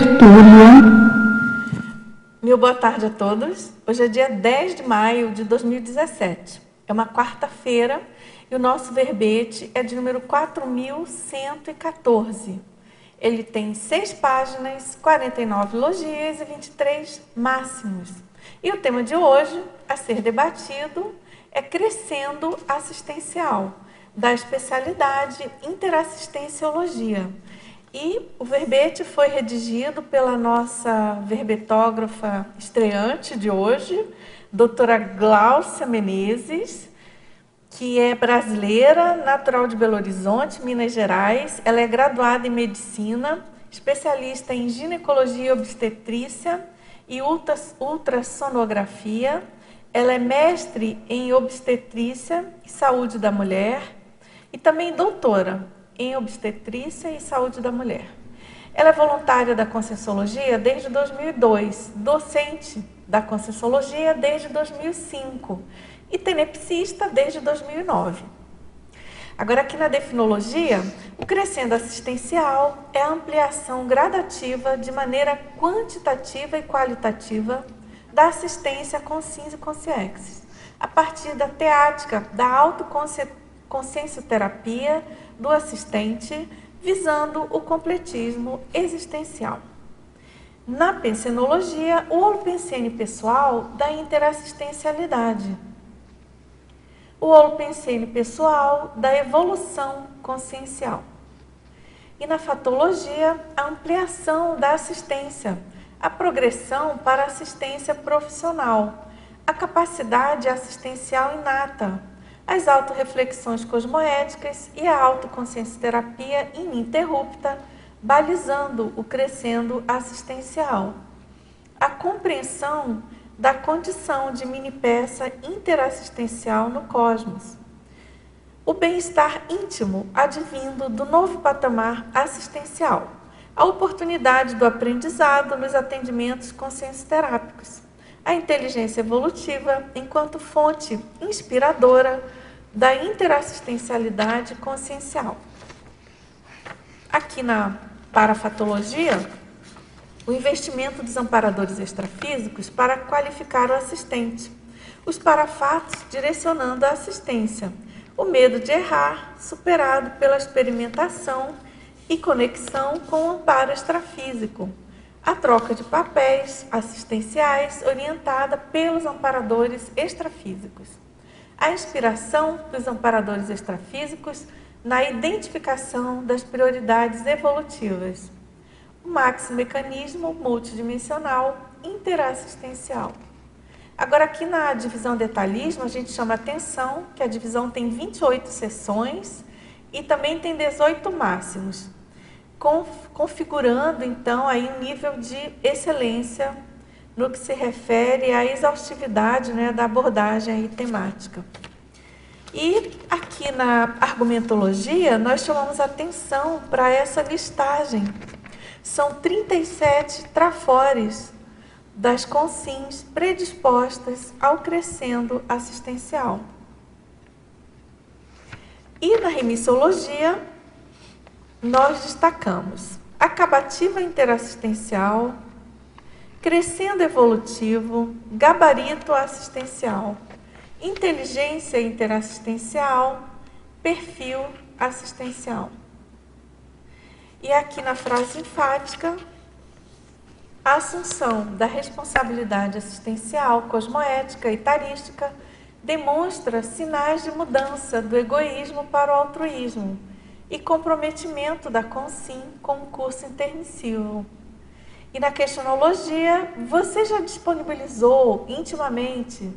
tertúlia. Meu boa tarde a todos. Hoje é dia 10 de maio de 2017. É uma quarta-feira e o nosso verbete é de número 4114. Ele tem 6 páginas, 49 elogios e 23 máximos. E o tema de hoje, a ser debatido, é Crescendo Assistencial, da especialidade Interassistenciologia. E o verbete foi redigido pela nossa verbetógrafa estreante de hoje, doutora Gláucia Menezes, que é brasileira, natural de Belo Horizonte, Minas Gerais. Ela é graduada em medicina, especialista em ginecologia e obstetrícia e ultrassonografia. Ela é mestre em obstetrícia e saúde da mulher e também doutora em obstetrícia e saúde da mulher. Ela é voluntária da Conscienciologia desde 2002, docente da Conscienciologia desde 2005 e tenepsista desde 2009. Agora, aqui na definologia, o crescendo assistencial é a ampliação gradativa de maneira quantitativa e qualitativa da assistência consciência e consciência, a partir da teática da autoconsciencioterapia do assistente, visando o completismo existencial. Na pensenologia, o holopensene pessoal da interassistencialidade. O holopensene pessoal da evolução consciencial. E na fatologia, a ampliação da assistência, a progressão para a assistência profissional, a capacidade assistencial inata, as autorreflexões cosmoéticas e a autoconsciencioterapia ininterrupta, balizando o crescendo assistencial. A compreensão da condição de mini-peça interassistencial no cosmos. O bem-estar íntimo advindo do novo patamar assistencial. A oportunidade do aprendizado nos atendimentos consciencioterápicos. A inteligência evolutiva enquanto fonte inspiradora da interassistencialidade consciencial. Aqui na parafatologia, o investimento dos amparadores extrafísicos para qualificar o assistente. Os parafatos direcionando a assistência. O medo de errar, superado pela experimentação e conexão com o amparo extrafísico. A troca de papéis assistenciais orientada pelos amparadores extrafísicos. A inspiração dos amparadores extrafísicos na identificação das prioridades evolutivas. O maxi-mecanismo multidimensional interassistencial. Agora, aqui na divisão detalhismo, a gente chama atenção que a divisão tem 28 sessões e também tem 18 máximos, configurando, então, aí um nível de excelência no que se refere à exaustividade, né, da abordagem aí temática. E aqui na argumentologia, nós chamamos atenção para essa listagem. São 37 trafores das consins predispostas ao crescendo assistencial. E na remissologia, nós destacamos acabativa interassistencial, crescendo evolutivo, gabarito assistencial, inteligência interassistencial, perfil assistencial. E aqui na frase enfática, a assunção da responsabilidade assistencial, cosmoética e tarística demonstra sinais de mudança do egoísmo para o altruísmo e comprometimento da consim com o curso intermissivo. E na questionologia, você já disponibilizou intimamente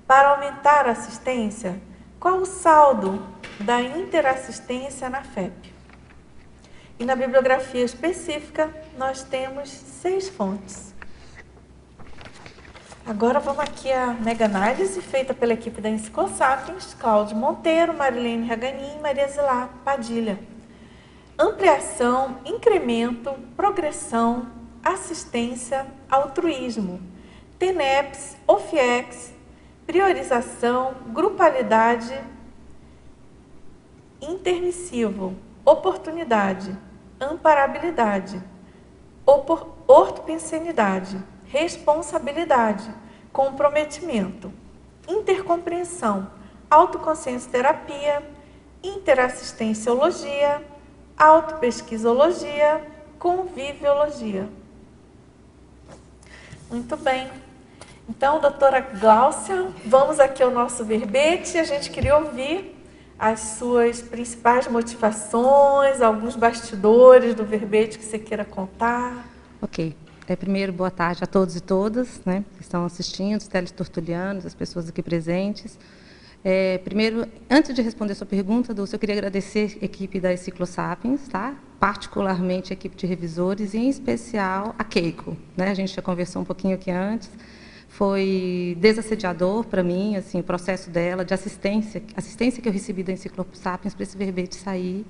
para aumentar a assistência? Qual o saldo da interassistência na FEP? E na bibliografia específica, nós temos 6 fontes. Agora vamos aqui à mega-análise feita pela equipe da Enciclosapiens, Cláudio Monteiro, Marilene Raganin e Maria Zilá Padilha. Ampliação, incremento, progressão, assistência, altruísmo, TENEPS, OFIEX, priorização, grupalidade, intermissivo, oportunidade, amparabilidade, ortopensenidade, responsabilidade, comprometimento, intercompreensão, autoconsciência terapia, interassistenciologia, autopesquisologia, conviviologia. Muito bem. Então, doutora Gláucia, vamos aqui ao nosso verbete. A gente queria ouvir as suas principais motivações, alguns bastidores do verbete que você queira contar. Ok. Primeiro, boa tarde a todos e todas, né, que estão assistindo, os teletortulianos, as pessoas aqui presentes. Primeiro, antes de responder sua pergunta, Dulce, eu queria agradecer a equipe da Ciclosapiens, tá? Particularmente a equipe de revisores, e em especial a Keiko, né? A gente já conversou um pouquinho aqui antes. Foi desassediador para mim, assim, o processo dela, de assistência que eu recebi da Ciclosapiens para esse verbete sair.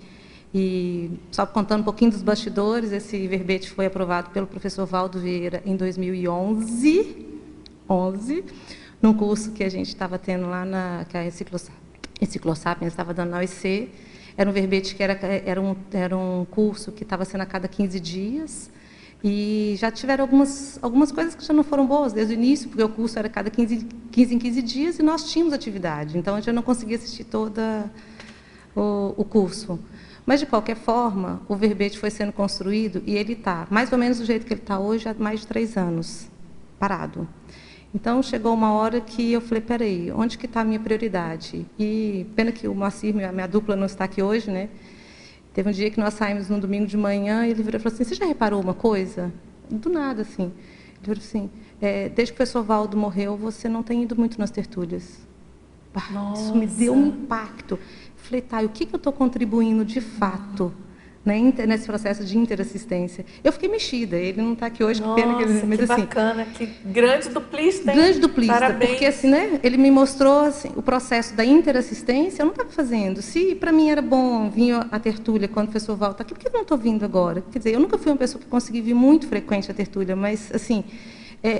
E, só contando um pouquinho dos bastidores, esse verbete foi aprovado pelo professor Valdo Vieira em 2011, num curso que a gente estava tendo lá, que a Ciclosapiens estava dando na UEC. Era um verbete que era um curso que estava sendo a cada 15 dias, e já tiveram algumas coisas que já não foram boas desde o início, porque o curso era cada 15 em 15 dias e nós tínhamos atividade, então a gente não conseguia assistir todo o curso. Mas, de qualquer forma, o verbete foi sendo construído e ele está, mais ou menos do jeito que ele está hoje, há mais de 3 anos, parado. Então, chegou uma hora que eu falei, peraí, onde que está a minha prioridade? E, pena que o Moacir, minha dupla, não está aqui hoje, né? Teve um dia que nós saímos no domingo de manhã e ele virou e falou assim, você já reparou uma coisa? Do nada, assim. Ele falou assim, desde que o professor Valdo morreu, você não tem ido muito nas tertúlias. Isso me deu um impacto. Falei, tá, e o que eu estou contribuindo de fato, né, nesse processo de interassistência? Eu fiquei mexida, ele não está aqui hoje, que pena que ele... Mas, que assim, bacana, que grande duplista, hein? Grande duplista, parabéns. Porque assim, né, ele me mostrou assim, o processo da interassistência, eu não estava fazendo. Se para mim era bom vir a tertúlia quando o professor Valdo está aqui, por que eu não estou vindo agora? Quer dizer, eu nunca fui uma pessoa que consegui vir muito frequente a tertúlia, mas assim...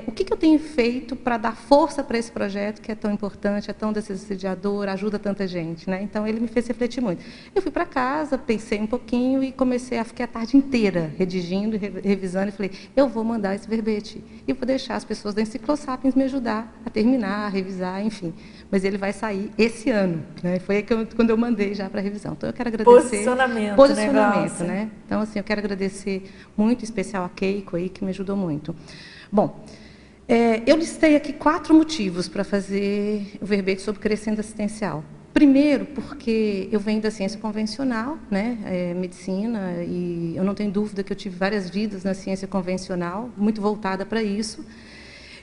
o que eu tenho feito para dar força para esse projeto que é tão importante, é tão desassediador, ajuda tanta gente, né? Então, ele me fez refletir muito. Eu fui para casa, pensei um pouquinho e fiquei a tarde inteira redigindo, revisando, e falei, eu vou mandar esse verbete e vou deixar as pessoas da Ciclosapiens me ajudar a terminar, a revisar, enfim. Mas ele vai sair esse ano, né? Foi aí quando eu mandei já para revisão. Então, eu quero agradecer... Posicionamento, né? Então, assim, eu quero agradecer muito, em especial a Keiko aí, que me ajudou muito. Bom, eu listei aqui 4 motivos para fazer o verbete sobre crescendo assistencial. Primeiro, porque eu venho da ciência convencional, né, medicina, e eu não tenho dúvida que eu tive várias vidas na ciência convencional, muito voltada para isso.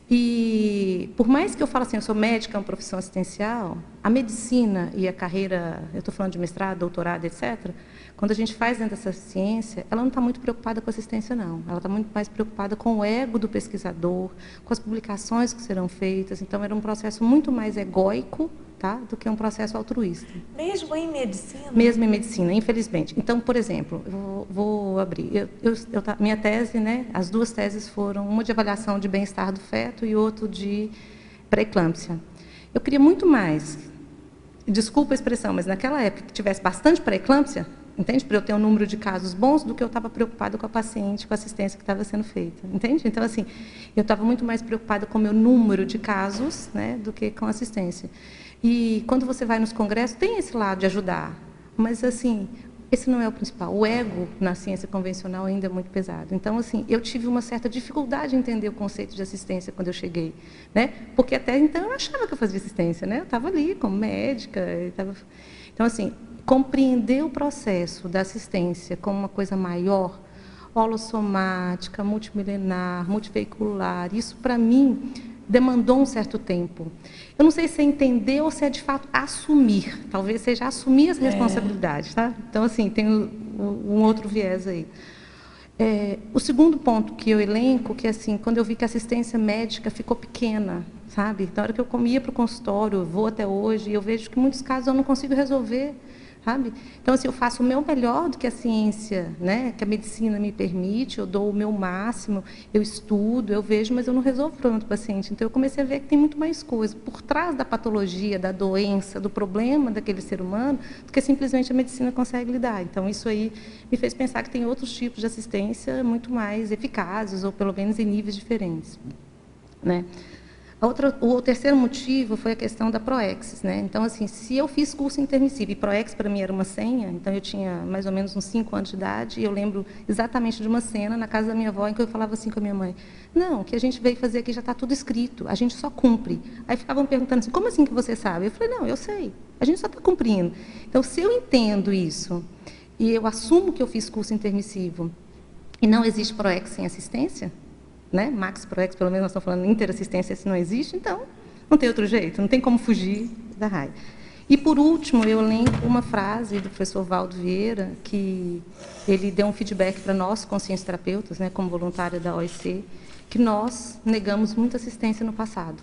E, por mais que eu fale assim, eu sou médica, é uma profissão assistencial, a medicina e a carreira, eu estou falando de mestrado, doutorado, etc., quando a gente faz dentro dessa ciência, ela não está muito preocupada com assistência, não. Ela está muito mais preocupada com o ego do pesquisador, com as publicações que serão feitas. Então, era um processo muito mais egóico, tá, do que um processo altruísta. Mesmo em medicina? Mesmo em medicina, infelizmente. Então, por exemplo, eu vou abrir. Minha tese, né, as 2 teses foram, uma de avaliação de bem-estar do feto e outra de pré-eclâmpsia. Eu queria muito mais, desculpa a expressão, mas naquela época que tivesse bastante pré-eclâmpsia, entende? Para eu ter um número de casos bons do que eu estava preocupada com a paciente, com a assistência que estava sendo feita, entende? Então, assim, eu estava muito mais preocupada com o meu número de casos, né, do que com a assistência. E quando você vai nos congressos, tem esse lado de ajudar, mas, assim, esse não é o principal. O ego na ciência convencional ainda é muito pesado. Então, assim, eu tive uma certa dificuldade em entender o conceito de assistência quando eu cheguei, né? Porque até então eu achava que eu fazia assistência, né? Eu estava ali como médica. Então, assim, compreender o processo da assistência como uma coisa maior, holossomática, multimilenar, multiveicular, isso, para mim, demandou um certo tempo. Eu não sei se é entender ou se é, de fato, assumir. Talvez seja assumir as responsabilidades, tá? Então, assim, tem um outro viés aí. O segundo ponto que eu elenco, que assim, quando eu vi que a assistência médica ficou pequena, sabe? Na hora que eu ia para o consultório, eu vou até hoje, e eu vejo que em muitos casos eu não consigo resolver, sabe? Então, assim, eu faço o meu melhor do que a ciência, né, que a medicina me permite, eu dou o meu máximo, eu estudo, eu vejo, mas eu não resolvo o problema do paciente. Então, eu comecei a ver que tem muito mais coisa por trás da patologia, da doença, do problema daquele ser humano, do que simplesmente a medicina consegue lidar. Então, isso aí me fez pensar que tem outros tipos de assistência muito mais eficazes, ou pelo menos em níveis diferentes, né? O terceiro motivo foi a questão da Proexis, né? Então, assim, se eu fiz curso intermissivo, e Proexis para mim era uma senha, então eu tinha mais ou menos uns 5 anos de idade, e eu lembro exatamente de uma cena na casa da minha avó, em que eu falava assim com a minha mãe, não, o que a gente veio fazer aqui já está tudo escrito, a gente só cumpre. Aí ficavam perguntando assim, como assim que você sabe? Eu falei, não, eu sei, a gente só está cumprindo. Então, se eu entendo isso, e eu assumo que eu fiz curso intermissivo, e não existe Proexis sem assistência, né? Max Proex, pelo menos nós estamos falando interassistência, se não existe, então não tem outro jeito, não tem como fugir da RAI. E, por último, eu lembro uma frase do professor Valdo Vieira, que ele deu um feedback para nós, consciência terapeutas, né, como voluntária da OIC, que nós negamos muita assistência no passado.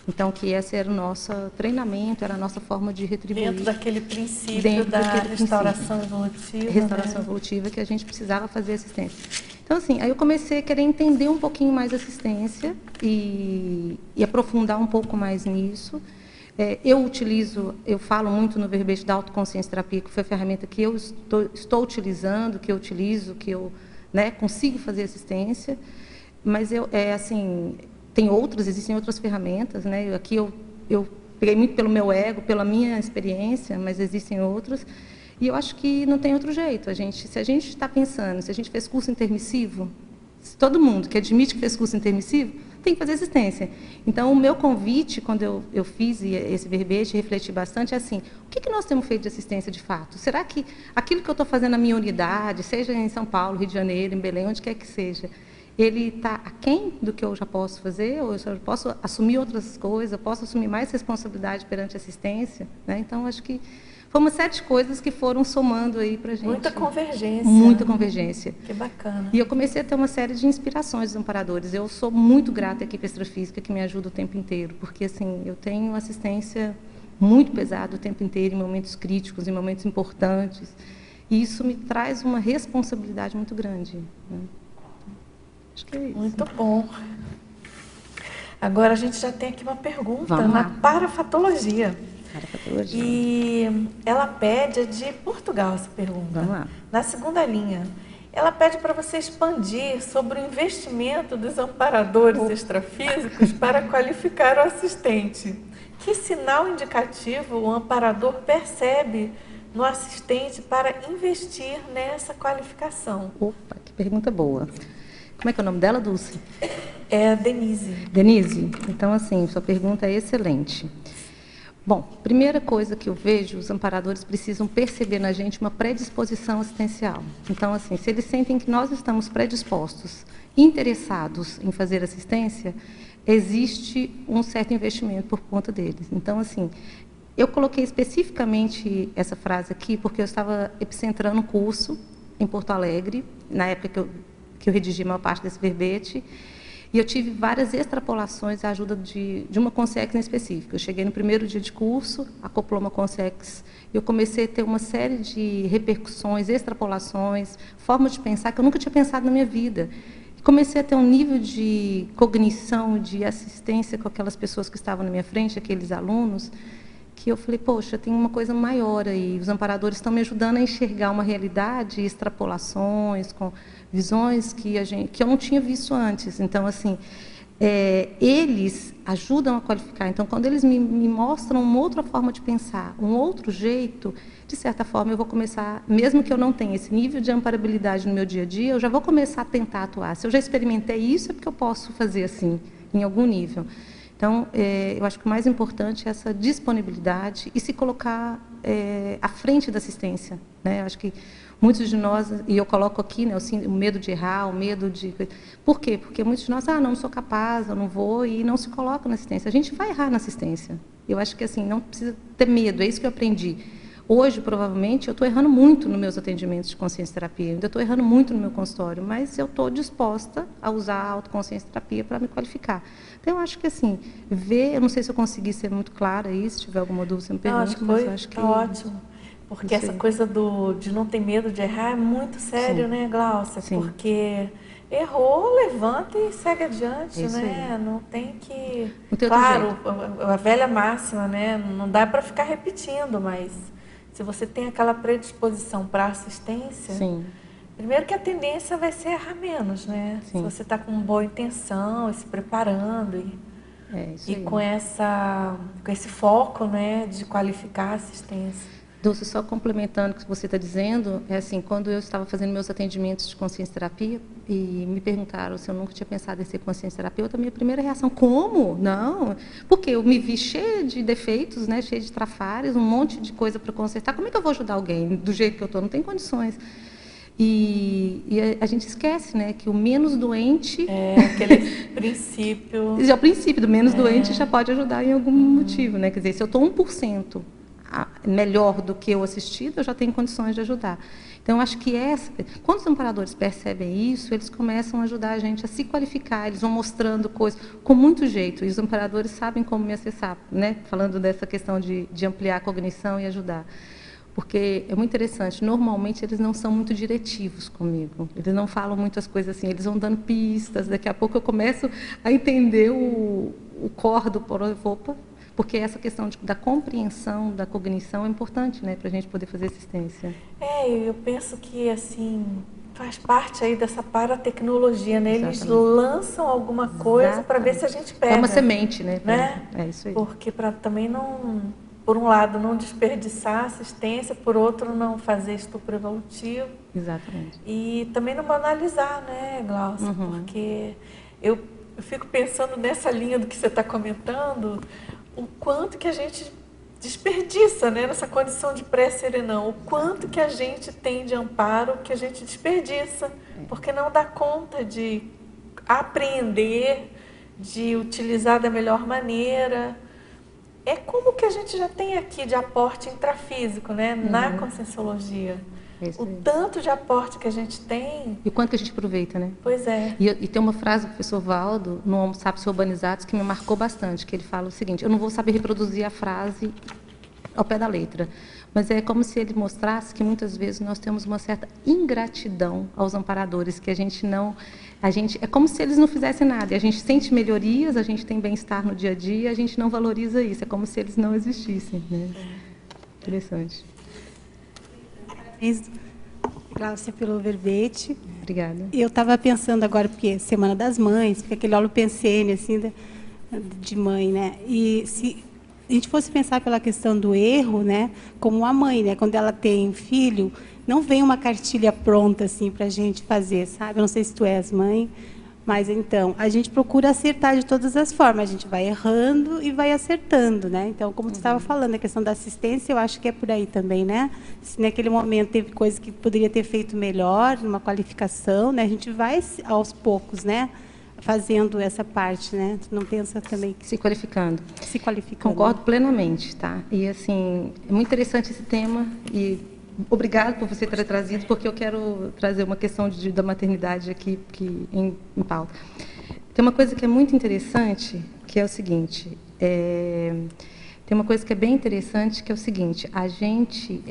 Então, que esse era o nosso treinamento, era a nossa forma de retribuir. Dentro daquele princípio da restauração evolutiva. Restauração evolutiva, que a gente precisava fazer assistência. Então, assim, aí eu comecei a querer entender um pouquinho mais a assistência e aprofundar um pouco mais nisso. Eu falo muito no verbete da autoconsciência terapia, que foi a ferramenta que eu estou utilizando, que eu utilizo, que eu, né, consigo fazer assistência, mas assim, existem outras ferramentas, né? Aqui eu peguei muito pelo meu ego, pela minha experiência, mas existem outras. E eu acho que não tem outro jeito. Se a gente está pensando, se a gente fez curso intermissivo, se todo mundo que admite que fez curso intermissivo, tem que fazer assistência. Então, o meu convite, quando eu fiz esse verbete, refleti bastante, é assim, o que nós temos feito de assistência de fato? Será que aquilo que eu estou fazendo na minha unidade, seja em São Paulo, Rio de Janeiro, em Belém, onde quer que seja, ele está aquém do que eu já posso fazer? Ou eu já posso assumir outras coisas? Eu posso assumir mais responsabilidade perante a assistência? Né? Então, acho que foi uma série de coisas que foram somando aí para a gente. Muita convergência. Muita convergência. Que bacana. E eu comecei a ter uma série de inspirações dos amparadores. Eu sou muito grata à equipe extrafísica, que me ajuda o tempo inteiro, porque assim, eu tenho assistência muito pesada o tempo inteiro, em momentos críticos, em momentos importantes. E isso me traz uma responsabilidade muito grande. Né? Acho que é isso. Muito bom. Agora a gente já tem aqui uma pergunta na parafatologia. Parafatologia. E ela pede de Portugal essa pergunta. Vamos lá. Na segunda linha, ela pede para você expandir sobre o investimento dos amparadores extrafísicos para qualificar o assistente. Que sinal indicativo o amparador percebe no assistente para investir nessa qualificação? Opa, que pergunta boa. Como é que é o nome dela, Dulce? É Denise. Denise, então, assim, sua pergunta é excelente. Bom, primeira coisa que eu vejo, os amparadores precisam perceber na gente uma predisposição assistencial. Então, assim, se eles sentem que nós estamos predispostos, interessados em fazer assistência, existe um certo investimento por conta deles. Então, assim, eu coloquei especificamente essa frase aqui porque eu estava epicentrando um curso em Porto Alegre, na época que eu redigi a maior parte desse verbete, e eu tive várias extrapolações à ajuda de uma Consex em específico. Eu cheguei no primeiro dia de curso, acoplou uma Consex, e eu comecei a ter uma série de repercussões, extrapolações, formas de pensar que eu nunca tinha pensado na minha vida. E comecei a ter um nível de cognição, de assistência com aquelas pessoas que estavam na minha frente, aqueles alunos, que eu falei, poxa, tem uma coisa maior aí. Os amparadores estão me ajudando a enxergar uma realidade, extrapolações, com visões que eu não tinha visto antes. Então, assim, eles ajudam a qualificar. Então, quando eles me mostram uma outra forma de pensar, um outro jeito, de certa forma, eu vou começar, mesmo que eu não tenha esse nível de amparabilidade no meu dia a dia, eu já vou começar a tentar atuar. Se eu já experimentei isso, é porque eu posso fazer assim, em algum nível. Então, eu acho que o mais importante é essa disponibilidade e se colocar à frente da assistência, né? Eu acho que muitos de nós, e eu coloco aqui, né, o medo de errar, o medo de... Por quê? Porque muitos de nós, não sou capaz, eu não vou, e não se colocam na assistência. A gente vai errar na assistência. Eu acho que, assim, não precisa ter medo, é isso que eu aprendi. Hoje, provavelmente, eu estou errando muito nos meus atendimentos de consciência terapia, eu ainda estou errando muito no meu consultório, mas eu estou disposta a usar a autoconsciência terapia para me qualificar. Então, eu acho que, assim, eu não sei se eu consegui ser muito clara aí, se tiver alguma dúvida, você me pergunta, mas eu acho que tá ótimo. Porque essa coisa de não ter medo de errar é muito sério, né, Gláucia? Sim. Porque errou, levanta e segue adiante, né? Não tem que... Claro, a velha máxima, né? Não dá para ficar repetindo, mas se você tem aquela predisposição para assistência, primeiro que a tendência vai ser errar menos, né? Se você está com boa intenção e se preparando e com esse foco, né, de qualificar a assistência. Dulce, só complementando o que você está dizendo, é assim, quando eu estava fazendo meus atendimentos de consciência terapia e me perguntaram se eu nunca tinha pensado em ser consciência terapeuta, a minha primeira reação, como? Não, porque eu me vi cheia de defeitos, né, cheia de trafares, um monte de coisa para consertar, como é que eu vou ajudar alguém do jeito que eu estou? Não tem condições. E a gente esquece, né, que o menos doente... É, aquele princípio... O princípio do menos doente já pode ajudar em algum motivo, né? Quer dizer, se eu estou 1% melhor do que o assistido, eu já tenho condições de ajudar. Então, eu acho que quando os amparadores percebem isso, eles começam a ajudar a gente a se qualificar, eles vão mostrando coisas com muito jeito, e os amparadores sabem como me acessar, né? Falando dessa questão de ampliar a cognição e ajudar. Porque é muito interessante, normalmente eles não são muito diretivos comigo, eles não falam muitas coisas assim, eles vão dando pistas, daqui a pouco eu começo a entender o core do Porovopa, porque essa questão da compreensão da cognição é importante, né, para a gente poder fazer assistência. Eu penso que, assim, faz parte aí dessa paratecnologia, né? Eles lançam alguma coisa para ver se a gente pega. É uma semente, né? É isso aí. Porque para também não, por um lado, não desperdiçar assistência, por outro, não fazer estupro evolutivo. Exatamente. E também não banalizar, né, Gláucia? Porque eu fico pensando nessa linha do que você está comentando, o quanto que a gente desperdiça, né, nessa condição de pré-serenão, o quanto que a gente tem de amparo que a gente desperdiça, porque não dá conta de apreender, de utilizar da melhor maneira. É como que a gente já tem aqui de aporte intrafísico, né, na conscienciologia. O tanto de aporte que a gente tem... E o quanto que a gente aproveita, né? Pois é. E tem uma frase do professor Valdo, no Homo Sapiens Urbanizados, que me marcou bastante, que ele fala o seguinte, eu não vou saber reproduzir a frase ao pé da letra, mas é como se ele mostrasse que muitas vezes nós temos uma certa ingratidão aos amparadores, que a gente é como se eles não fizessem nada, e a gente sente melhorias, a gente tem bem-estar no dia a dia, a gente não valoriza isso, é como se eles não existissem, né? Interessante. Parabéns, Gláucia, pelo verbete. Obrigada. Eu estava pensando agora, porque Semana das Mães, fica aquele holopensene, assim, de mãe, né? E se a gente fosse pensar pela questão do erro, né? Como a mãe, né? Quando ela tem filho, não vem uma cartilha pronta, assim, para a gente fazer, sabe? Eu não sei se tu és mãe, mas, então, a gente procura acertar de todas as formas. A gente vai errando e vai acertando, né? Então, como tu estava falando, a questão da assistência, eu acho que é por aí também, né? Se naquele momento teve coisa que poderia ter feito melhor, numa qualificação, né? A gente vai, aos poucos, né? Fazendo essa parte, né? Tu não pensa também... Se qualificando. Se qualificando. Concordo plenamente, tá? E, assim, é muito interessante esse tema e... Obrigada por você ter trazido, porque eu quero trazer uma questão da maternidade aqui em pauta. Tem uma coisa que é muito interessante, que é o seguinte, tem uma coisa que é bem interessante, que é o seguinte, a gente,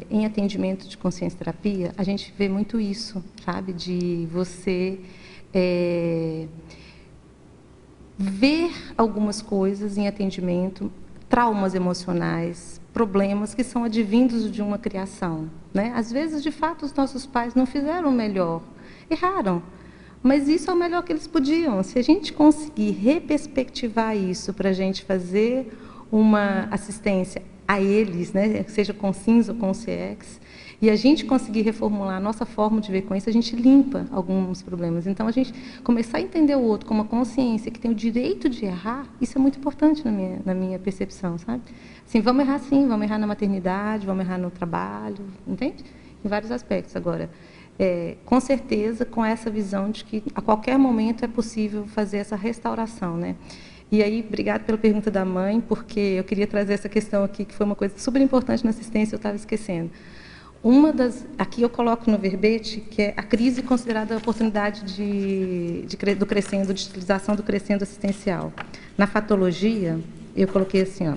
em atendimento de consciência terapia, a gente vê muito isso, sabe? De você ver algumas coisas em atendimento, traumas emocionais, problemas que são advindos de uma criação, né? Às vezes, de fato, os nossos pais não fizeram o melhor, erraram, mas isso é o melhor que eles podiam. Se a gente conseguir reperspectivar isso para a gente fazer uma assistência a eles, né? Seja com SINS ou com CIEX, e a gente conseguir reformular a nossa forma de ver com isso, a gente limpa alguns problemas. Então, a gente começar a entender o outro como uma consciência que tem o direito de errar, isso é muito importante na minha percepção, sabe? Assim, vamos errar sim, vamos errar na maternidade, vamos errar no trabalho, entende? Em vários aspectos. Agora, com certeza, com essa visão de que a qualquer momento é possível fazer essa restauração, né? E aí, obrigada pela pergunta da mãe, porque eu queria trazer essa questão aqui, que foi uma coisa super importante na assistência, eu estava esquecendo. Aqui eu coloco no verbete, que é a crise considerada a oportunidade do crescendo, de utilização do crescendo assistencial. Na fatologia, eu coloquei assim, ó,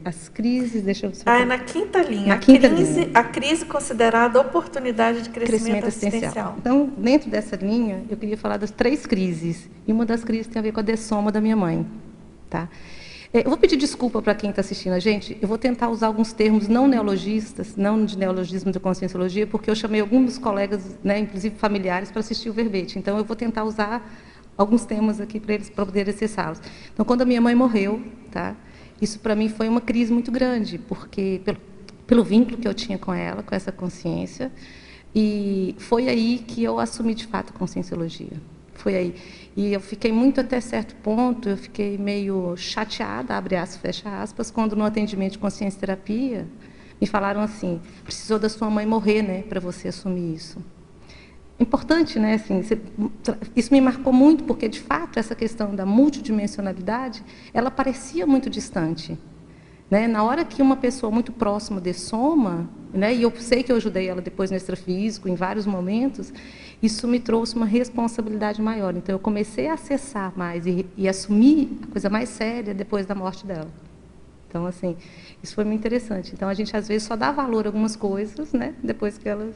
As crises, deixa eu... É na quinta linha. Na quinta linha. A crise considerada oportunidade de crescimento assistencial. Então, dentro dessa linha, eu queria falar das 3 crises. E uma das crises tem a ver com a dessoma da minha mãe. Tá? Eu vou pedir desculpa para quem está assistindo a gente. Eu vou tentar usar alguns termos não neologistas, não de neologismo de conscienciologia, porque eu chamei alguns dos colegas, né, inclusive familiares, para assistir o verbete. Então, eu vou tentar usar alguns temas aqui para eles poderem acessá-los. Então, quando a minha mãe morreu, tá? Isso para mim foi uma crise muito grande, porque pelo vínculo que eu tinha com ela, com essa consciência, e foi aí que eu assumi de fato a conscienciologia. Foi aí. E eu fiquei muito até certo ponto, eu fiquei meio chateada, abre aspas, fecha aspas, quando no atendimento de consciência terapia me falaram assim: precisou da sua mãe morrer, né, para você assumir isso. Importante, né? Assim, isso me marcou muito, porque, de fato, essa questão da multidimensionalidade, ela parecia muito distante. Né? Na hora que uma pessoa muito próxima dessoma, né, e eu sei que eu ajudei ela depois no extrafísico, em vários momentos, isso me trouxe uma responsabilidade maior. Então, eu comecei a acessar mais e assumir a coisa mais séria depois da morte dela. Então, assim, isso foi muito interessante. Então, a gente, às vezes, só dá valor a algumas coisas, né, depois que elas...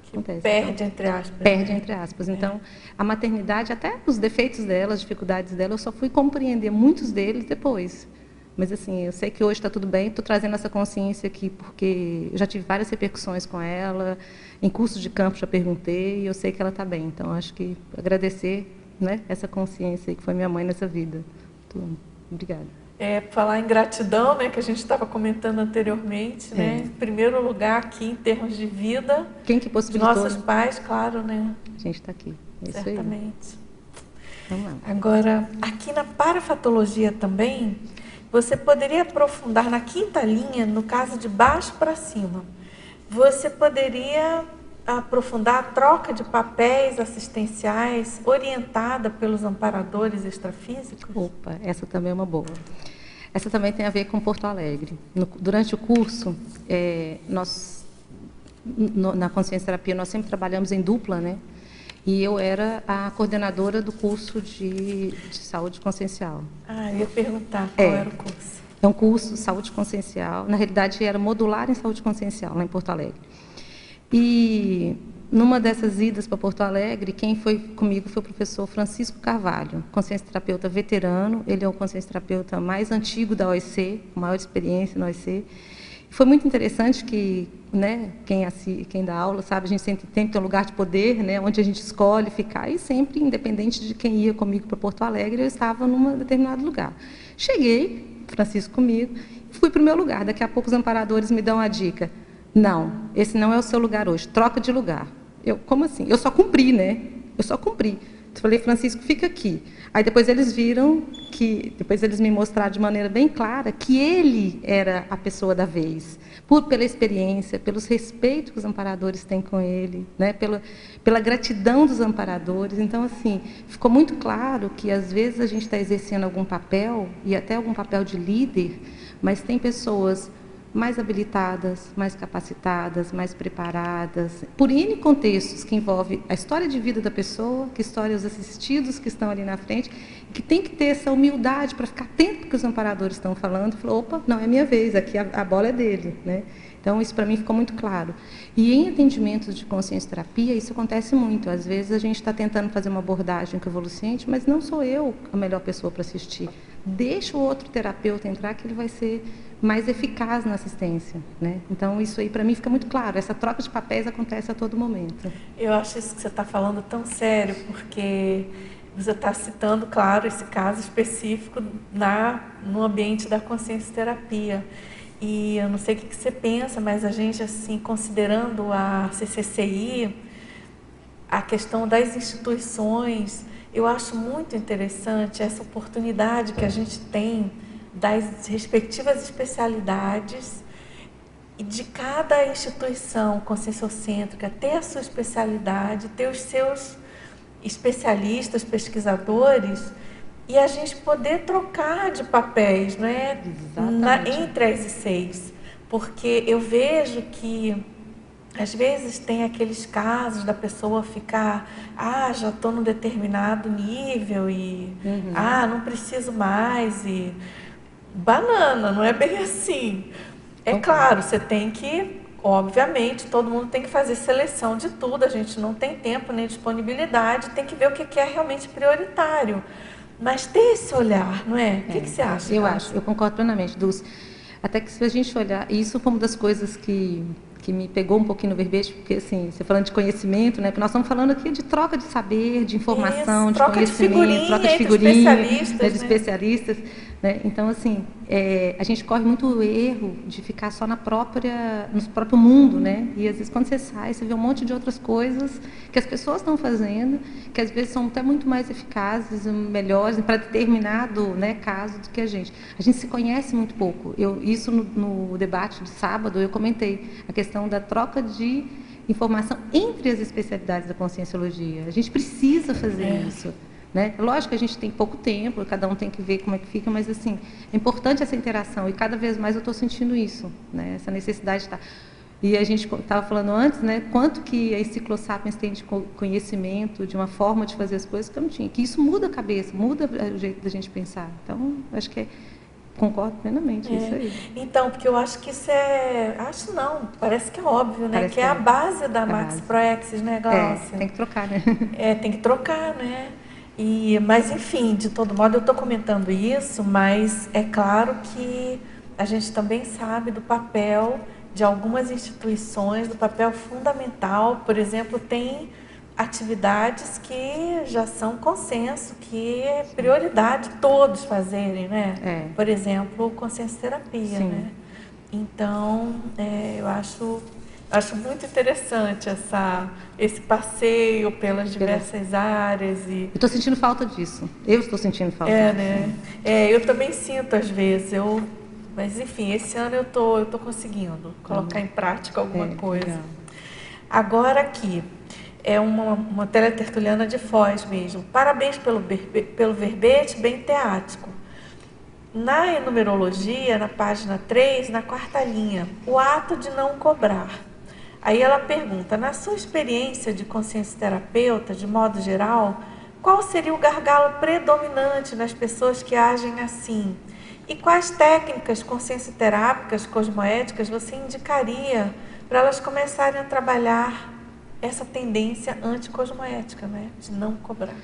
acontece. Perde, então, entre aspas. Perde, entre aspas. Então, a maternidade, até os defeitos dela, as dificuldades dela, eu só fui compreender muitos deles depois. Mas, assim, eu sei que hoje está tudo bem, estou trazendo essa consciência aqui, porque eu já tive várias repercussões com ela, em cursos de campo já perguntei, e eu sei que ela está bem. Então, acho que agradecer, né, essa consciência que foi minha mãe nessa vida. Muito obrigada. Falar em gratidão, né, que a gente estava comentando anteriormente, né, em primeiro lugar aqui em termos de vida, quem que possibilitou, nossos pais, claro, né? A gente está aqui. É isso certamente. Aí. Vamos lá. Agora, aqui na parafatologia também, você poderia aprofundar na quinta linha, no caso de baixo para cima. Você poderia aprofundar a troca de papéis assistenciais orientada pelos amparadores extrafísicos? Opa, essa também é uma boa. Essa também tem a ver com Porto Alegre. Durante o curso, na consciência terapia, nós sempre trabalhamos em dupla, né? E eu era a coordenadora do curso de saúde consciencial. Eu ia perguntar qual era o curso. É um curso de saúde consciencial. Na realidade, era modular em saúde consciencial, lá em Porto Alegre. E numa dessas idas para Porto Alegre, quem foi comigo foi o professor Francisco Carvalho, consciência terapeuta veterano. Ele é o consciência terapeuta mais antigo da OEC, com maior experiência na OEC. Foi muito interessante que, né, quem dá aula sabe, a gente sempre tem que ter um lugar de poder, né, onde a gente escolhe ficar, e sempre, independente de quem ia comigo para Porto Alegre, eu estava num determinado lugar. Cheguei, Francisco comigo, e fui para o meu lugar. Daqui a pouco os amparadores me dão a dica: não, esse não é o seu lugar hoje, troca de lugar. Eu, como assim? Eu só cumpri, né? Eu só cumpri. Eu falei: Francisco, fica aqui. Aí depois eles viram depois eles me mostraram de maneira bem clara que ele era a pessoa da vez, pela experiência, pelos respeitos que os amparadores têm com ele, né? Pela gratidão dos amparadores. Então, assim, ficou muito claro que às vezes a gente está exercendo algum papel, e até algum papel de líder, mas tem pessoas mais habilitadas, mais capacitadas, mais preparadas, por N contextos que envolve a história de vida da pessoa, que história os assistidos que estão ali na frente, que tem que ter essa humildade para ficar atento ao que os amparadores estão falando, e falou: opa, não é minha vez, aqui a bola é dele, né? Então, isso para mim ficou muito claro. E em atendimentos de consciência terapia, isso acontece muito. Às vezes a gente está tentando fazer uma abordagem com o evoluciente, mas não sou eu a melhor pessoa para assistir. Deixa o outro terapeuta entrar, que ele vai ser mais eficaz na assistência, né? Então, isso aí para mim fica muito claro. Essa troca de papéis acontece a todo momento. Eu acho isso que você está falando tão sério, porque você está citando, claro, esse caso específico no ambiente da consciência terapia. E eu não sei o que você pensa, mas a gente, assim, considerando a CCCI, a questão das instituições, eu acho muito interessante essa oportunidade que a gente tem das respectivas especialidades e de cada instituição conscienciocêntrica ter a sua especialidade, ter os seus especialistas, pesquisadores, e a gente poder trocar de papéis, não é? Entre as ICs. Porque eu vejo que, às vezes, tem aqueles casos da pessoa ficar: já estou num determinado nível e, não preciso mais. banana, não é bem assim. É claro, você tem que, obviamente, todo mundo tem que fazer seleção de tudo, a gente não tem tempo nem disponibilidade, tem que ver o que é realmente prioritário. Mas ter esse olhar, não é? O que você acha, Eu concordo plenamente, Dulce. Até que se a gente olhar, e isso foi uma das coisas que me pegou um pouquinho no verbete, porque assim, você falando de conhecimento, né? Porque nós estamos falando aqui de troca de saber, de informação, de conhecimento, troca de figurinha, né, de especialistas, né? Então, assim, a gente corre muito o erro de ficar só no próprio mundo, né? E às vezes quando você sai, você vê um monte de outras coisas que as pessoas estão fazendo, que às vezes são até muito mais eficazes, melhores para determinado, né, caso do que a gente. A gente se conhece muito pouco. Isso no debate de sábado eu comentei a questão da troca de informação entre as especialidades da conscienciologia. A gente precisa fazer isso. Né? Lógico que a gente tem pouco tempo, cada um tem que ver como é que fica, mas assim, é importante essa interação e cada vez mais eu estou sentindo isso, né? Essa necessidade de estar. E a gente estava falando antes, né, quanto que a Enciclosapiens tem de conhecimento, de uma forma de fazer as coisas que eu não tinha, que isso muda a cabeça, muda o jeito da gente pensar. Então, acho que concordo plenamente, isso aí. Então, porque eu acho que isso acho não, parece que é óbvio, né? Que é a base da Max Proexis, né, Glaucia? Tem que trocar, né? Tem que trocar, né? Mas, enfim, de todo modo, eu estou comentando isso, mas é claro que a gente também sabe do papel de algumas instituições, do papel fundamental. Por exemplo, tem atividades que já são consenso, que é prioridade todos fazerem, né? Por exemplo, consciencioterapia, né? Então, eu acho muito interessante esse passeio pelas diversas áreas. Eu estou sentindo falta disso. Eu estou sentindo falta disso. Né? Eu também sinto às vezes. Mas, enfim, esse ano eu tô conseguindo colocar em prática alguma coisa. Legal. Agora aqui, é uma teletertuliana de Foz mesmo. Parabéns pelo verbete, bem teático. Na enumerologia, na página 3, na quarta linha, o ato de não cobrar. Aí ela pergunta, na sua experiência de consciencioterapeuta, de modo geral, qual seria o gargalo predominante nas pessoas que agem assim? E quais técnicas consciencioterápicas, cosmoéticas, você indicaria para elas começarem a trabalhar essa tendência anticosmoética, né? De não cobrar?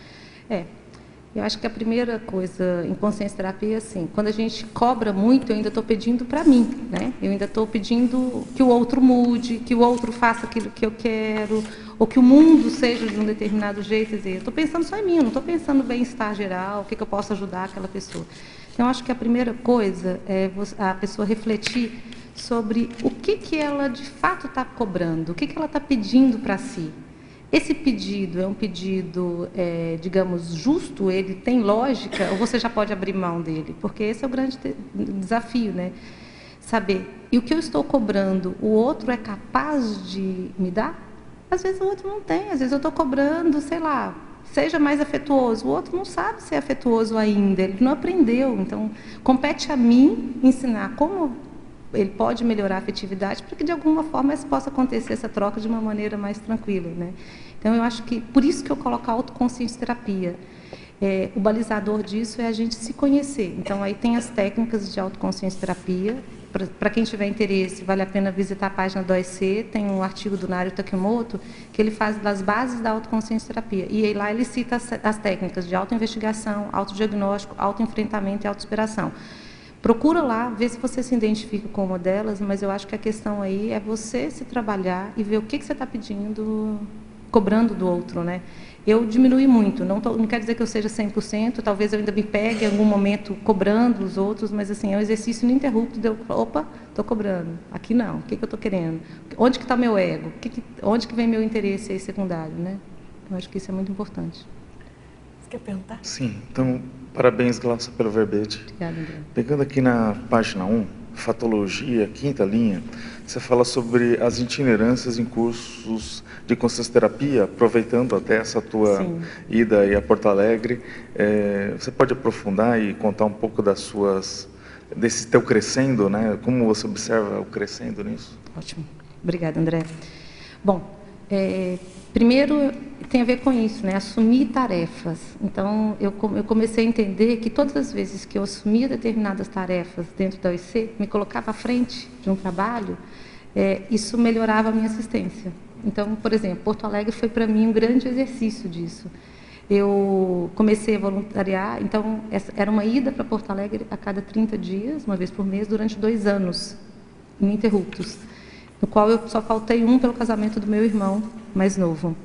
Eu acho que a primeira coisa em consciencioterapia é assim, quando a gente cobra muito, eu ainda estou pedindo para mim, né? Eu ainda estou pedindo que o outro mude, que o outro faça aquilo que eu quero, ou que o mundo seja de um determinado jeito. Quer dizer, eu estou pensando só em mim, eu não estou pensando no bem-estar geral, o que eu posso ajudar aquela pessoa. Então, eu acho que a primeira coisa é a pessoa refletir sobre o que ela de fato está cobrando, o que ela está pedindo para si. Esse pedido é um pedido, digamos, justo? Ele tem lógica? Ou você já pode abrir mão dele? Porque esse é o grande desafio, né? Saber, e o que eu estou cobrando, o outro é capaz de me dar? Às vezes o outro não tem, às vezes eu estou cobrando, sei lá, seja mais afetuoso. O outro não sabe ser afetuoso ainda, ele não aprendeu. Então, compete a mim ensinar como ele pode melhorar a afetividade para que, de alguma forma, possa acontecer essa troca de uma maneira mais tranquila, né? Então, eu acho que, por isso que eu coloco a autoconsciencioterapia. O balizador disso é a gente se conhecer. Então, aí tem as técnicas de autoconsciencioterapia. Para quem tiver interesse, vale a pena visitar a página do OIC, tem um artigo do Nario Takimoto, que ele faz das bases da autoconsciencioterapia. E aí lá ele cita as técnicas de autoinvestigação, autodiagnóstico, autoenfrentamento e autossuperação. Procura lá, vê se você se identifica com uma delas, mas eu acho que a questão aí é você se trabalhar e ver o que você está pedindo, cobrando do outro, né? Eu diminui muito, não quer dizer que eu seja 100%, talvez eu ainda me pegue em algum momento cobrando os outros, mas assim, é um exercício ininterrupto de eu, opa, estou cobrando, aqui não, o que eu estou querendo? Onde que está meu ego? Onde que vem meu interesse aí secundário, né? Eu acho que isso é muito importante. Você quer perguntar? Sim, então, parabéns, Glaucia, pelo verbete. Obrigada, André. Pegando aqui na página 1, Fatologia, quinta linha, você fala sobre as itinerâncias em cursos de consciencioterapia, aproveitando até essa tua ida aí a Porto Alegre. Você pode aprofundar e contar um pouco desse teu crescendo, né? Como você observa o crescendo nisso? Ótimo. Obrigada, André. Bom, primeiro, tem a ver com isso, né? Assumir tarefas. Então, eu comecei a entender que todas as vezes que eu assumia determinadas tarefas dentro da OIC, me colocava à frente de um trabalho, isso melhorava a minha assistência. Então, por exemplo, Porto Alegre foi para mim um grande exercício disso. Eu comecei a voluntariar, então, era uma ida para Porto Alegre a cada 30 dias, uma vez por mês, durante 2 anos, ininterruptos, no qual eu só faltei um pelo casamento do meu irmão mais novo.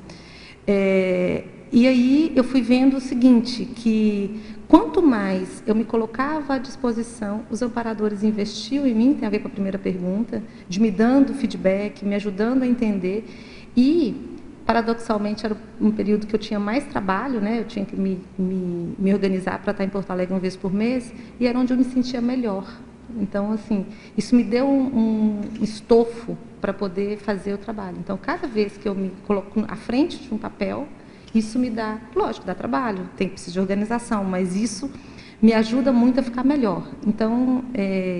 E aí eu fui vendo o seguinte, que quanto mais eu me colocava à disposição, os amparadores investiam em mim, tem a ver com a primeira pergunta, de me dando feedback, me ajudando a entender, e, paradoxalmente, era um período que eu tinha mais trabalho, né? Eu tinha que me organizar para estar em Porto Alegre uma vez por mês, e era onde eu me sentia melhor. Então, assim, isso me deu um estofo para poder fazer o trabalho. Então, cada vez que eu me coloco à frente de um papel, isso me dá, lógico, dá trabalho, precisa de organização, mas isso me ajuda muito a ficar melhor. Então,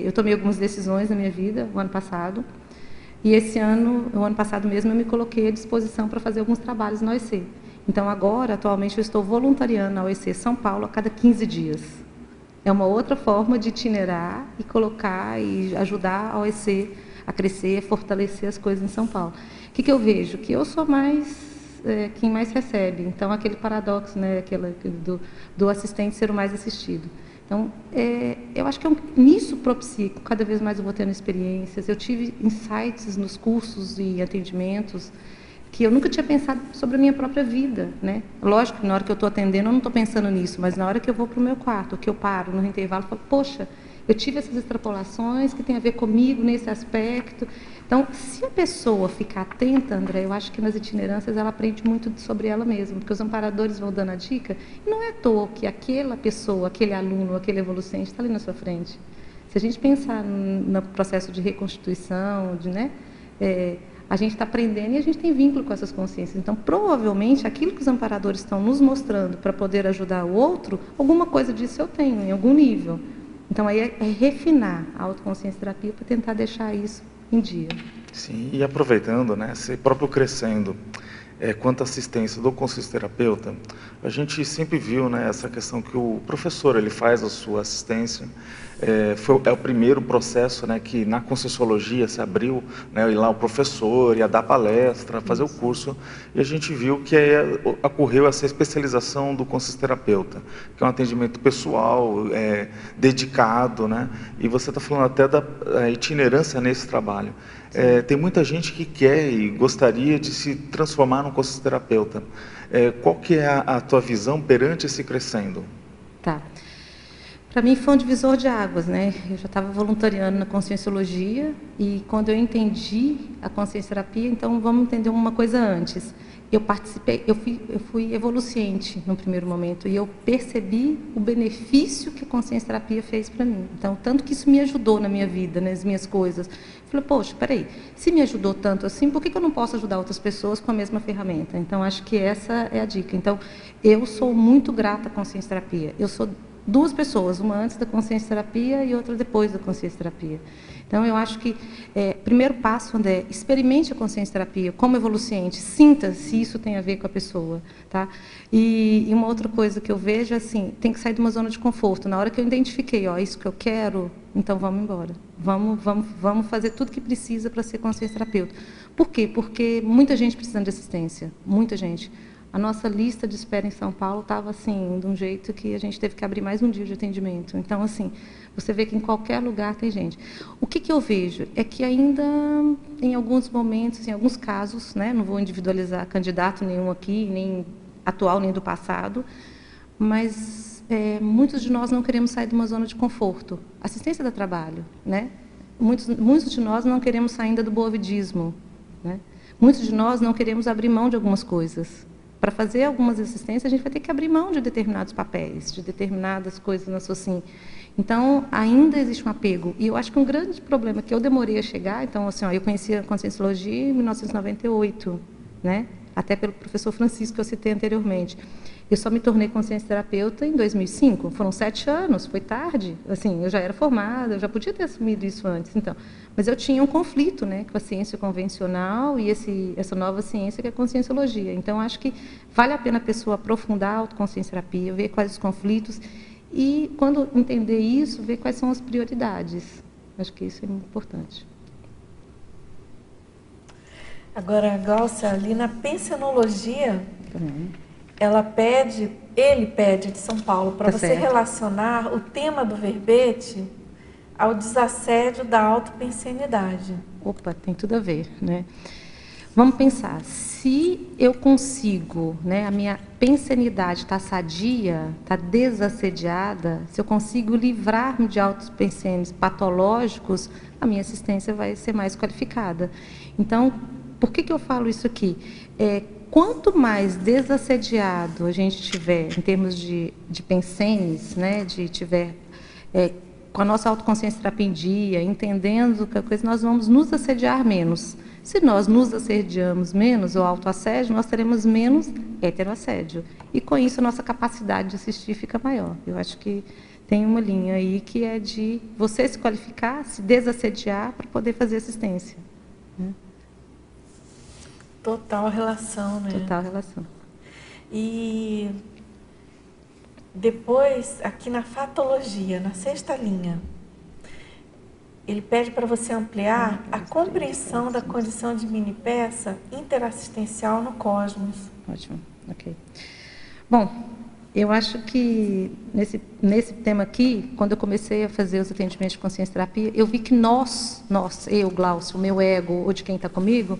eu tomei algumas decisões na minha vida, o ano passado, e esse ano, o ano passado mesmo, eu me coloquei à disposição para fazer alguns trabalhos na OEC. Então, agora, atualmente, eu estou voluntariando na OEC São Paulo a cada 15 dias. É uma outra forma de itinerar e colocar e ajudar a OEC a crescer, a fortalecer as coisas em São Paulo. O que eu vejo? Que eu sou quem mais recebe. Então, aquele paradoxo, né, do assistente ser o mais assistido. Então, eu acho que nisso propicia, cada vez mais eu vou tendo experiências. Eu tive insights nos cursos e atendimentos que eu nunca tinha pensado sobre a minha própria vida, né? Lógico que na hora que eu estou atendendo eu não estou pensando nisso, mas na hora que eu vou para o meu quarto, que eu paro no intervalo, eu falo, poxa, eu tive essas extrapolações que tem a ver comigo nesse aspecto. Então, se a pessoa ficar atenta, André, eu acho que nas itinerâncias ela aprende muito sobre ela mesma, porque os amparadores vão dando a dica, e não é à toa que aquela pessoa, aquele aluno, aquele evolucente está ali na sua frente. Se a gente pensar no processo de reconstituição, né, a gente está aprendendo e a gente tem vínculo com essas consciências. Então, provavelmente, aquilo que os amparadores estão nos mostrando para poder ajudar o outro, alguma coisa disso eu tenho, em algum nível. Então, aí é refinar a autoconsciência terapia para tentar deixar isso em dia. Sim, e aproveitando, né, ser próprio crescendo, quanto à assistência do consciencioterapeuta, a gente sempre viu, né, essa questão que o professor ele faz a sua assistência. É o primeiro processo, né, que na Conscienciologia se abriu, né, e lá o professor ia dar palestra, fazer o curso, e a gente viu que ocorreu essa especialização do consciencioterapeuta, que é um atendimento pessoal, dedicado, né, e você está falando até da itinerância nesse trabalho. Tem muita gente que quer e gostaria de se transformar num consciencioterapeuta. Qual que é a tua visão perante esse crescendo? Tá. Para mim foi um divisor de águas, né? Eu já estava voluntariando na Conscienciologia e quando eu entendi a consciencioterapia, então vamos entender uma coisa antes. Eu fui evoluciente no primeiro momento e eu percebi o benefício que a consciencioterapia fez para mim. Então, tanto que isso me ajudou na minha vida, nas minhas coisas. Eu falei, poxa, peraí, se me ajudou tanto assim, por que eu não posso ajudar outras pessoas com a mesma ferramenta? Então, acho que essa é a dica. Então, eu sou muito grata à consciencioterapia. Eu sou 2 pessoas, uma antes da consciencioterapia e outra depois da consciencioterapia. Então, eu acho que, primeiro passo, André, experimente a consciencioterapia como evoluciente, sinta se isso tem a ver com a pessoa, tá? E uma outra coisa que eu vejo, assim, tem que sair de uma zona de conforto. Na hora que eu identifiquei, isso que eu quero, então vamos embora. Vamos fazer tudo que precisa para ser consciencioterapeuta. Por quê? Porque muita gente precisando de assistência, muita gente. A nossa lista de espera em São Paulo estava assim, de um jeito que a gente teve que abrir mais um dia de atendimento. Então, assim, você vê que em qualquer lugar tem gente. O que eu vejo é que ainda, em alguns momentos, em alguns casos, né, não vou individualizar candidato nenhum aqui, nem atual, nem do passado, mas muitos de nós não queremos sair de uma zona de conforto. Assistência dá trabalho, né? Muitos de nós não queremos sair ainda do boavidismo, né? Muitos de nós não queremos abrir mão de algumas coisas. Para fazer algumas assistências, a gente vai ter que abrir mão de determinados papéis, de determinadas coisas na sua assim. Então, ainda existe um apego. E eu acho que um grande problema que eu demorei a chegar, então, assim, eu conheci a Conscienciologia em 1998, né? até pelo professor Francisco, que eu citei anteriormente. Eu só me tornei consciência terapeuta em 2005, foram 7 anos, foi tarde, assim, eu já era formada, eu já podia ter assumido isso antes, então, mas eu tinha um conflito, né, com a ciência convencional e essa nova ciência que é a conscienciologia. Então, acho que vale a pena a pessoa aprofundar a autoconsciência terapia, ver quais os conflitos e, quando entender isso, ver quais são as prioridades. Acho que isso é muito importante. Agora, Glaucia, ali na pensionologia, Também. ele pede de São Paulo para Tá você certo. relacionar o tema do verbete ao desassédio da autopensenidade. Opa, tem tudo a ver, né? Vamos pensar, se eu consigo, né, a minha pensenidade está sadia, está desassediada, se eu consigo livrar-me de autopensenes patológicos, a minha assistência vai ser mais qualificada. Então, por que eu falo isso aqui? Quanto mais desassediado a gente tiver, em termos de pensenes, né, com a nossa autoconsciência terapia em dia, entendendo que a coisa, nós vamos nos assediar menos. Se nós nos assediamos menos, o autoassédio, nós teremos menos heteroassédio. E, com isso, a nossa capacidade de assistir fica maior. Eu acho que tem uma linha aí que é de você se qualificar, se desassediar para poder fazer assistência. Né? Total relação, né? Total relação. E depois, aqui na fatologia, na 6ª linha, ele pede para você ampliar a compreensão da condição de mini-peça interassistencial no cosmos. Ótimo, ok. Bom, eu acho que nesse tema aqui, quando eu comecei a fazer os atendimentos de consciência terapia, eu vi que eu, Glaucio, o meu ego, ou de quem está comigo,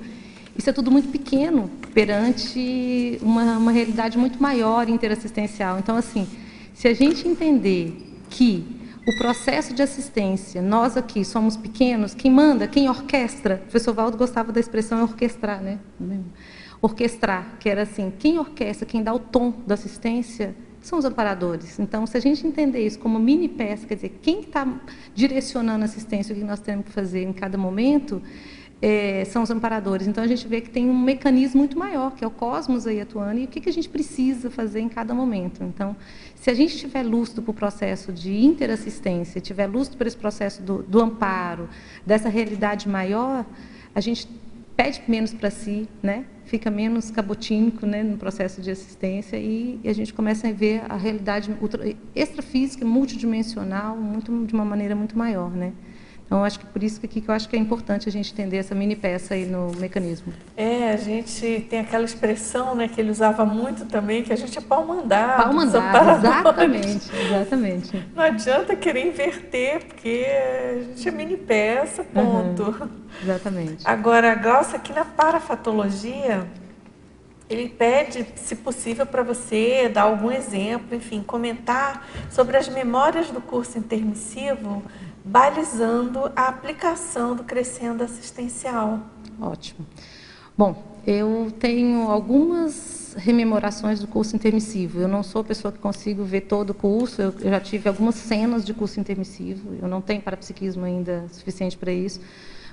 isso é tudo muito pequeno perante uma realidade muito maior interassistencial. Então, assim, se a gente entender que o processo de assistência, nós aqui somos pequenos, quem manda, quem orquestra, o professor Valdo gostava da expressão orquestrar, né? Orquestrar, que era assim, quem orquestra, quem dá o tom da assistência, são os amparadores. Então, se a gente entender isso como mini peça, quer dizer, quem está direcionando a assistência, o que nós temos que fazer em cada momento, são os amparadores. Então, a gente vê que tem um mecanismo muito maior, que é o cosmos aí atuando, e o que a gente precisa fazer em cada momento. Então, se a gente tiver lustro para o processo de interassistência, tiver lustro para esse processo do amparo, dessa realidade maior, a gente pede menos para si, né? Fica menos cabotínico, né, no processo de assistência, e a gente começa a ver a realidade extrafísica, multidimensional, de uma maneira muito maior, né? Então, acho que por isso que eu acho que é importante a gente entender essa mini peça aí no mecanismo. A gente tem aquela expressão, né, que ele usava muito também, que a gente é pau-mandado. Pau-mandado, exatamente. Não adianta querer inverter, porque a gente é mini peça, ponto. Exatamente. Agora, Glaucia, aqui na parafatologia, ele pede, se possível, para você dar algum exemplo, enfim, comentar sobre as memórias do curso intermissivo, balizando a aplicação do crescendo assistencial. Ótimo. Bom, eu tenho algumas rememorações do curso intermissivo. Eu não sou a pessoa que consigo ver todo o curso, eu já tive algumas cenas de curso intermissivo, eu não tenho parapsiquismo ainda suficiente para isso,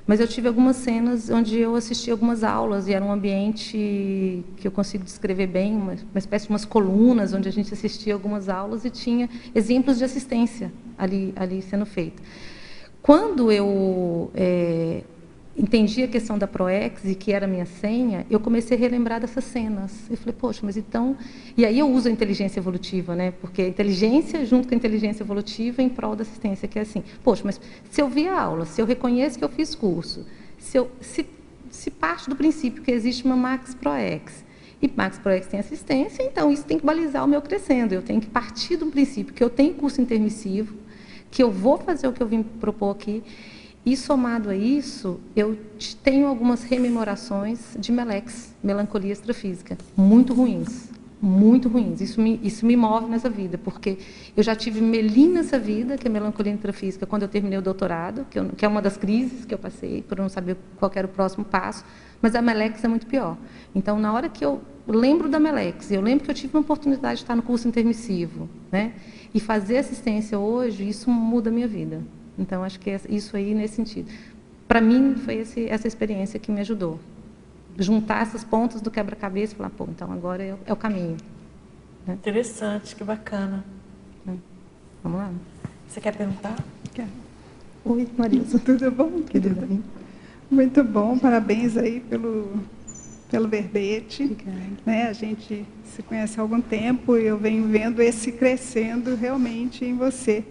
mas eu tive algumas cenas onde eu assisti algumas aulas, e era um ambiente que eu consigo descrever bem, uma espécie de umas colunas, onde a gente assistia algumas aulas e tinha exemplos de assistência ali sendo feita. Quando eu entendi a questão da ProEx, e que era a minha senha, eu comecei a relembrar dessas cenas. Eu falei, poxa, mas então... E aí eu uso a inteligência evolutiva, né? Porque a inteligência junto com a inteligência evolutiva em prol da assistência, que é assim, poxa, mas se eu vi a aula, se eu reconheço que eu fiz curso, se parte do princípio que existe uma Max ProEx, e Max ProEx tem assistência, então isso tem que balizar o meu crescendo. Eu tenho que partir do princípio que eu tenho curso intermissivo, que eu vou fazer o que eu vim propor aqui. E, somado a isso, eu tenho algumas rememorações de melex, melancolia extrafísica, muito ruins. Isso me move nessa vida, porque eu já tive melim nessa vida, que é melancolia intrafísica, quando eu terminei o doutorado, que é uma das crises que eu passei, por não saber qual era o próximo passo, mas a melex é muito pior. Então, na hora que eu lembro da melex, eu lembro que eu tive uma oportunidade de estar no curso intermissivo, né, e fazer assistência hoje, isso muda a minha vida. Então, acho que é isso aí nesse sentido. Para mim, foi essa experiência que me ajudou. juntar essas pontas do quebra-cabeça e falar, pô, então agora é o caminho. Né? Interessante, que bacana. Vamos lá. Você quer perguntar? Quero. Oi, Marisa. Tudo bom, querida? Tudo bem. Muito bom, parabéns aí pelo verbete. Obrigada. Né? A gente se conhece há algum tempo e eu venho vendo esse crescendo realmente em você,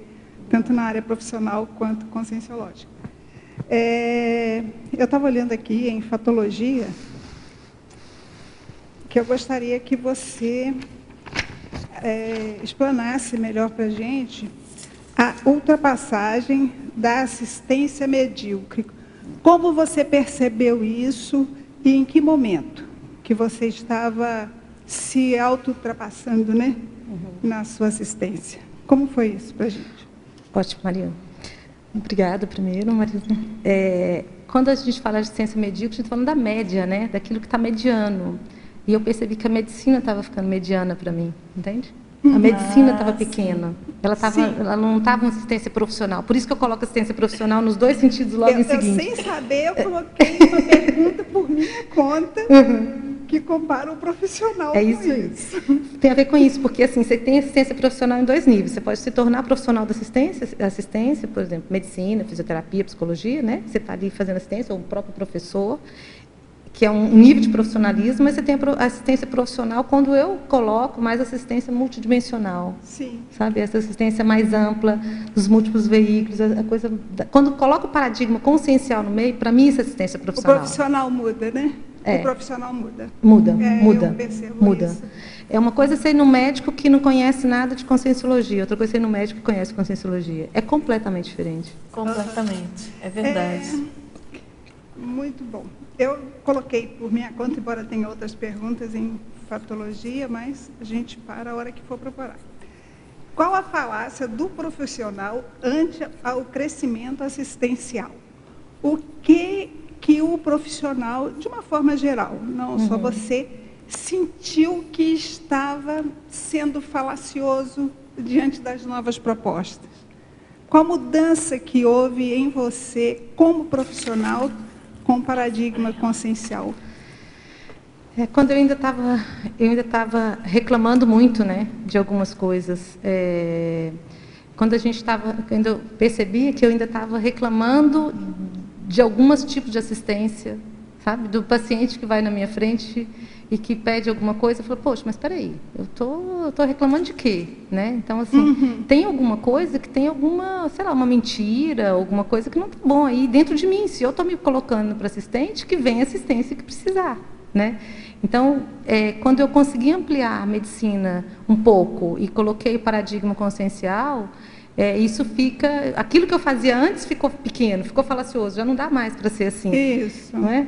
tanto na área profissional quanto conscienciológica. Eu estava olhando aqui em fatologia, que eu gostaria que você explanasse melhor para a gente a ultrapassagem da assistência medíocre. Como você percebeu isso e em que momento que você estava se auto-ultrapassando, né, na sua assistência? Como foi isso para a gente? Ótimo, Maria. Obrigada, primeiro, Marisa. Quando a gente fala de assistência medíocre, a gente está falando da média, né, daquilo que está mediano. E eu percebi que a medicina estava ficando mediana para mim, entende? A medicina estava pequena. Ela não estava uma assistência profissional. Por isso que eu coloco assistência profissional nos dois sentidos logo em seguida. Sem saber, eu coloquei uma pergunta por minha conta que compara o profissional com isso. Tem a ver com isso, porque assim, você tem assistência profissional em dois níveis. Você pode se tornar profissional da assistência, por exemplo, medicina, fisioterapia, psicologia, né? Você está ali fazendo assistência, ou o próprio professor, que é um nível de profissionalismo, mas você tem a assistência profissional quando eu coloco mais assistência multidimensional. Sim. Sabe? Essa assistência mais ampla, dos múltiplos veículos, a coisa... Quando coloco o paradigma consciencial no meio, para mim isso é assistência profissional. O profissional muda, né? O profissional muda. Muda. Eu percebo isso. É uma coisa ser no médico que não conhece nada de conscienciologia, outra coisa ser no médico que conhece conscienciologia. É completamente diferente. Completamente, é verdade. Muito bom. Eu coloquei por minha conta, embora tenha outras perguntas em patologia, mas a gente para a hora que for preparar. Qual a falácia do profissional ante ao crescimento assistencial? O que o profissional, de uma forma geral, não só você, sentiu que estava sendo falacioso diante das novas propostas? Qual a mudança que houve em você como profissional com o paradigma consciencial? Quando eu ainda estava reclamando muito, né, de algumas coisas. Quando eu percebia que eu ainda estava reclamando de alguns tipos de assistência, sabe, do paciente que vai na minha frente e que pede alguma coisa, eu falo, poxa, mas espera aí, eu tô reclamando de quê, né? Então assim, tem alguma coisa que tem alguma, sei lá, uma mentira, alguma coisa que não está bom aí dentro de mim. Se eu estou me colocando para assistente, que vem a assistência que precisar, né? Então, quando eu consegui ampliar a medicina um pouco e coloquei o paradigma consciencial, aquilo que eu fazia antes ficou pequeno, ficou falacioso, já não dá mais para ser assim. Isso. Não é?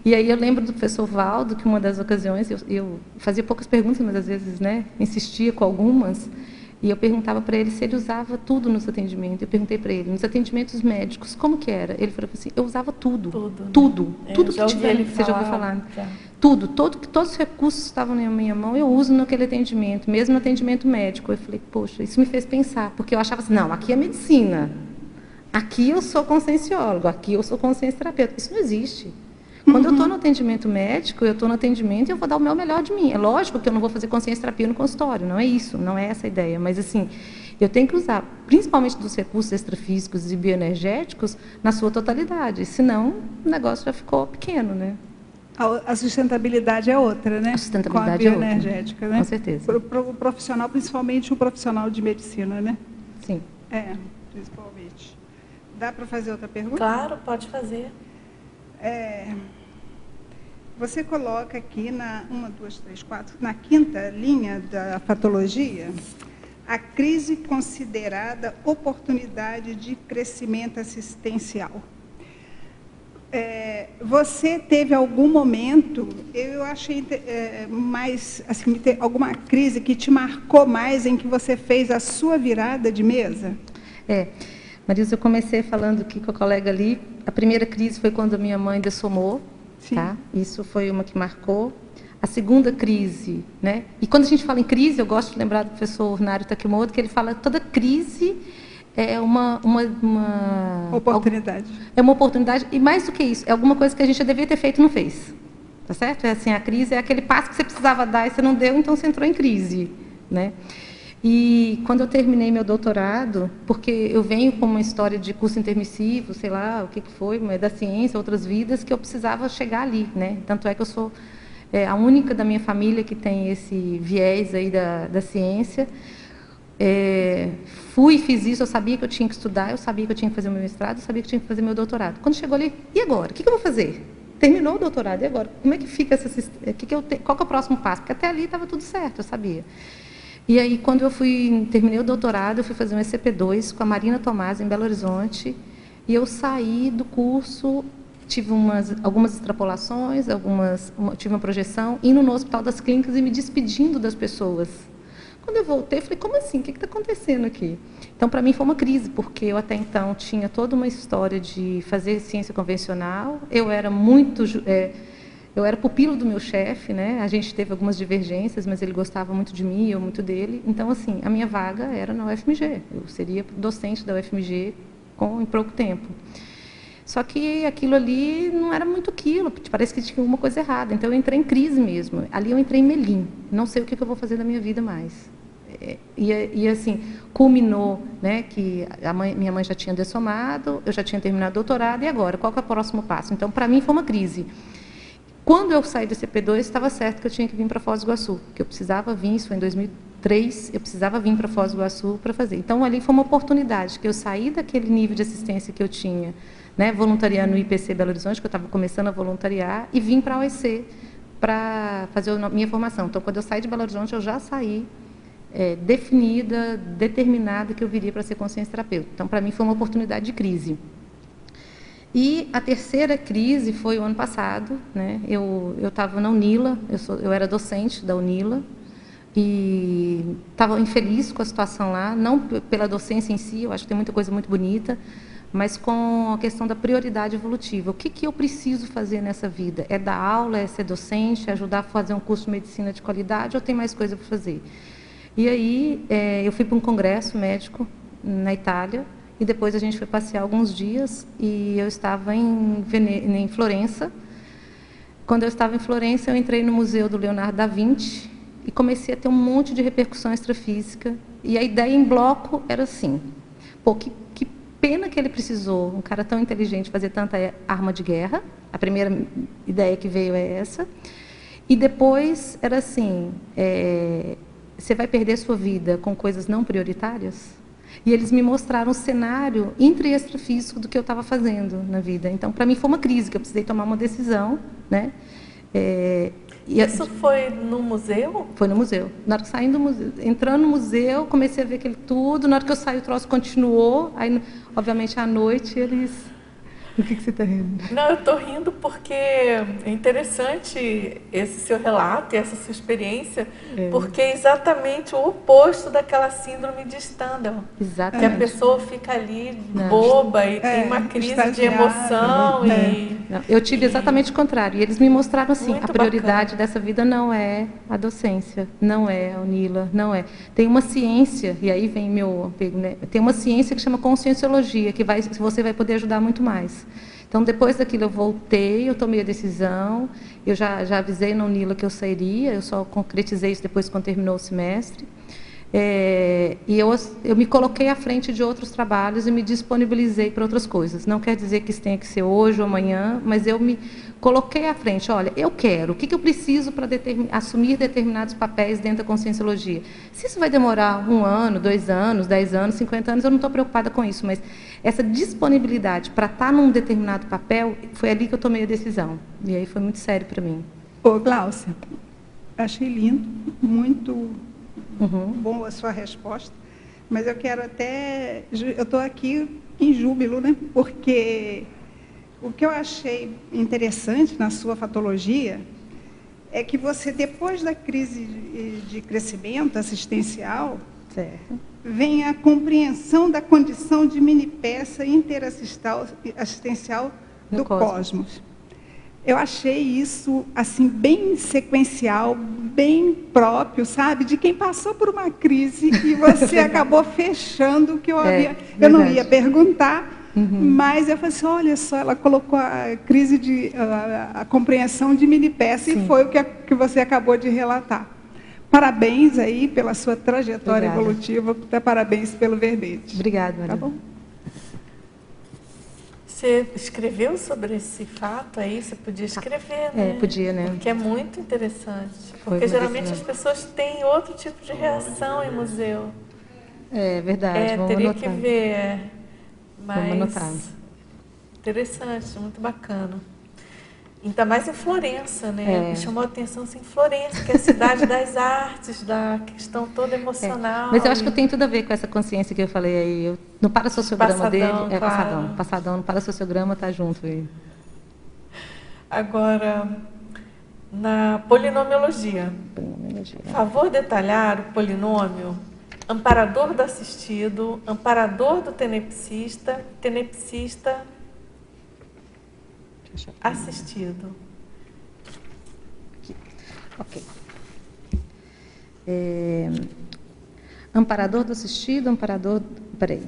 E aí eu lembro do professor Valdo, que uma das ocasiões, eu fazia poucas perguntas, mas às vezes, né, insistia com algumas, e eu perguntava para ele se ele usava tudo nos atendimentos. Eu perguntei para ele, nos atendimentos médicos, como que era? Ele falou assim, eu usava tudo. Tudo que tiver, você já ouviu falar. Tudo, todos os recursos estavam na minha mão, eu uso naquele atendimento, mesmo no atendimento médico. Eu falei, poxa, isso me fez pensar, porque eu achava assim, não, aqui é medicina, aqui eu sou conscienciólogo, aqui eu sou consciencioterapeuta. Isso não existe. Quando eu estou no atendimento médico, eu estou no atendimento e eu vou dar o meu melhor de mim. É lógico que eu não vou fazer consciencioterapia no consultório, não é isso, não é essa a ideia. Mas, assim, eu tenho que usar, principalmente dos recursos extrafísicos e bioenergéticos, na sua totalidade. Senão, o negócio já ficou pequeno, né? A sustentabilidade é outra, né? A sustentabilidade com a bioenergética, né? Com certeza. Para o profissional, principalmente o profissional de medicina, né? Sim. Principalmente. Dá para fazer outra pergunta? Claro, pode fazer. Você coloca aqui na 5ª linha da patologia, a crise considerada oportunidade de crescimento assistencial. Você teve algum momento, eu achei mais, assim, alguma crise que te marcou mais, em que você fez a sua virada de mesa? Marisa, eu comecei falando aqui com a colega ali, a primeira crise foi quando a minha mãe dessomou, tá? Isso foi uma que marcou. A segunda crise, né? E quando a gente fala em crise, eu gosto de lembrar do professor Nário Takimoto, que ele fala que toda crise é uma oportunidade. É uma oportunidade, e mais do que isso, é alguma coisa que a gente já devia ter feito e não fez. tá certo? É assim, a crise é aquele passo que você precisava dar e você não deu, então você entrou em crise, né? E quando eu terminei meu doutorado, porque eu venho com uma história de curso intermissivo, sei lá o que foi, mas da ciência, outras vidas, que eu precisava chegar ali, né? Tanto é que eu sou a única da minha família que tem esse viés aí da ciência. Fui e fiz isso, eu sabia que eu tinha que estudar, eu sabia que eu tinha que fazer o meu mestrado, eu sabia que eu tinha que fazer meu doutorado. Quando chegou ali, e agora? O que eu vou fazer? Terminou o doutorado, e agora? Como é que fica essa... Qual que é o próximo passo? Porque até ali estava tudo certo, eu sabia. E aí, quando eu terminei o doutorado, eu fui fazer um ECP2 com a Marina Tomás, em Belo Horizonte, e eu saí do curso, tive algumas extrapolações, tive uma projeção, indo no Hospital das Clínicas e me despedindo das pessoas. Quando eu voltei, eu falei, como assim? O que está acontecendo aqui? Então, para mim, foi uma crise, porque eu até então tinha toda uma história de fazer ciência convencional, eu era pupilo do meu chefe, né? A gente teve algumas divergências, mas ele gostava muito de mim, eu muito dele. Então, assim, a minha vaga era na UFMG. Eu seria docente da UFMG em pouco tempo. Só que aquilo ali não era muito aquilo, parece que tinha alguma coisa errada. Então, eu entrei em crise mesmo. Ali eu entrei em melim. Não sei o que eu vou fazer da minha vida mais. E assim, culminou, né, que minha mãe já tinha dessomado, eu já tinha terminado o doutorado, e agora? Qual que é o próximo passo? Então, para mim, foi uma crise. Quando eu saí do CP2, estava certo que eu tinha que vir para Foz do Iguaçu, que eu precisava vir, isso foi em 2003, eu precisava vir para Foz do Iguaçu para fazer. Então, ali foi uma oportunidade, que eu saí daquele nível de assistência que eu tinha, né, voluntariando no IPC Belo Horizonte, que eu estava começando a voluntariar, e vim para a OEC para fazer a minha formação. Então, quando eu saí de Belo Horizonte, eu já saí definida, determinada que eu viria para ser consciência terapeuta. Então, para mim, foi uma oportunidade de crise. E a terceira crise foi o ano passado, né? Eu estava na UNILA, eu era docente da UNILA, e estava infeliz com a situação lá, não pela docência em si, eu acho que tem muita coisa muito bonita, mas com a questão da prioridade evolutiva. O que eu preciso fazer nessa vida? É dar aula, é ser docente, é ajudar a fazer um curso de medicina de qualidade, ou tem mais coisa para fazer? E aí eu fui para um congresso médico na Itália, e depois a gente foi passear alguns dias, e eu estava em Florença. Quando eu estava em Florença, eu entrei no Museu do Leonardo da Vinci e comecei a ter um monte de repercussão extrafísica. E a ideia em bloco era assim, pô, que pena que ele precisou, um cara tão inteligente, fazer tanta arma de guerra. A primeira ideia que veio é essa. E depois era assim, você vai perder sua vida com coisas não prioritárias? E eles me mostraram um cenário intra e extrafísico do que eu estava fazendo na vida. Então, para mim, foi uma crise, que eu precisei tomar uma decisão, né? Isso foi no museu? Foi no museu. Na hora que saí do museu, entrando no museu, comecei a ver aquele tudo. Na hora que eu saí, o troço continuou. Aí, obviamente, à noite, eles... O que você está rindo? Não, eu estou rindo porque é interessante esse seu relato e essa sua experiência, porque é exatamente o oposto daquela síndrome de Stendhal. Exatamente. Que a pessoa fica ali boba e tem uma crise de emoção. Não, eu tive exatamente o contrário. E eles me mostraram assim, Muito a prioridade bacana. dessa vida não é a docência, não é a UNILA, não é. Tem uma ciência, e aí vem meu apego, né? Tem uma ciência que chama conscienciologia, que você vai poder ajudar muito mais. Então, depois daquilo, eu voltei, eu tomei a decisão, eu já avisei na UNILA que eu sairia, eu só concretizei isso depois quando terminou o semestre. E eu me coloquei à frente de outros trabalhos e me disponibilizei para outras coisas. Não quer dizer que isso tenha que ser hoje ou amanhã, mas eu me coloquei à frente. Olha, eu quero, o que eu preciso para assumir determinados papéis dentro da conscienciologia? Se isso vai demorar 1 ano, 2 anos, 10 anos, 50 anos, eu não estou preocupada com isso, mas essa disponibilidade para estar num determinado papel, foi ali que eu tomei a decisão. E aí foi muito sério para mim. Ô, Gláucia, achei lindo, muito bom a sua resposta, mas eu quero até... Eu estou aqui em júbilo, né? Porque o que eu achei interessante na sua fatologia é que você, depois da crise de crescimento assistencial, Certo. vem a compreensão da condição de mini-peça interassistencial do cosmos. Eu achei isso assim bem sequencial, bem próprio, sabe? De quem passou por uma crise e você acabou fechando o que eu havia... Eu não ia perguntar, mas eu falei assim, olha só, ela colocou a crise a compreensão de mini peça e foi o que você acabou de relatar. Parabéns aí pela sua trajetória evolutiva, parabéns pelo verbete. Obrigada, Maria. Tá bom? Você escreveu sobre esse fato aí? Você podia escrever, né? Podia, né? Porque é muito interessante. Foi Porque muito geralmente interessante. as pessoas têm outro tipo de reação em museu. É verdade, vamos teria anotar. que ver. Mas Vamos anotar. Interessante, muito bacana. Ainda mais em Florença, né? Me chamou a atenção assim, Florença, que é a cidade das artes, da questão toda emocional. Mas eu acho que tem tudo a ver com essa consciência que eu falei aí. No parassociograma dele, claro. passadão, no parassociograma está junto aí. Agora, na polinomiologia. Favor detalhar o polinômio amparador do assistido, amparador do tenepsista, tenepsista assistido. Ok. Amparador do assistido, amparador... Peraí.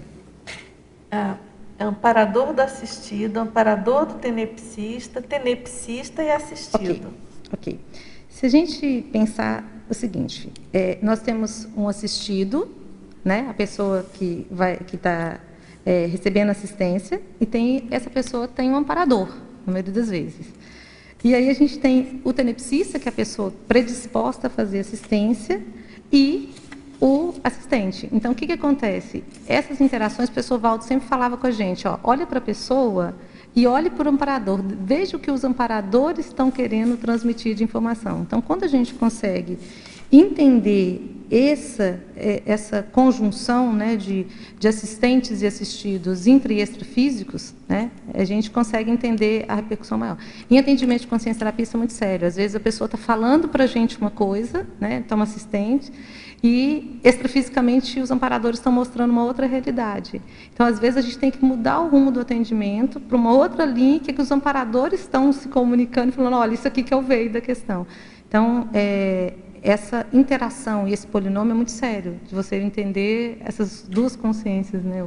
Amparador do assistido, amparador do tenepsista, tenepsista e assistido. Ok. Se a gente pensar o seguinte, nós temos um assistido, né, a pessoa que está recebendo assistência, e essa pessoa tem um amparador, na maioria das vezes. E aí a gente tem o tenepsista, que é a pessoa predisposta a fazer assistência, e o assistente. Então, o que acontece? Essas interações, o professor Valdo sempre falava com a gente, olha para a pessoa e olhe para o amparador, veja o que os amparadores estão querendo transmitir de informação. Então, quando a gente consegue entender essa conjunção, né, de assistentes e assistidos intra e extrafísicos, né, a gente consegue entender a repercussão maior. Em atendimento de consciência terapia, isso é muito sério. Às vezes a pessoa está falando para a gente uma coisa, né, então uma assistente, e extrafisicamente os amparadores estão mostrando uma outra realidade. Então, às vezes, a gente tem que mudar o rumo do atendimento para uma outra linha que os amparadores estão se comunicando e falando, olha, isso aqui que é o veio da questão. Então, essa interação e esse polinômio é muito sério, de você entender essas duas consciências, né?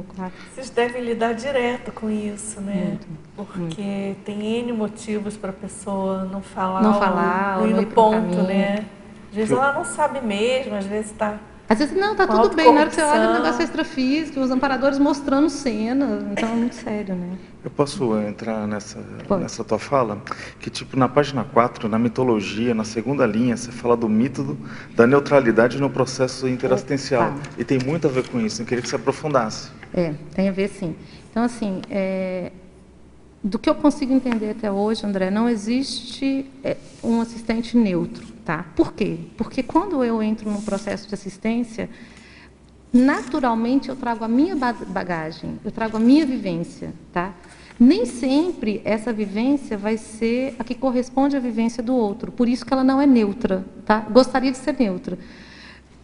Vocês devem lidar direto com isso, né? Porque tem N motivos para a pessoa não falar, não ir no ponto, né? Às vezes ela não sabe mesmo, às vezes está... Às vezes não, está tudo bem, na hora que você olha o negócio extrafísico, os amparadores mostrando cena, então é muito sério, né? Eu posso entrar nessa tua fala? Que, tipo, na página 4, na mitologia, na segunda linha, você fala do mito da neutralidade no processo interassistencial. E tem muito a ver com isso, eu queria que você aprofundasse. Tem a ver, sim. Então, assim, do que eu consigo entender até hoje, André, não existe um assistente neutro. Tá? Por quê? Porque quando eu entro num processo de assistência, naturalmente eu trago a minha bagagem, eu trago a minha vivência. Tá? Nem sempre essa vivência vai ser a que corresponde à vivência do outro, por isso que ela não é neutra. Tá? Gostaria de ser neutra.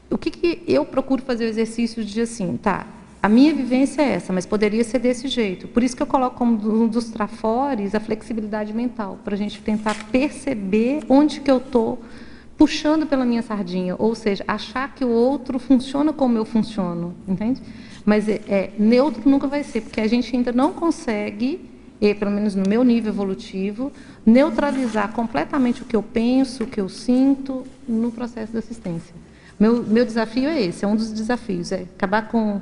O que eu procuro fazer o exercício de assim, tá? A minha vivência é essa, mas poderia ser desse jeito. Por isso que eu coloco como um dos trafores a flexibilidade mental, para a gente tentar perceber onde que eu estou puxando pela minha sardinha, ou seja, achar que o outro funciona como eu funciono, entende? Mas neutro nunca vai ser, porque a gente ainda não consegue, pelo menos no meu nível evolutivo, neutralizar completamente o que eu penso, o que eu sinto no processo de assistência. Meu desafio é esse, é um dos desafios, acabar com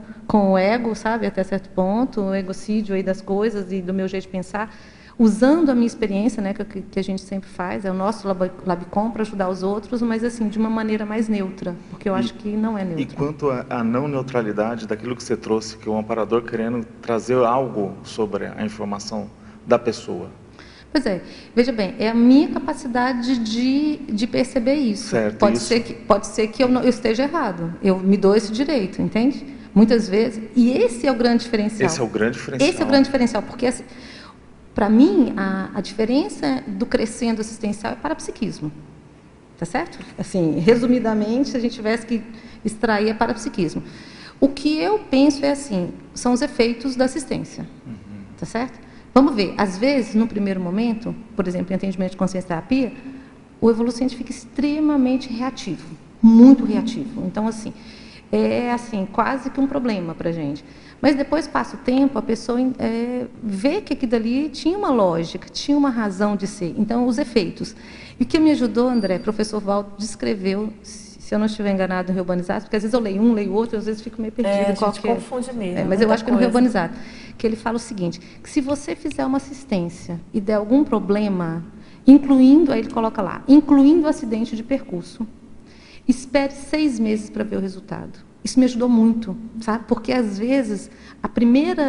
o ego, sabe, até certo ponto, o egocídio aí das coisas e do meu jeito de pensar, usando a minha experiência, né, que a gente sempre faz, é o nosso Labicom para ajudar os outros, mas assim, de uma maneira mais neutra, porque eu acho que não é neutra. E quanto à não neutralidade daquilo que você trouxe, que o amparador querendo trazer algo sobre a informação da pessoa? Pois veja bem, é a minha capacidade de perceber isso. Certo, pode ser que eu esteja errado, eu me dou esse direito, entende? Muitas vezes, e esse é o grande diferencial. Esse é o grande diferencial. Esse é o grande diferencial, porque assim, para mim, a diferença do crescendo assistencial é parapsiquismo. Tá certo? Assim, resumidamente, se a gente tivesse que extrair, é parapsiquismo. O que eu penso é assim, são os efeitos da assistência. Tá certo? Vamos ver, às vezes, no primeiro momento, por exemplo, em atendimento de consciência terapia, o evolucente fica extremamente reativo, muito reativo. Então, assim, é assim, quase que um problema para a gente. Mas depois passa o tempo, a pessoa vê que aquilo ali tinha uma lógica, tinha uma razão de ser. Então, os efeitos. E o que me ajudou, André, o professor Valdo descreveu, se eu não estiver enganado, no Reurbanizado, porque às vezes eu leio um, leio outro, às vezes fico meio perdida. A gente confunde mesmo. Mas eu acho que no Reurbanizado, que ele fala o seguinte, que se você fizer uma assistência e der algum problema, incluindo, aí ele coloca lá, incluindo acidente de percurso, espere 6 meses para ver o resultado. Isso me ajudou muito, sabe? Porque, às vezes, o primeiro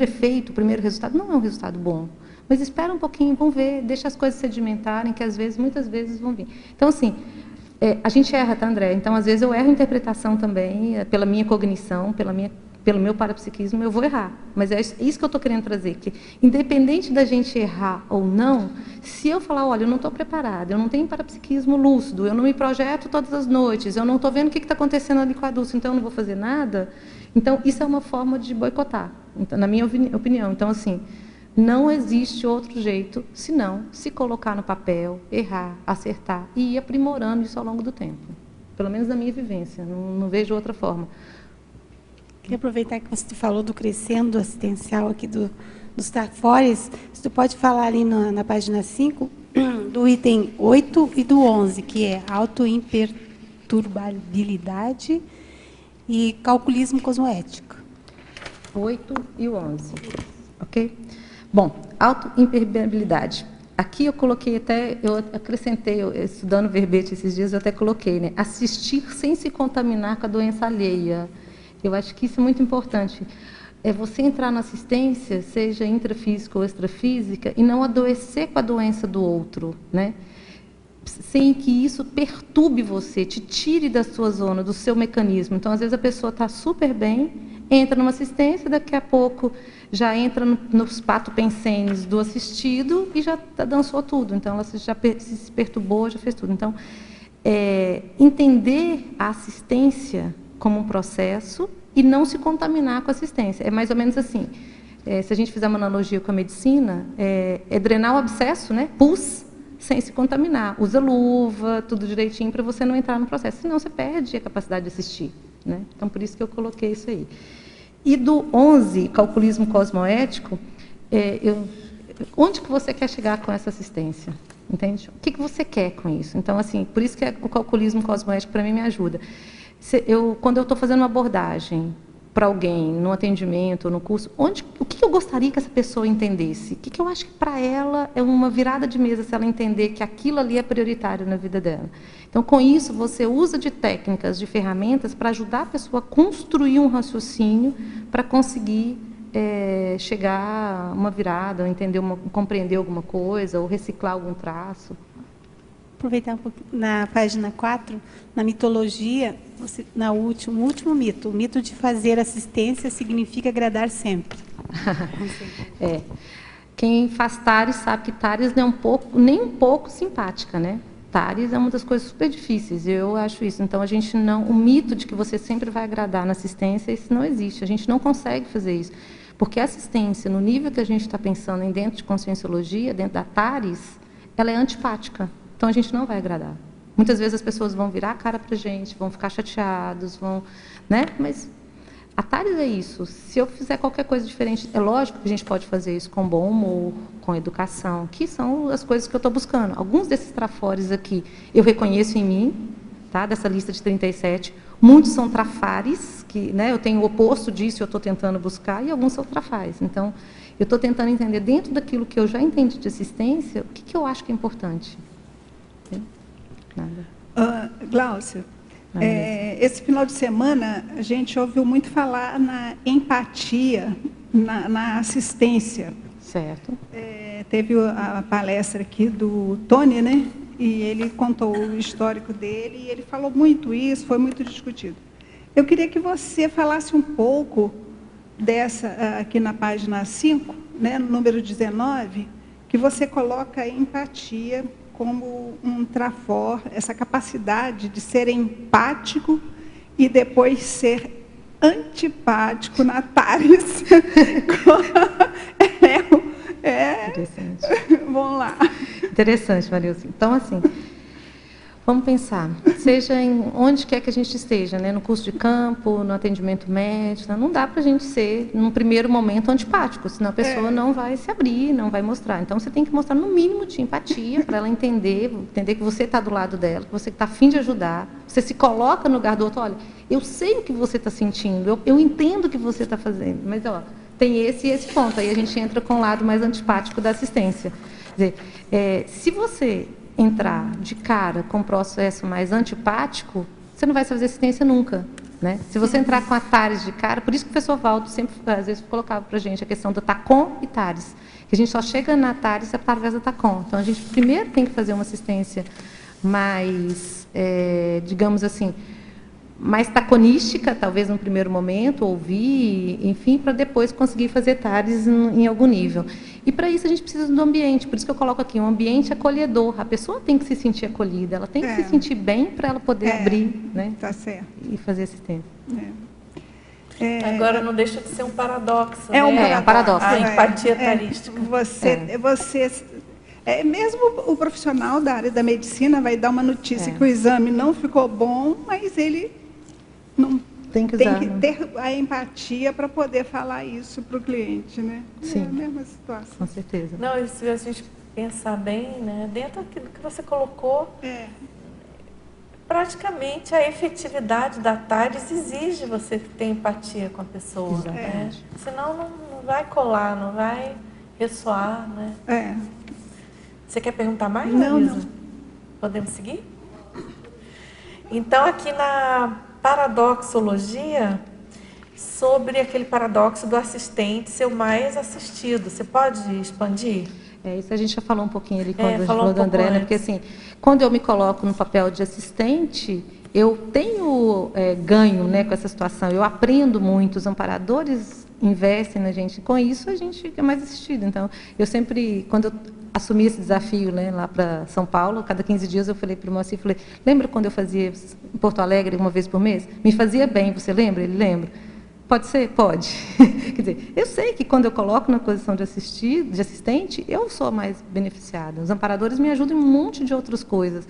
efeito, o primeiro resultado, não é um resultado bom. Mas espera um pouquinho, vão ver, deixa as coisas sedimentarem, que, muitas vezes, vão vir. Então, assim, a gente erra, tá, André? Então, às vezes, eu erro a interpretação também, pela minha cognição, pelo meu parapsiquismo, eu vou errar. Mas é isso que eu estou querendo trazer, que independente da gente errar ou não, se eu falar, olha, eu não estou preparada, eu não tenho parapsiquismo lúcido, eu não me projeto todas as noites, eu não estou vendo o que está acontecendo ali com a Dulce, então eu não vou fazer nada, então isso é uma forma de boicotar, então, na minha opinião. Então, assim, não existe outro jeito, senão se colocar no papel, errar, acertar e ir aprimorando isso ao longo do tempo. Pelo menos na minha vivência, não vejo outra forma. Queria aproveitar que você falou do crescendo assistencial aqui dos trafores, se tu pode falar ali na página 5, do item 8 e do 11, que é autoimperturbabilidade e calculismo cosmoético. 8 e o 11, ok? Bom, autoimpermeabilidade. Aqui eu coloquei eu acrescentei, estudando verbete esses dias, eu até coloquei, né? Assistir sem se contaminar com a doença alheia. Eu acho que isso é muito importante. É você entrar na assistência, seja intrafísica ou extrafísica, e não adoecer com a doença do outro, né? Sem que isso perturbe você, te tire da sua zona, do seu mecanismo. Então, às vezes, a pessoa está super bem, entra numa assistência, daqui a pouco já entra nos pato-pensenes do assistido e já dançou tudo. Então, ela já se perturbou, já fez tudo. Então, entender a assistência como um processo e não se contaminar com a assistência. É mais ou menos assim, se a gente fizer uma analogia com a medicina, é drenar o abscesso, né, pus, sem se contaminar. Usa luva, tudo direitinho para você não entrar no processo, senão você perde a capacidade de assistir, né? Então, por isso que eu coloquei isso aí. E do 11, calculismo cosmoético, onde que você quer chegar com essa assistência? Entende? O que você quer com isso? Então, assim, por isso que o calculismo cosmoético, para mim, me ajuda. Quando eu estou fazendo uma abordagem para alguém, no atendimento, no curso, o que eu gostaria que essa pessoa entendesse? O que eu acho que para ela é uma virada de mesa, se ela entender que aquilo ali é prioritário na vida dela. Então, com isso, você usa de técnicas, de ferramentas, para ajudar a pessoa a construir um raciocínio para conseguir chegar a uma virada, ou compreender alguma coisa, ou reciclar algum traço. Aproveitar um pouco, na página 4, na mitologia, no último mito, o mito de fazer assistência significa agradar sempre. Quem faz Tares sabe que Tares não é nem um pouco simpática, né? Tares é uma das coisas super difíceis, eu acho isso. Então, o mito de que você sempre vai agradar na assistência, isso não existe, a gente não consegue fazer isso. Porque a assistência, no nível que a gente está pensando em dentro de conscienciologia, dentro da Tares, ela é antipática. Então, a gente não vai agradar. Muitas vezes as pessoas vão virar a cara para a gente, vão ficar chateados, né? Mas a Tares é isso. Se eu fizer qualquer coisa diferente, é lógico que a gente pode fazer isso com bom humor, com educação, que são as coisas que eu estou buscando. Alguns desses trafores aqui eu reconheço em mim, tá? Dessa lista de 37. Muitos são trafares, que, né, eu tenho o oposto disso, eu estou tentando buscar, e alguns são trafares. Então, eu estou tentando entender, dentro daquilo que eu já entendi de assistência, o que eu acho que é importante. Gláucia, esse final de semana a gente ouviu muito falar na empatia, na assistência. Certo. Teve a palestra aqui do Tony, né? E ele contou o histórico dele e ele falou muito isso, foi muito discutido. Eu queria que você falasse um pouco dessa, aqui na página 5, né, no número 19, que você coloca a empatia como um trafor, essa capacidade de ser empático e depois ser antipático na Tares. Interessante. Vamos lá. Interessante, Marilson. Então, assim, Vamos pensar, seja em onde quer que a gente esteja, né? No curso de campo, no atendimento médico, não dá para a gente ser, num primeiro momento, antipático, senão a pessoa não vai se abrir, não vai mostrar. Então, você tem que mostrar, no mínimo, de empatia, para ela entender que você está do lado dela, que você está a fim de ajudar, você se coloca no lugar do outro, olha, eu sei o que você está sentindo, eu entendo o que você está fazendo, mas, ó, tem esse e esse ponto, aí a gente entra com o lado mais antipático da assistência. Quer dizer, se você entrar de cara com um processo mais antipático, você não vai fazer assistência nunca, né? Se você entrar com a TARES de cara, por isso que o professor Valdo sempre, às vezes, colocava para a gente a questão do TACOM e TARES, que a gente só chega na TARES através da TACOM. Então, a gente primeiro tem que fazer uma assistência mais, digamos assim, mais taconística, talvez no primeiro momento, ouvir, enfim, para depois conseguir fazer TARES em algum nível. E para isso a gente precisa do ambiente, por isso que eu coloco aqui, um ambiente acolhedor. A pessoa tem que se sentir acolhida, ela tem que se sentir bem para ela poder abrir, né? Tá certo. E fazer assistência. Agora não deixa de ser um paradoxo, É um né? paradoxo. A empatia tarística. Mesmo o profissional da área da medicina vai dar uma notícia que o exame não ficou bom, mas ele não tem que ter a empatia para poder falar isso para o cliente, né? Sim. É a mesma situação. Com certeza. Não, e se a gente pensar bem, né, dentro do que você colocou, praticamente a efetividade da TARES exige você ter empatia com a pessoa. Né? Senão não vai colar, não vai ressoar, né? Você quer perguntar mais, Marisa? Não. Podemos seguir? Então, aqui na paradoxologia, sobre aquele paradoxo do assistente ser o mais assistido. Você pode expandir? Isso a gente já falou um pouquinho ali quando a gente falou do André, né? Porque assim, quando eu me coloco no papel de assistente, eu tenho ganho, né, com essa situação, eu aprendo muito, os amparadores investem na gente, com isso a gente é mais assistido. Então, eu sempre, quando eu assumi esse desafio, né, lá para São Paulo, cada 15 dias eu falei para o Moacir, falei, lembra quando eu fazia em Porto Alegre uma vez por mês? Me fazia bem, você lembra? Ele lembra. Pode ser? Pode. Quer dizer, eu sei que quando eu coloco na posição de assistente, eu sou mais beneficiada. Os amparadores me ajudam em um monte de outras coisas.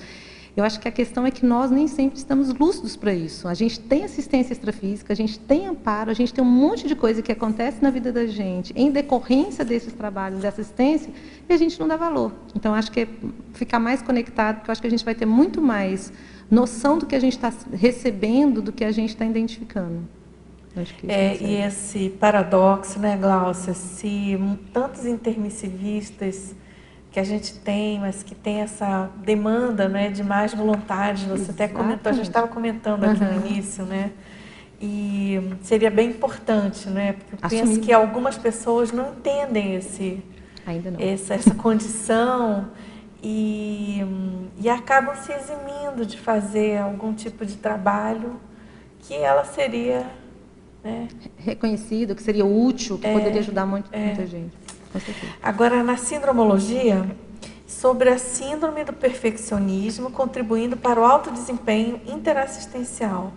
Eu acho que a questão é que nós nem sempre estamos lúcidos para isso. A gente tem assistência extrafísica, a gente tem amparo, a gente tem um monte de coisa que acontece na vida da gente em decorrência desses trabalhos de assistência e a gente não dá valor. Então, acho que é ficar mais conectado, porque eu acho que a gente vai ter muito mais noção do que a gente está recebendo do que a gente está identificando. Acho que e esse paradoxo, né, Gláucia, se tantos intermissivistas que a gente tem, mas que tem essa demanda, né, de mais voluntários, você até comentou, a gente estava comentando aqui no início, né, e seria bem importante, né, porque eu penso que algumas pessoas não entendem ainda não. Essa condição e acabam se eximindo de fazer algum tipo de trabalho que ela seria, né, reconhecido, que seria útil, que poderia ajudar muita gente. Agora, na sindromologia, sobre a síndrome do perfeccionismo contribuindo para o alto desempenho interassistencial.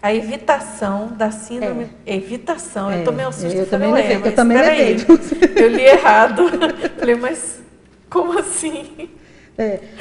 A evitação da síndrome... Evitação, eu tomei um susto. Eu também levei. Eu li errado. Falei, mas como assim?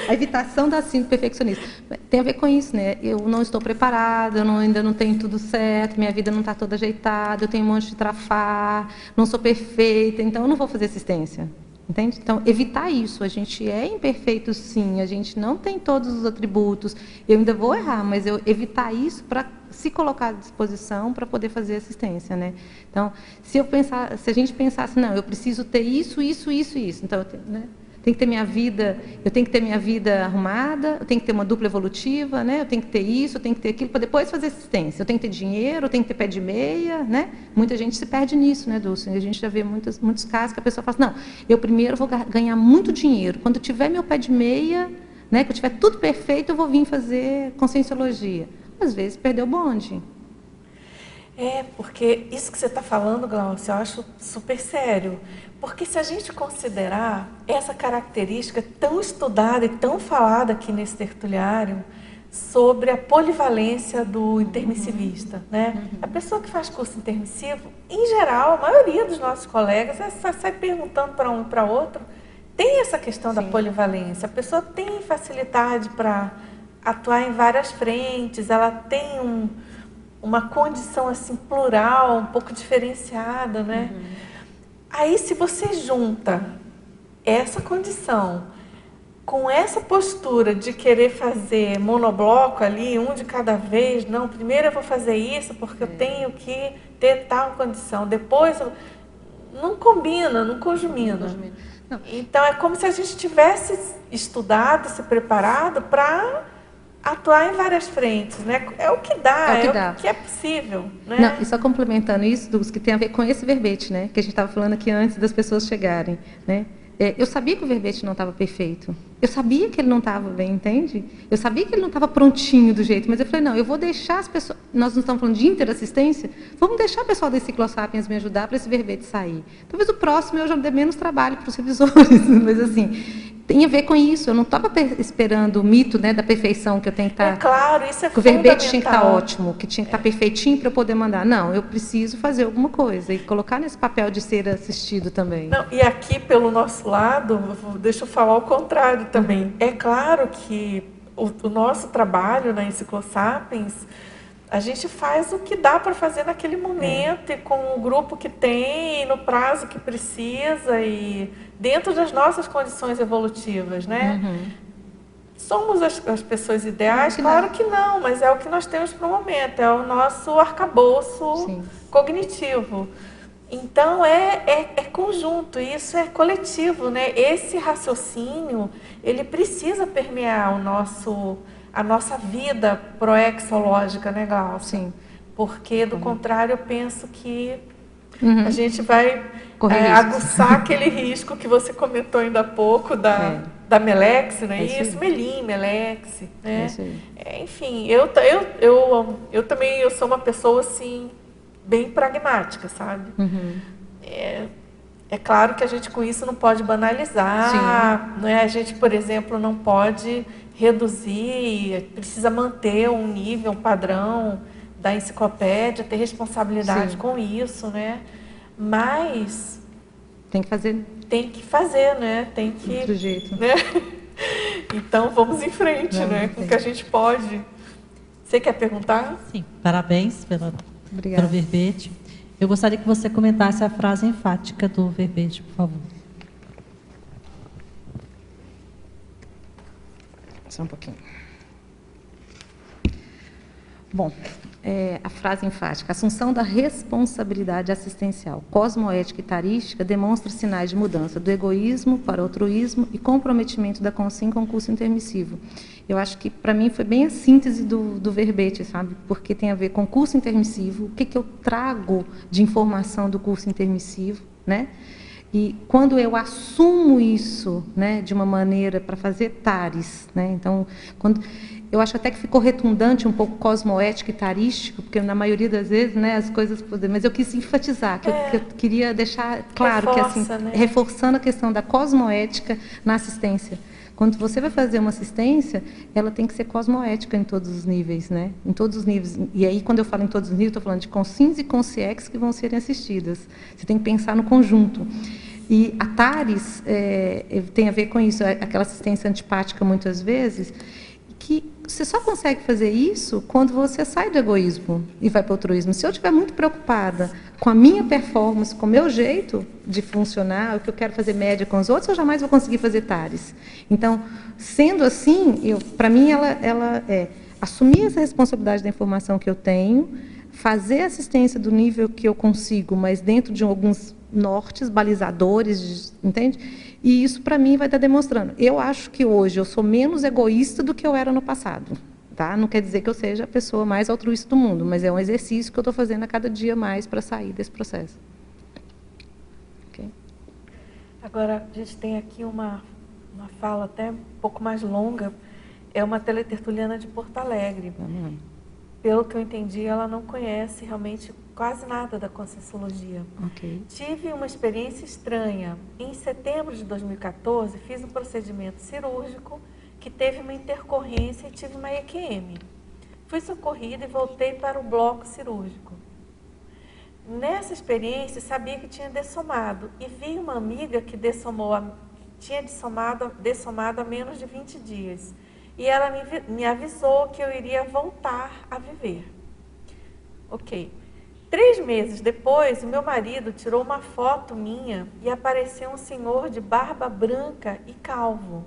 A evitação da síndrome perfeccionista tem a ver com isso, né? Eu não estou preparada, ainda não tenho tudo certo, minha vida não está toda ajeitada, eu tenho um monte de trafar, não sou perfeita, então eu não vou fazer assistência. Entende? Então, evitar isso. A gente é imperfeito, sim, a gente não tem todos os atributos, eu ainda vou errar, mas eu evitar isso para se colocar à disposição para poder fazer assistência, né? Então, se a gente pensasse, não, eu preciso ter isso, então, né? Eu tenho que ter minha vida arrumada, eu tenho que ter uma dupla evolutiva, né? Eu tenho que ter isso, eu tenho que ter aquilo, para depois fazer assistência. Eu tenho que ter dinheiro, eu tenho que ter pé de meia, né? Muita gente se perde nisso, né, Dulce? A gente já vê muitos casos que a pessoa fala assim, não, eu primeiro vou ganhar muito dinheiro. Quando eu tiver meu pé de meia, né, que eu tiver tudo perfeito, eu vou vir fazer conscienciologia. Às vezes, perdeu o bonde. Porque isso que você está falando, Gláucia, eu acho super sério. Porque se a gente considerar essa característica tão estudada e tão falada aqui nesse tertuliário sobre a polivalência do intermissivista, né? A pessoa que faz curso intermissivo, em geral, a maioria dos nossos colegas sai perguntando para um e para outro, tem essa questão da polivalência. A pessoa tem facilidade para atuar em várias frentes, ela tem uma condição assim plural, um pouco diferenciada, né? Aí, se você junta essa condição com essa postura de querer fazer monobloco ali, um de cada vez, não, primeiro eu vou fazer isso porque eu tenho que ter tal condição, depois não combina, não conjumina. Não. Então é como se a gente tivesse estudado, se preparado para atuar em várias frentes, né? É o que dá, o que é possível, né? Não, e só complementando isso, dos que tem a ver com esse verbete, né? Que a gente estava falando aqui antes das pessoas chegarem, né? Eu sabia que o verbete não estava perfeito. Eu sabia que ele não estava bem, entende? Eu sabia que ele não estava prontinho do jeito, mas eu falei, não, eu vou deixar as pessoas... Nós não estamos falando de interassistência, vamos deixar o pessoal da Ciclosapiens me ajudar para esse verbete sair. Talvez o próximo eu já dê menos trabalho para os revisores, mas assim... Tem a ver com isso. Eu não estava esperando o mito, né, da perfeição que eu tenho que estar... É claro, isso é fundamental. Que o verbete tinha que estar ótimo, que tinha que estar perfeitinho para eu poder mandar. Não, eu preciso fazer alguma coisa e colocar nesse papel de ser assistido também. Não, e aqui, pelo nosso lado, deixa eu falar o contrário também. É claro que o nosso trabalho na Ciclosapiens, a gente faz o que dá para fazer naquele momento e com o grupo que tem, no prazo que precisa e dentro das nossas condições evolutivas, né? Somos as pessoas ideais? Claro que não, mas é o que nós temos para o momento, é o nosso arcabouço cognitivo. Então, é conjunto, isso é coletivo, né? Esse raciocínio, ele precisa permear a nossa vida proexológica, né, Glaucia? Sim. Porque, do contrário, eu penso que a gente vai aguçar aquele risco que você comentou ainda há pouco da Melex, não é isso? Melim, Melex, né? Enfim, eu também sou uma pessoa, assim, bem pragmática, sabe? É claro que a gente com isso não pode banalizar, né? A gente, por exemplo, não pode reduzir, precisa manter um nível, um padrão da enciclopédia, ter responsabilidade com isso, né? Mas tem que fazer. Tem que fazer, né? Tem que. Outro jeito. Né? Então vamos em frente, né? Com o que a gente pode. Você quer perguntar? Sim. Parabéns pelo verbete. Eu gostaria que você comentasse a frase enfática do verbete, por favor. Só um pouquinho. Bom, a frase enfática. A assunção da responsabilidade assistencial cosmoética e tarística demonstra sinais de mudança do egoísmo para o altruísmo e comprometimento da consciência com o curso intermissivo. Eu acho que, para mim, foi bem a síntese do verbete, sabe? Porque tem a ver com o curso intermissivo, o que eu trago de informação do curso intermissivo, né? E quando eu assumo isso, né, de uma maneira para fazer tares, né? Então, eu acho até que ficou redundante um pouco cosmoético e tarístico, porque na maioria das vezes, né, as coisas podem, mas eu quis enfatizar, que eu queria deixar claro que assim, né? Reforçando a questão da cosmoética na assistência. Quando você vai fazer uma assistência, ela tem que ser cosmoética em todos os níveis, né? Em todos os níveis. E aí, quando eu falo em todos os níveis, estou falando de consins e consciex que vão serem assistidas. Você tem que pensar no conjunto. E a TARES tem a ver com isso, aquela assistência antipática, muitas vezes, que você só consegue fazer isso quando você sai do egoísmo e vai para o altruísmo. Se eu estiver muito preocupada com a minha performance, com o meu jeito de funcionar, o que eu quero fazer média com os outros, eu jamais vou conseguir fazer TARES. Então, sendo assim, para mim, ela é assumir essa responsabilidade da informação que eu tenho, fazer assistência do nível que eu consigo, mas dentro de alguns nortes, balizadores, entende? E isso, para mim, vai estar demonstrando. Eu acho que hoje eu sou menos egoísta do que eu era no passado. Tá? Não quer dizer que eu seja a pessoa mais altruísta do mundo, mas é um exercício que eu estou fazendo a cada dia mais para sair desse processo. Okay? Agora, a gente tem aqui uma fala até um pouco mais longa. É uma teletertuliana de Porto Alegre. Pelo que eu entendi, ela não conhece realmente quase nada da Conscienciologia. Okay. Tive uma experiência estranha. Em setembro de 2014, fiz um procedimento cirúrgico que teve uma intercorrência e tive uma EQM. Fui socorrida e voltei para o bloco cirúrgico. Nessa experiência, sabia que tinha dessomado e vi uma amiga que dessomou tinha dessomado há menos de 20 dias. E ela me avisou que eu iria voltar a viver. Ok. 3 meses depois, o meu marido tirou uma foto minha e apareceu um senhor de barba branca e calvo.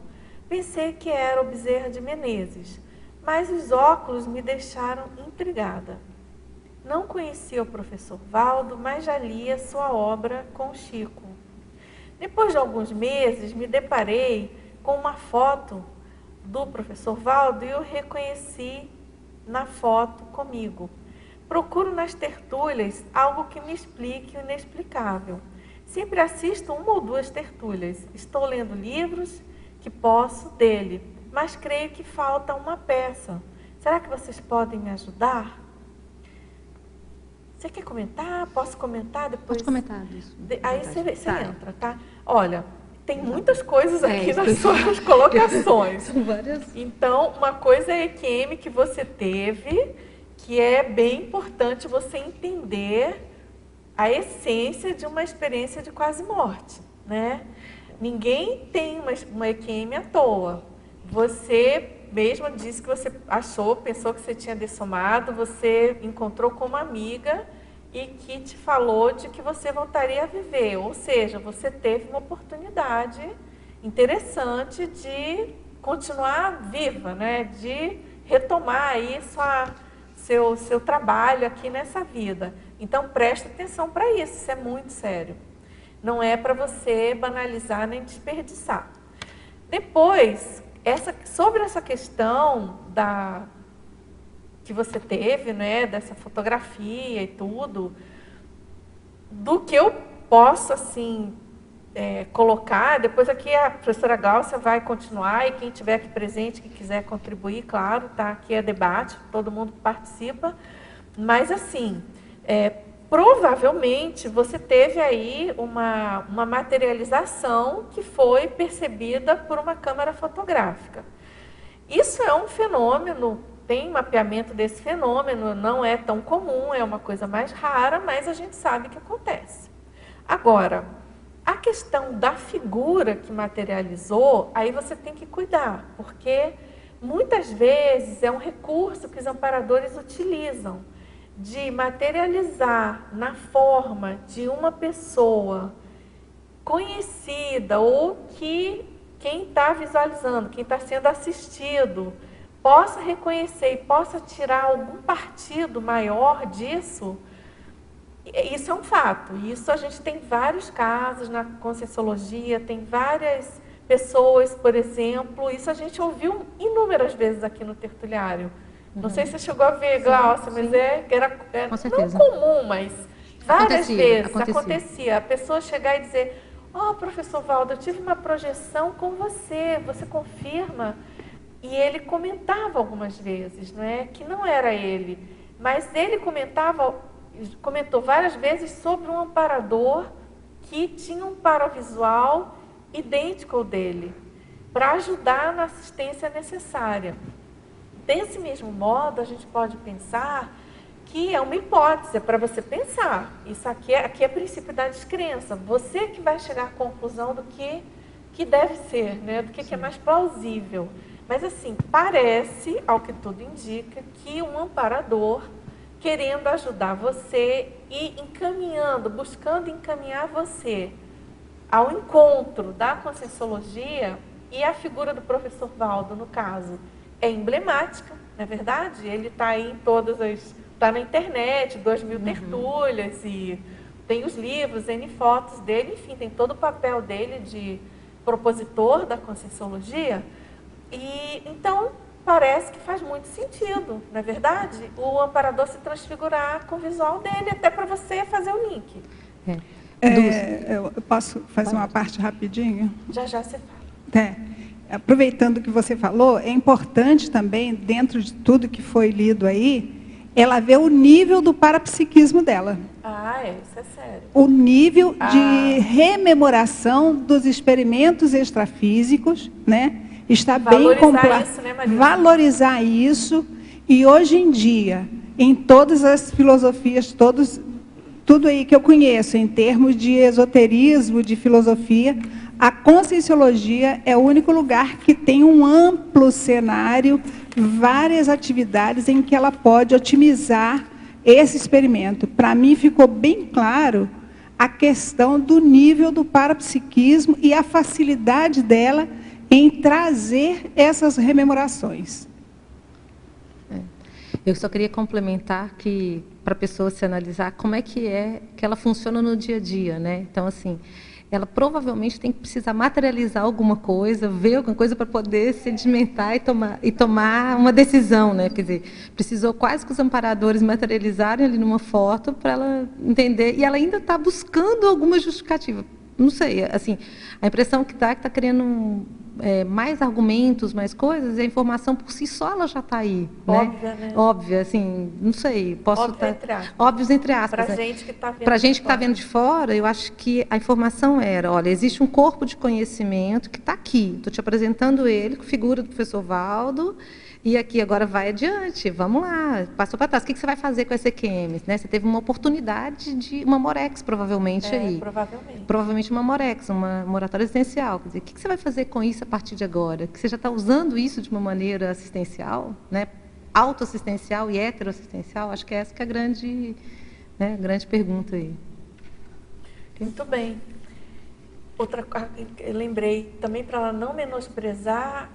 Pensei que era o Bezerra de Menezes, mas os óculos me deixaram intrigada. Não conhecia o professor Valdo, mas já lia sua obra com Chico. Depois de alguns meses, me deparei com uma foto do professor Valdo e eu reconheci na foto comigo. Procuro nas tertúlias algo que me explique o inexplicável. Sempre assisto 1 ou 2 tertúlias. Estou lendo livros que posso dele, mas creio que falta uma peça. Será que vocês podem me ajudar? Você quer comentar? Posso comentar depois? Pode comentar isso. Aí você entra, tá? Olha, tem muitas coisas aqui nas suas colocações. São várias. Então, uma coisa é a EQM que você teve, que é bem importante você entender a essência de uma experiência de quase morte, né? Ninguém tem uma EQM à toa. Você mesma disse que você pensou que você tinha dessomado, você encontrou com uma amiga e que te falou de que você voltaria a viver. Ou seja, você teve uma oportunidade interessante de continuar viva, né? De retomar aí seu trabalho aqui nessa vida. Então, preste atenção para isso é muito sério. Não é para você banalizar nem desperdiçar. Depois, sobre essa questão que você teve, né, dessa fotografia e tudo, do que eu posso, assim, colocar, depois aqui a professora Gáucia vai continuar e quem estiver aqui presente, que quiser contribuir, claro, tá? Aqui é debate, todo mundo participa, mas assim, provavelmente você teve aí uma materialização que foi percebida por uma câmera fotográfica. Isso é um fenômeno, tem mapeamento desse fenômeno, não é tão comum, é uma coisa mais rara, mas a gente sabe que acontece. Agora, a questão da figura que materializou, aí você tem que cuidar, porque muitas vezes é um recurso que os amparadores utilizam, de materializar na forma de uma pessoa conhecida ou que quem está visualizando, quem está sendo assistido, possa reconhecer e possa tirar algum partido maior disso. Isso é um fato. Isso a gente tem vários casos na Conscienciologia, tem várias pessoas, por exemplo, isso a gente ouviu inúmeras vezes aqui no tertuliário. Não sei se você chegou a ver, Glaucia, mas era não comum, mas várias vezes acontecia. A pessoa chegar e dizer, professor Valdo, eu tive uma projeção com você, você confirma? E ele comentava algumas vezes, não é? Que não era ele, mas ele comentou várias vezes sobre um amparador que tinha um paravisual idêntico ao dele, para ajudar na assistência necessária. Desse mesmo modo, a gente pode pensar que é uma hipótese, é para você pensar. Isso aqui é princípio da descrença. Você que vai chegar à conclusão do que deve ser, né? Do que é mais plausível. Mas assim, parece, ao que tudo indica, que um amparador, querendo ajudar você e buscando encaminhar você ao encontro da Conscienciologia, e a figura do professor Valdo, no caso, é emblemática, não é verdade? Ele está aí está na internet, 2.000 tertúlias, e tem os livros, N fotos dele, enfim, tem todo o papel dele de propositor da Conscienciologia. E então parece que faz muito sentido, não é verdade? O amparador se transfigurar com o visual dele, até para você fazer o link. Eu posso fazer uma parte rapidinho? Já você fala. Aproveitando o que você falou, é importante também, dentro de tudo que foi lido aí, ela ver o nível do parapsiquismo dela. Isso é sério. O nível de rememoração dos experimentos extrafísicos, né? Está bem complexo. Né, Maria? Valorizar isso. E hoje em dia, em todas as filosofias, tudo aí que eu conheço, em termos de esoterismo, de filosofia, A Conscienciologia é o único lugar que tem um amplo cenário, várias atividades em que ela pode otimizar esse experimento. Para mim, ficou bem claro a questão do nível do parapsiquismo e a facilidade dela em trazer essas rememorações. Eu só queria complementar que, para a pessoa se analisar, como é que ela funciona no dia a dia, né? Então, assim, ela provavelmente tem que precisar materializar alguma coisa, ver alguma coisa para poder sedimentar e tomar uma decisão, né? Quer dizer, precisou quase que os amparadores materializarem ali numa foto para ela entender, e ela ainda está buscando alguma justificativa. Não sei, assim, a impressão que está querendo mais argumentos, mais coisas, e a informação por si só ela já está aí. Óbvia, né? Óbvia, assim, não sei. Posso óbvios entre aspas. Para a gente que está vendo. Para a gente que está vendo de fora, eu acho que a informação era, olha, existe um corpo de conhecimento que está aqui. Estou te apresentando ele, com figura do professor Valdo, e aqui agora vai adiante, vamos lá, passou para trás. O que você vai fazer com essa EQM? Né? Você teve uma oportunidade de uma Morex, provavelmente, aí. Provavelmente. Provavelmente uma Morex, uma moratória existencial. Quer dizer, o que você vai fazer com isso a partir de agora? Que você já está usando isso de uma maneira assistencial, né? Autoassistencial e heteroassistencial? Acho que essa que é a grande pergunta aí. Muito bem. Outra coisa, eu lembrei também para ela não menosprezar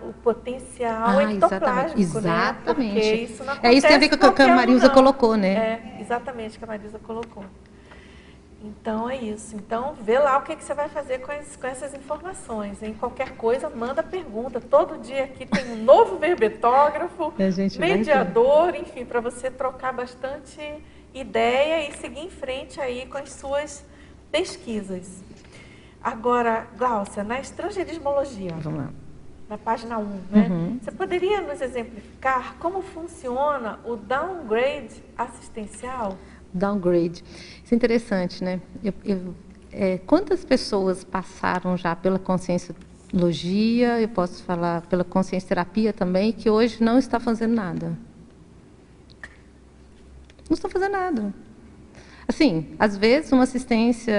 o potencial ectoplástico, exatamente. Né? Porque isso não acontece. É isso que tem a ver com o que a Marilza colocou, né? Exatamente, que a Marilza colocou. Então, é isso. Então, vê lá o que você vai fazer com essas informações. Em qualquer coisa, manda pergunta. Todo dia aqui tem um novo verbetógrafo, mediador, enfim, para você trocar bastante ideia e seguir em frente aí com as suas pesquisas. Agora, Gláucia, na estrangeirismologia, vamos lá, na página 1, né? Você poderia nos exemplificar como funciona o downgrade assistencial? Downgrade. Isso é interessante, né? Quantas pessoas passaram já pela conscienciologia, eu posso falar pela consciencioterapia também, que hoje não está fazendo nada? Não está fazendo nada. Assim, às vezes uma assistência,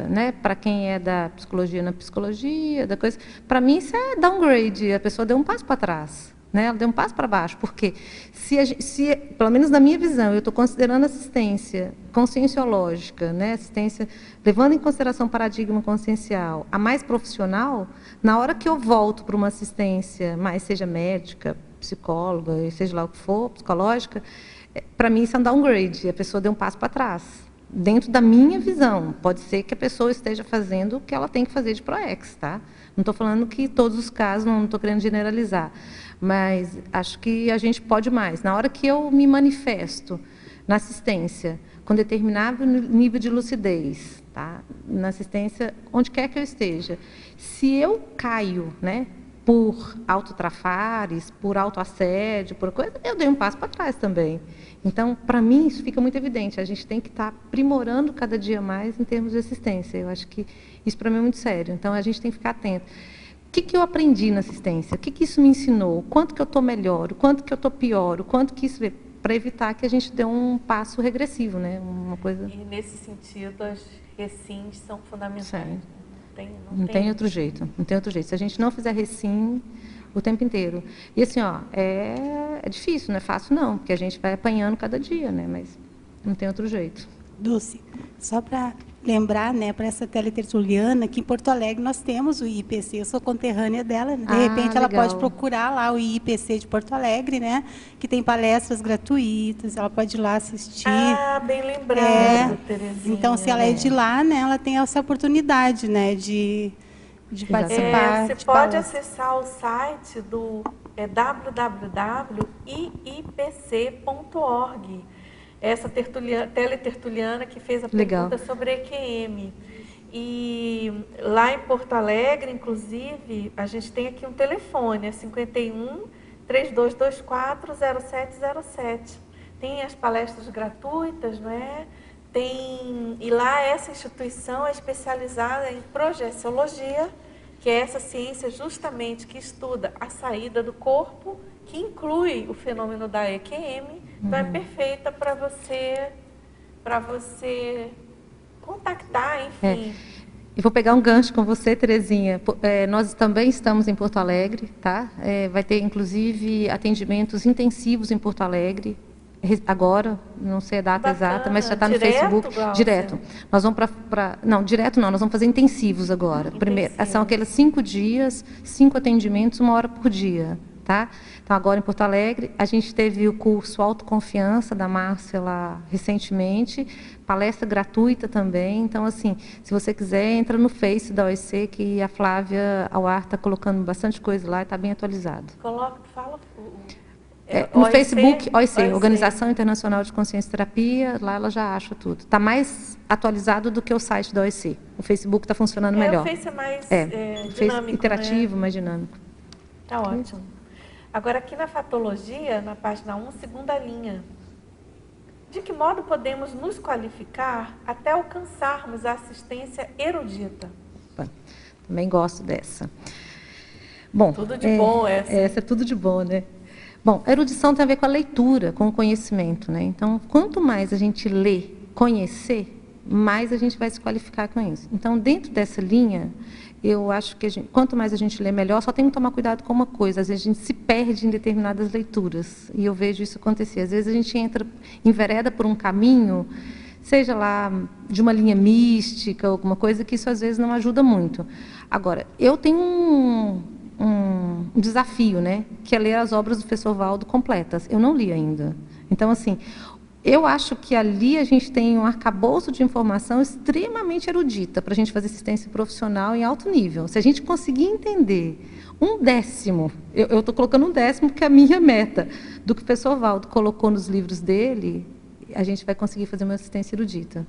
né, para quem é da psicologia na psicologia, da coisa, para mim isso é downgrade, a pessoa deu um passo para trás, né? Ela deu um passo para baixo, porque se pelo menos na minha visão, eu estou considerando assistência conscienciológica, né, assistência levando em consideração o paradigma consciencial, a mais profissional, na hora que eu volto para uma assistência, mais seja médica, psicóloga, seja lá o que for, psicológica, para mim isso é um downgrade, a pessoa deu um passo para trás. Dentro da minha visão, pode ser que a pessoa esteja fazendo o que ela tem que fazer de PROEX, tá? Não estou falando que todos os casos, não estou querendo generalizar, mas acho que a gente pode mais. Na hora que eu me manifesto na assistência, com determinado nível de lucidez, tá? Na assistência, onde quer que eu esteja, se eu caio, né, por autotrafares, por autoassédio, por coisa, eu dei um passo para trás também. Então, para mim, isso fica muito evidente. A gente tem que estar aprimorando cada dia mais em termos de assistência. Eu acho que isso, para mim, é muito sério. Então, a gente tem que ficar atento. O que eu aprendi na assistência? O que isso me ensinou? O quanto que eu estou melhor? O quanto que eu estou pior? O quanto que isso... Para evitar que a gente dê um passo regressivo, né? Uma coisa... E, nesse sentido, as recins são fundamentais. Não tem outro jeito. Não tem outro jeito. Se a gente não fizer recim o tempo inteiro. E assim, ó, é difícil, não é fácil não, porque a gente vai apanhando cada dia, né? Mas não tem outro jeito. Dulce, só para lembrar, né, para essa teletertuliana, que em Porto Alegre nós temos o IIPC, eu sou conterrânea dela, né? De repente ela pode procurar lá o IIPC de Porto Alegre, né, que tem palestras gratuitas, ela pode ir lá assistir. Ah, bem lembrado, Terezinha. Então, se ela é de lá, né, ela tem essa oportunidade, né, de participar. Você pode acessar o site do www.iipc.org. Essa teletertuliana que fez a pergunta sobre EQM. E lá em Porto Alegre, inclusive, a gente tem aqui um telefone, é 51-3224-0707. Tem as palestras gratuitas, não é? E lá essa instituição é especializada em projeciologia, que é essa ciência justamente que estuda a saída do corpo, que inclui o fenômeno da EQM. Então, é perfeita para você contactar, enfim. E vou pegar um gancho com você, Terezinha. Nós também estamos em Porto Alegre, tá? Vai ter, inclusive, atendimentos intensivos em Porto Alegre, agora, não sei a data exata, mas já está no Facebook. Glaucia? Direto. Nós vamos não, direto não, nós vamos fazer intensivos agora. Primeiro, são aqueles 5 dias, 5 atendimentos, 1 hora por dia. Tá? Então, agora em Porto Alegre, a gente teve o curso Autoconfiança da Márcia lá recentemente, palestra gratuita também. Então, assim, se você quiser, entra no Face da OIC, que a Flávia Auar está colocando bastante coisa lá e está bem atualizado. Fala. No Facebook, OIC, Organização Internacional de Consciência e Terapia, lá ela já acha tudo. Está mais atualizado do que o site da OIC. O Facebook está funcionando melhor. O Face é mais dinâmico, Face interativo, né? Mais dinâmico. Está ótimo. Agora, aqui na fatologia, na página 1, segunda linha. De que modo podemos nos qualificar até alcançarmos a assistência erudita? Também gosto dessa. Bom, tudo de bom essa. Essa é tudo de bom, né? Bom, a erudição tem a ver com a leitura, com o conhecimento, né? Então, quanto mais a gente lê, conhecer, mais a gente vai se qualificar com isso. Então, dentro dessa linha, eu acho que quanto mais a gente lê, melhor. Só tem que tomar cuidado com uma coisa: às vezes a gente se perde em determinadas leituras, e eu vejo isso acontecer. Às vezes a gente envereda por um caminho, seja lá de uma linha mística, alguma coisa, que isso às vezes não ajuda muito. Agora, eu tenho um desafio, né, que é ler as obras do professor Valdo completas. Eu não li ainda. Então, assim, eu acho que ali a gente tem um arcabouço de informação extremamente erudita para a gente fazer assistência profissional em alto nível. Se a gente conseguir entender 1/10, eu estou colocando 1/10 porque é a minha meta, do que o professor Valdo colocou nos livros dele, a gente vai conseguir fazer uma assistência erudita.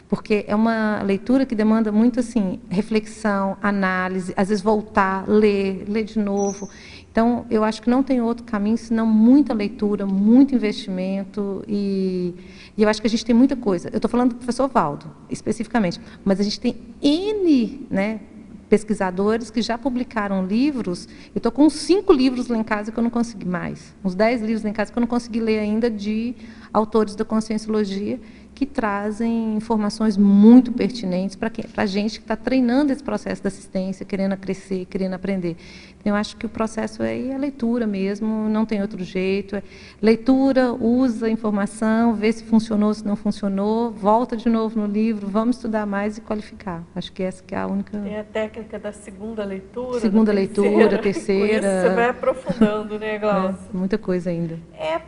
Porque é uma leitura que demanda muito, assim, reflexão, análise, às vezes voltar, ler de novo. Então, eu acho que não tem outro caminho senão muita leitura, muito investimento, e eu acho que a gente tem muita coisa. Eu estou falando do professor Valdo, especificamente, mas a gente tem N, né, pesquisadores que já publicaram livros. Eu estou com uns 5 livros lá em casa que eu não consegui mais, uns 10 livros lá em casa que eu não consegui ler ainda, de autores da Conscienciologia, que trazem informações muito pertinentes para a gente que está treinando esse processo da assistência, querendo crescer, querendo aprender. Então, eu acho que o processo é a leitura mesmo, não tem outro jeito. Leitura, usa a informação, vê se funcionou, se não funcionou, volta de novo no livro, vamos estudar mais e qualificar. Acho que essa que é a única... Tem a técnica da segunda leitura. Segunda leitura, terceira. Com isso você vai aprofundando, né, Glaucia? Muita coisa ainda.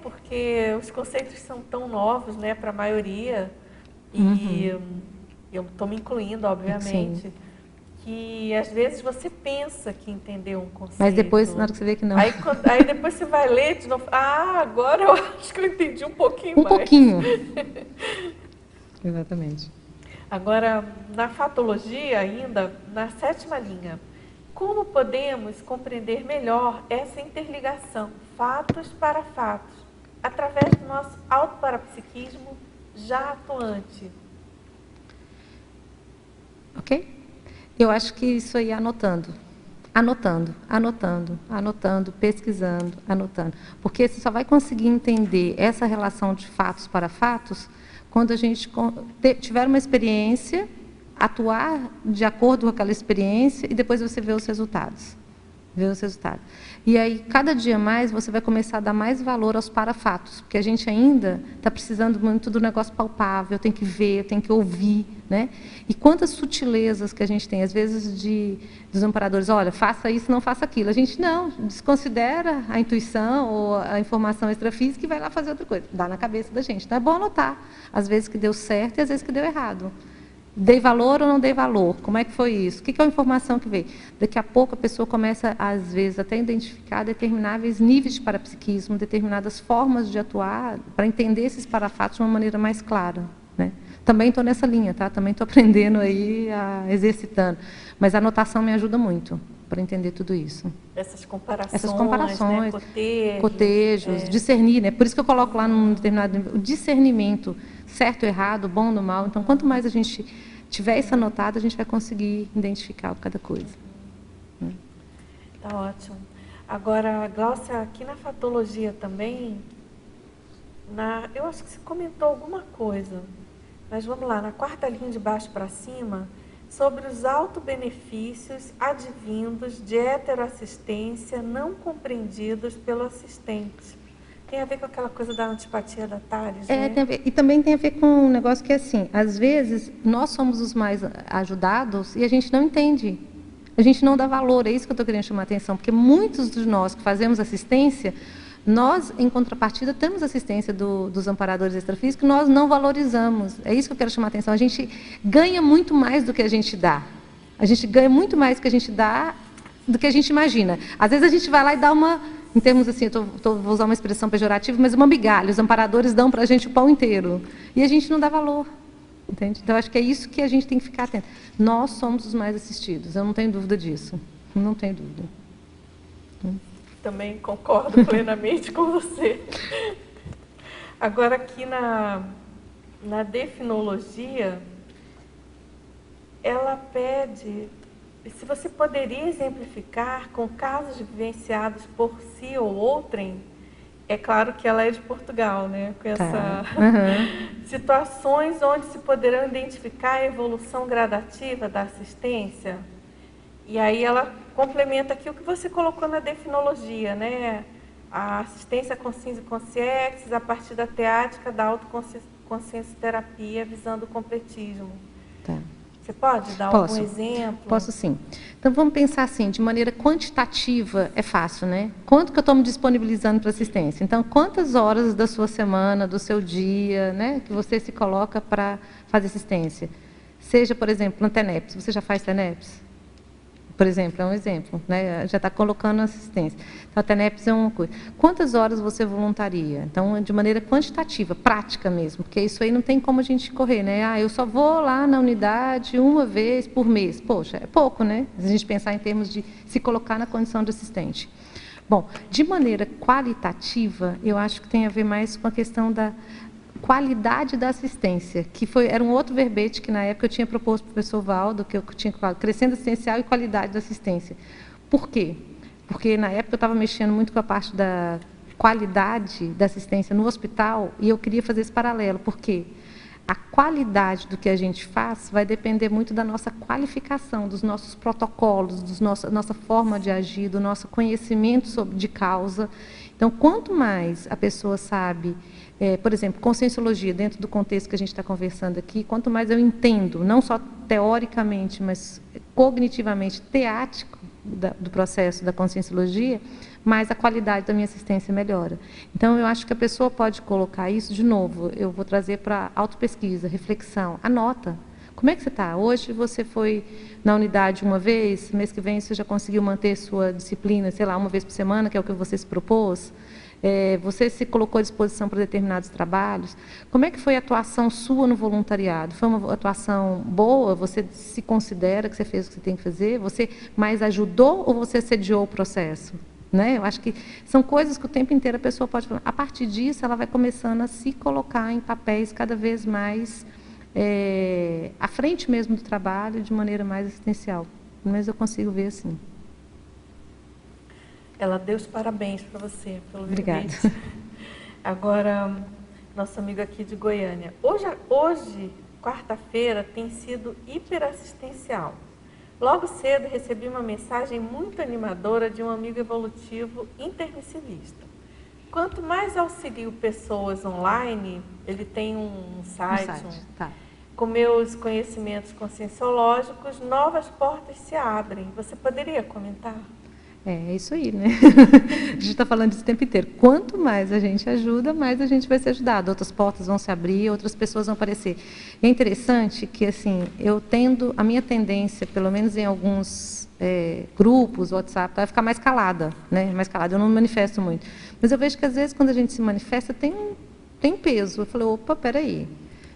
Porque os conceitos são tão novos, né, para a maioria. E eu estou me incluindo, obviamente. Sim. Que às vezes você pensa que entendeu um conceito. Mas depois, na hora que você vê que não. Aí depois você vai ler de novo. Agora eu acho que eu entendi um pouquinho mais. Um pouquinho. Exatamente. Agora, na fatologia ainda, na 7ª linha, como podemos compreender melhor essa interligação, fatos para fatos, através do nosso autoparapsiquismo já atuante? Ok? Eu acho que isso aí é anotando, pesquisando, anotando. Porque você só vai conseguir entender essa relação de fatos para fatos quando a gente tiver uma experiência, atuar de acordo com aquela experiência e depois você vê os resultados. E aí, cada dia mais, você vai começar a dar mais valor aos parafatos, porque a gente ainda está precisando muito do negócio palpável, eu tenho que ver, eu tenho que ouvir, né? E quantas sutilezas que a gente tem, às vezes, dos amparadores: olha, faça isso, não faça aquilo. A gente não, desconsidera a intuição ou a informação extrafísica e vai lá fazer outra coisa. Dá na cabeça da gente. Então, é bom anotar, às vezes que deu certo e às vezes que deu errado. Dei valor ou não dei valor? Como é que foi isso? O que é a informação que veio? Daqui a pouco a pessoa começa, às vezes, até a identificar determinados níveis de parapsiquismo, determinadas formas de atuar, para entender esses parafatos de uma maneira mais clara, né? Também estou nessa linha, tá? Também estou aprendendo aí, exercitando. Mas a anotação me ajuda muito para entender tudo isso. Essas comparações, né? Cotejos, discernir, né? Por isso que eu coloco lá num determinado nível, o discernimento, certo, errado, bom ou mal. Então, quanto mais a gente tiver isso anotado, a gente vai conseguir identificar cada coisa. Tá ótimo. Agora, Glaucia, aqui na fatologia também, eu acho que você comentou alguma coisa, mas vamos lá, na 4ª linha de baixo para cima, sobre os autobenefícios advindos de heteroassistência não compreendidos pelo assistente. Tem a ver com aquela coisa da antipatia da Tales, né? Tem a ver, e também tem a ver com um negócio que é assim, às vezes nós somos os mais ajudados e a gente não entende. A gente não dá valor, é isso que eu estou querendo chamar a atenção, porque muitos de nós que fazemos assistência, nós, em contrapartida, temos assistência dos amparadores extrafísicos, nós não valorizamos. É isso que eu quero chamar a atenção. A gente ganha muito mais do que a gente dá. A gente ganha muito mais do que a gente dá do que a gente imagina. Às vezes a gente vai lá e dá uma, em termos assim, vou usar uma expressão pejorativa, mas uma migalha. Os amparadores dão para a gente o pão inteiro. E a gente não dá valor. Entende? Então, acho que é isso que a gente tem que ficar atento. Nós somos os mais assistidos, eu não tenho dúvida disso. Não tenho dúvida. Também concordo plenamente com você. Agora, aqui na definologia, ela pede se você poderia exemplificar com casos vivenciados por si ou outrem. É claro que ela é de Portugal, né? Com essa situações onde se poderão identificar a evolução gradativa da assistência. E aí ela complementa aqui o que você colocou na definologia, né? A assistência consciência e consciência a partir da teática da autoconsciência terapia visando o completismo. Tá. Você pode dar algum exemplo? Posso sim. Então, vamos pensar assim, de maneira quantitativa, é fácil, né? Quanto que eu estou me disponibilizando para assistência? Então, quantas horas da sua semana, do seu dia, né, que você se coloca para fazer assistência? Seja, por exemplo, na TENEPS. Você já faz TENEPS? Por exemplo, é um exemplo, né? Já está colocando assistência. Então, a TENEPS é uma coisa. Quantas horas você voluntaria? Então, de maneira quantitativa, prática mesmo, porque isso aí não tem como a gente correr, né? Ah, eu só vou lá na unidade uma vez por mês. Poxa, é pouco, né? Se a gente pensar em termos de se colocar na condição de assistente. Bom, de maneira qualitativa, eu acho que tem a ver mais com a questão da qualidade da assistência, que era um outro verbete que na época eu tinha proposto para o professor Valdo, que eu tinha falado, crescendo assistencial e qualidade da assistência. Por quê? Porque na época eu estava mexendo muito com a parte da qualidade da assistência no hospital e eu queria fazer esse paralelo. Por quê? A qualidade do que a gente faz vai depender muito da nossa qualificação, dos nossos protocolos, nossa forma de agir, do nosso conhecimento de causa. Então, quanto mais a pessoa sabe, por exemplo, conscienciologia, dentro do contexto que a gente está conversando aqui, quanto mais eu entendo, não só teoricamente, mas cognitivamente, teático do processo da conscienciologia, mais a qualidade da minha assistência melhora. Então, eu acho que a pessoa pode colocar isso, de novo, eu vou trazer para autopesquisa, reflexão, anota. Como é que você está? Hoje você foi na unidade uma vez, mês que vem você já conseguiu manter sua disciplina, sei lá, uma vez por semana, que é o que você se propôs? Você se colocou à disposição para determinados trabalhos? Como é que foi a atuação sua no voluntariado? Foi uma atuação boa? Você se considera que você fez o que você tem que fazer? Você mais ajudou ou você sediou o processo? Né? Eu acho que são coisas que o tempo inteiro a pessoa pode falar. A partir disso, ela vai começando a se colocar em papéis cada vez mais à frente mesmo do trabalho, de maneira mais assistencial. Mas eu consigo ver assim. Ela deu os parabéns para você pelo Obrigada. verbete. Agora, nosso amigo aqui de Goiânia. Hoje, quarta-feira, tem sido hiperassistencial. Logo cedo, recebi uma mensagem muito animadora de um amigo evolutivo intermissivista. Quanto mais auxilio pessoas online, ele tem um site. Tá. Com meus conhecimentos conscienciológicos, novas portas se abrem. Você poderia comentar? É isso aí, né? A gente está falando isso o tempo inteiro. Quanto mais a gente ajuda, mais a gente vai ser ajudado. Outras portas vão se abrir, outras pessoas vão aparecer. E é interessante que, assim, a minha tendência, pelo menos em alguns grupos, WhatsApp, vai ficar mais calada, né? Mais calada, eu não me manifesto muito. Mas eu vejo que, às vezes, quando a gente se manifesta, tem peso. Eu falei, opa, peraí.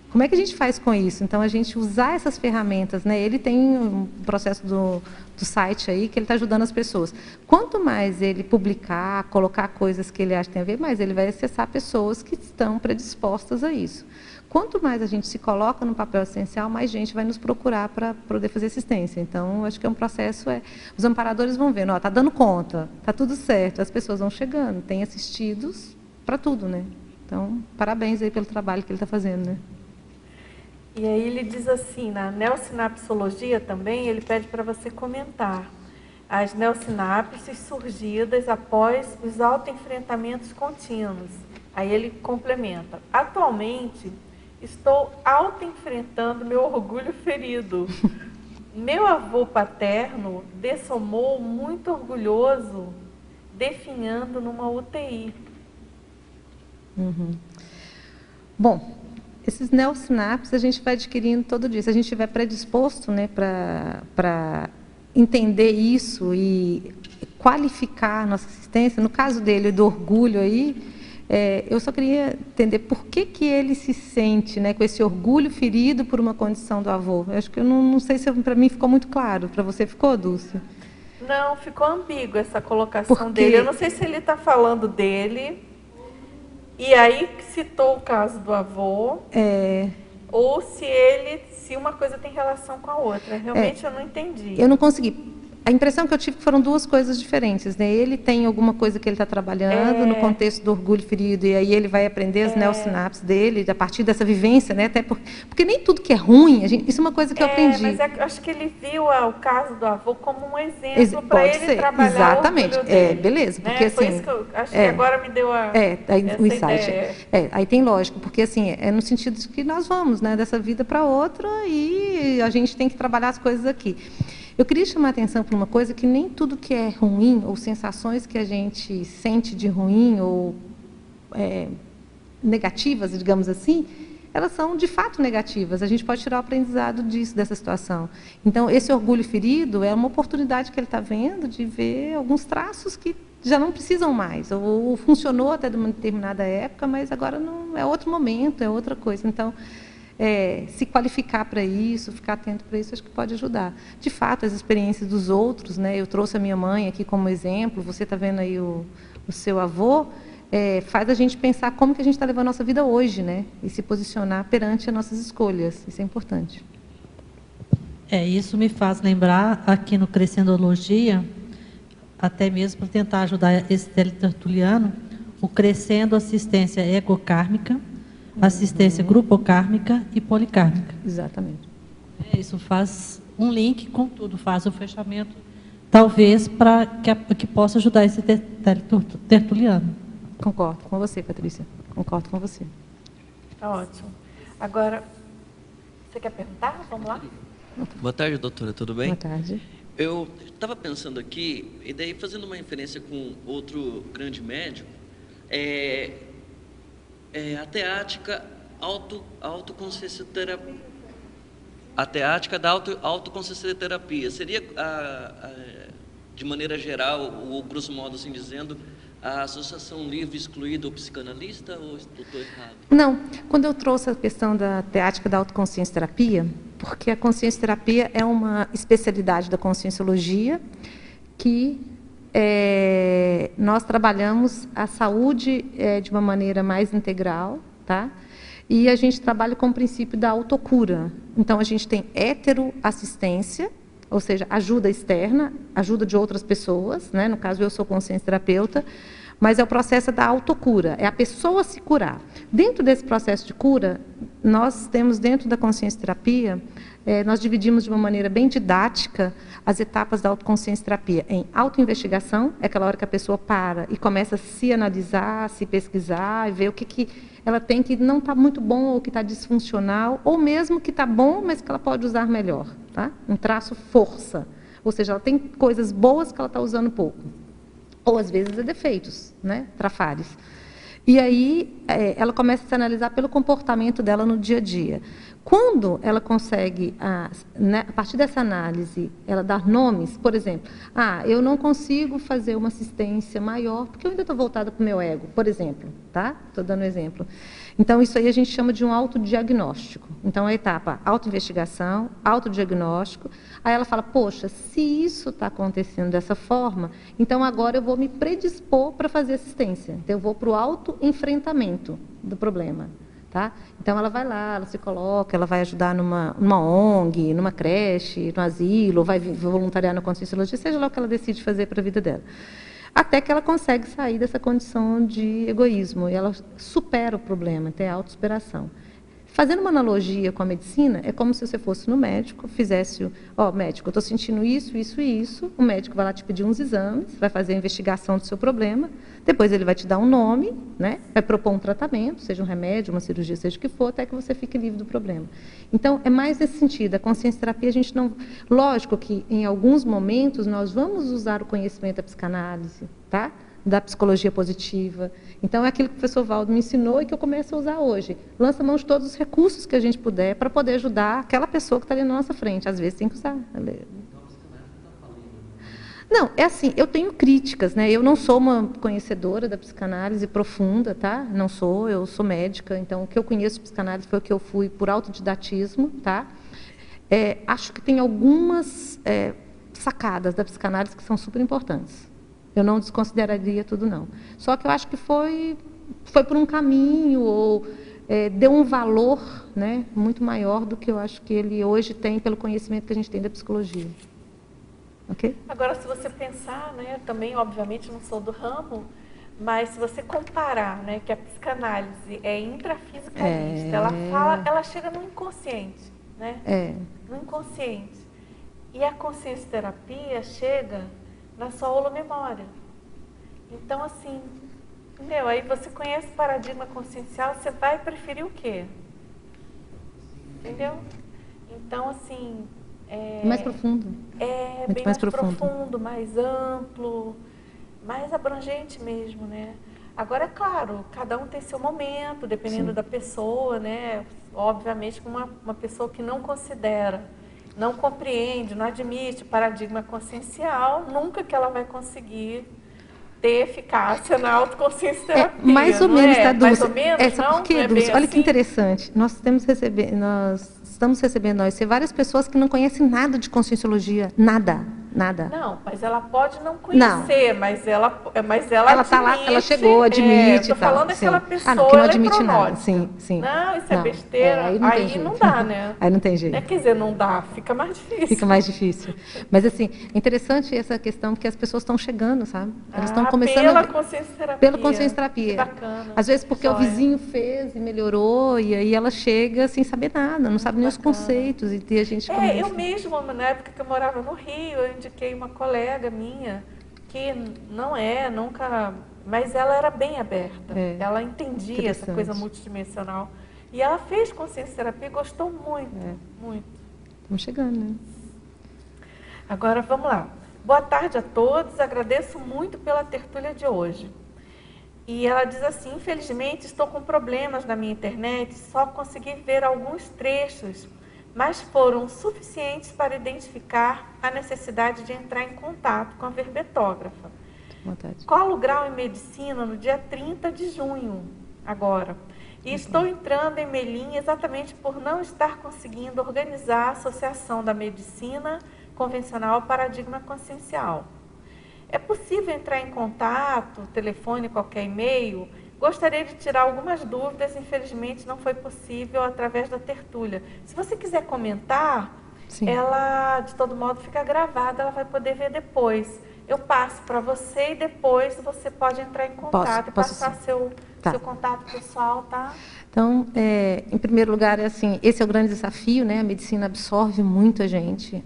Como é que a gente faz com isso? Então, a gente usar essas ferramentas, né? Ele tem um processo do site aí que ele está ajudando as pessoas. Quanto mais ele publicar, colocar coisas que ele acha que tem a ver, mais ele vai acessar pessoas que estão predispostas a isso. Quanto mais a gente se coloca no papel essencial, mais gente vai nos procurar para poder fazer assistência. Então, acho que é um processo, os amparadores vão vendo, está dando conta, está tudo certo, as pessoas vão chegando, tem assistidos para tudo, né? Então, parabéns aí pelo trabalho que ele está fazendo, né? E aí ele diz assim, na neossinapsologia também, ele pede para você comentar as neossinapses surgidas após os autoenfrentamentos contínuos. Aí ele complementa: atualmente estou autoenfrentando meu orgulho ferido. Meu avô paterno dessomou muito orgulhoso, definhando numa UTI. Bom, esses neossinapses a gente vai adquirindo todo dia. Se a gente estiver predisposto, né, para entender isso e qualificar a nossa assistência, no caso dele, do orgulho aí, eu só queria entender por que ele se sente, né, com esse orgulho ferido por uma condição do avô. Eu acho que eu não sei se para mim ficou muito claro. Para você ficou, Dulce? Não, ficou ambígua essa colocação dele. Eu não sei se ele está falando dele, e aí citou o caso do avô, ou se uma coisa tem relação com a outra. Realmente eu não entendi. Eu não consegui. A impressão que eu tive foram duas coisas diferentes, né? Ele tem alguma coisa que ele está trabalhando no contexto do orgulho ferido, e aí ele vai aprender as neossinapses dele, a partir dessa vivência, né? Até porque nem tudo que é ruim, isso é uma coisa que eu aprendi. Mas acho que ele viu o caso do avô como um exemplo para ele trabalhar. Exatamente. O orgulho dele, beleza. Porque, né? assim, Foi isso que eu acho que agora me deu o insight. Ideia. Aí tem lógico, porque assim, é no sentido de que nós vamos, né, dessa vida para outra, e a gente tem que trabalhar as coisas aqui. Eu queria chamar a atenção para uma coisa, que nem tudo que é ruim, ou sensações que a gente sente de ruim, ou negativas, digamos assim, elas são de fato negativas. A gente pode tirar o aprendizado disso, dessa situação. Então, esse orgulho ferido é uma oportunidade que ele está vendo de ver alguns traços que já não precisam mais, ou funcionou até de uma determinada época, mas agora não é outro momento, é outra coisa. Então, se qualificar para isso, ficar atento para isso, acho que pode ajudar. De fato, as experiências dos outros, né? Eu trouxe a minha mãe aqui como exemplo, você está vendo aí o seu avô, faz a gente pensar como que a gente está levando a nossa vida hoje, né? E se posicionar perante as nossas escolhas, isso é importante. Isso me faz lembrar, aqui no Crescendologia, até mesmo para tentar ajudar esse teletertuliano, o Crescendo Assistência Ecokármica, assistência grupocármica e policármica. Exatamente. Isso faz um link com tudo, faz o fechamento, talvez, para que possa ajudar esse tertuliano. Concordo com você, Patrícia. Concordo com você. Tá ótimo. Agora, você quer perguntar? Vamos lá? Boa tarde, doutora. Tudo bem? Boa tarde. Eu estava pensando aqui, e daí fazendo uma referência com outro grande médico, a teática autoconsciencioterapia. A teática da autoconsciencioterapia seria, de maneira geral, ou grosso modo assim dizendo, a associação livre excluída ou psicanalista, ou estou errado? Não. Quando eu trouxe a questão da teática da autoconsciencioterapia, porque a consciencioterapia é uma especialidade da conscienciologia que nós trabalhamos a saúde de uma maneira mais integral, tá? E a gente trabalha com o princípio da autocura. Então, a gente tem heteroassistência, ou seja, ajuda externa, ajuda de outras pessoas, né? No caso, eu sou consciencioterapeuta, mas é o processo da autocura, é a pessoa se curar. Dentro desse processo de cura, nós temos dentro da consciencioterapia, nós dividimos de uma maneira bem didática as etapas da autoconsciencioterapia em autoinvestigação, é aquela hora que a pessoa para e começa a se analisar, se pesquisar, e ver o que ela tem que não está muito bom, ou que está disfuncional, ou mesmo que está bom, mas que ela pode usar melhor. Tá? Um traço força, ou seja, ela tem coisas boas que ela está usando pouco. Ou, às vezes, defeitos, né? Trafares. E aí, ela começa a se analisar pelo comportamento dela no dia a dia. Quando ela consegue, a partir dessa análise, ela dar nomes, por exemplo, eu não consigo fazer uma assistência maior, porque eu ainda estou voltada para o meu ego, por exemplo, tá? Estou dando um exemplo. Então, isso aí a gente chama de um autodiagnóstico. Então, a etapa autoinvestigação, autodiagnóstico. Aí ela fala, poxa, se isso está acontecendo dessa forma, então agora eu vou me predispor para fazer assistência. Então, eu vou para o autoenfrentamento do problema. Tá? Então, ela vai lá, ela se coloca, ela vai ajudar numa ONG, numa creche, no asilo, ou vai voluntariar na conscienciologia, seja lá o que ela decide fazer para a vida dela. Até que ela consegue sair dessa condição de egoísmo, e ela supera o problema, tem a autossuperação. Fazendo uma analogia com a medicina, é como se você fosse no médico, fizesse, médico, eu estou sentindo isso, isso e isso, o médico vai lá te pedir uns exames, vai fazer a investigação do seu problema, depois ele vai te dar um nome, né, vai propor um tratamento, seja um remédio, uma cirurgia, seja o que for, até que você fique livre do problema. Então, é mais nesse sentido, a consciência terapia a gente não... Lógico que, em alguns momentos, nós vamos usar o conhecimento da psicanálise, tá? Da psicologia positiva. Então, é aquilo que o professor Valdo me ensinou e que eu começo a usar hoje. Lança mão de todos os recursos que a gente puder para poder ajudar aquela pessoa que está ali na nossa frente. Às vezes tem que usar. Não, é assim, eu tenho críticas, né? Eu não sou uma conhecedora da psicanálise profunda, tá? Não sou, eu sou médica, então o que eu conheço de psicanálise foi o que eu fui por autodidatismo, tá? Acho que tem algumas sacadas da psicanálise que são super importantes. Eu não desconsideraria tudo, não. Só que eu acho que foi por um caminho, ou deu um valor, né, muito maior do que eu acho que ele hoje tem pelo conhecimento que a gente tem da psicologia. Ok? Agora, se você pensar, né, também, obviamente, não sou do ramo, mas se você comparar, né, que a psicanálise é intrafisicalista, ela chega no inconsciente, né? No inconsciente. E a consciência terapia chega na sua holomemória. Então, assim, entendeu? Aí você conhece o paradigma consciencial, você vai preferir o quê? Entendeu? Então, assim... mais profundo. Muito bem mais profundo, mais amplo, mais abrangente mesmo, né? Agora, é claro, cada um tem seu momento, dependendo da pessoa, né? Obviamente, uma pessoa que não considera, não compreende, não admite paradigma consciencial, nunca que ela vai conseguir ter eficácia na autoconsciência terapia. Mais ou menos, tá, Dulce? Mais ou menos, não? Por quê, Dulce? Olha que interessante. Nós estamos recebendo várias pessoas que não conhecem nada de conscienciologia, nada. Não, mas ela pode não conhecer, mas ela está lá, ela chegou, admite. Estou falando daquela pessoa, que não admite nada. Sim. Não, isso é besteira. Aí não dá, né? Aí não tem jeito. Quer dizer, não dá, fica mais difícil. Fica mais difícil. Mas, assim, é interessante essa questão, porque as pessoas estão chegando, sabe? Elas estão começando pela consciência terapia. Pela consciência terapia. Que bacana. Às vezes porque o vizinho fez e melhorou, e aí ela chega sem saber nada, não sabe nem os conceitos, e a gente começa... Eu mesma, na época que eu morava no Rio, eu indiquei uma colega minha que nunca, mas ela era bem aberta. Ela entendia essa coisa multidimensional. E ela fez consciência terapia e gostou muito, muito. Estamos chegando, né? Agora, vamos lá. Boa tarde a todos, agradeço muito pela tertúlia de hoje. E ela diz assim, infelizmente estou com problemas na minha internet, só consegui ver alguns trechos, mas foram suficientes para identificar a necessidade de entrar em contato com a verbetógrafa. Colo grau em medicina no dia 30 de junho, agora. E estou entrando em Melim exatamente por não estar conseguindo organizar a associação da medicina convencional ao paradigma consciencial. É possível entrar em contato, telefone, qualquer e-mail? Gostaria de tirar algumas dúvidas, infelizmente não foi possível através da tertúlia. Se você quiser comentar, ela de todo modo fica gravada, ela vai poder ver depois. Eu passo para você e depois você pode entrar em contato e passar seu contato pessoal, tá? Então, em primeiro lugar, esse é o grande desafio, né? A medicina absorve muito a gente.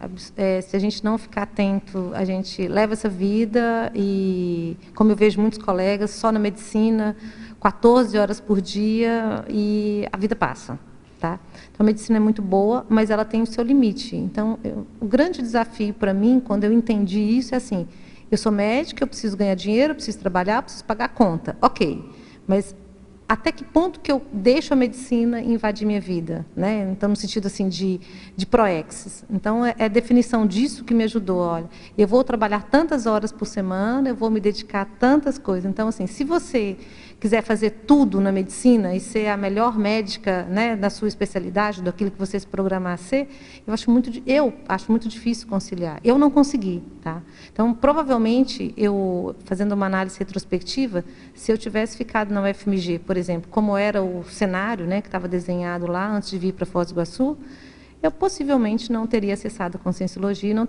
Se a gente não ficar atento, a gente leva essa vida e, como eu vejo muitos colegas, só na medicina, 14 horas por dia e a vida passa, tá? Então, a medicina é muito boa, mas ela tem o seu limite. Então, o grande desafio para mim, quando eu entendi isso, é assim, eu sou médica, eu preciso ganhar dinheiro, eu preciso trabalhar, eu preciso pagar a conta. Ok, mas até que ponto que eu deixo a medicina invadir minha vida, né? Então, no sentido assim de proexis. Então, é a definição disso que me ajudou. Olha, eu vou trabalhar tantas horas por semana, eu vou me dedicar a tantas coisas. Então, assim, se você quiser fazer tudo na medicina e ser a melhor médica, né, da sua especialidade, daquilo que você se programar a ser, eu acho muito difícil conciliar. Eu não consegui, tá? Então, provavelmente, fazendo uma análise retrospectiva, se eu tivesse ficado na UFMG, por exemplo, como era o cenário, né, que estava desenhado lá antes de vir para Foz do Iguaçu, eu possivelmente não teria acessado a conscienciologia e não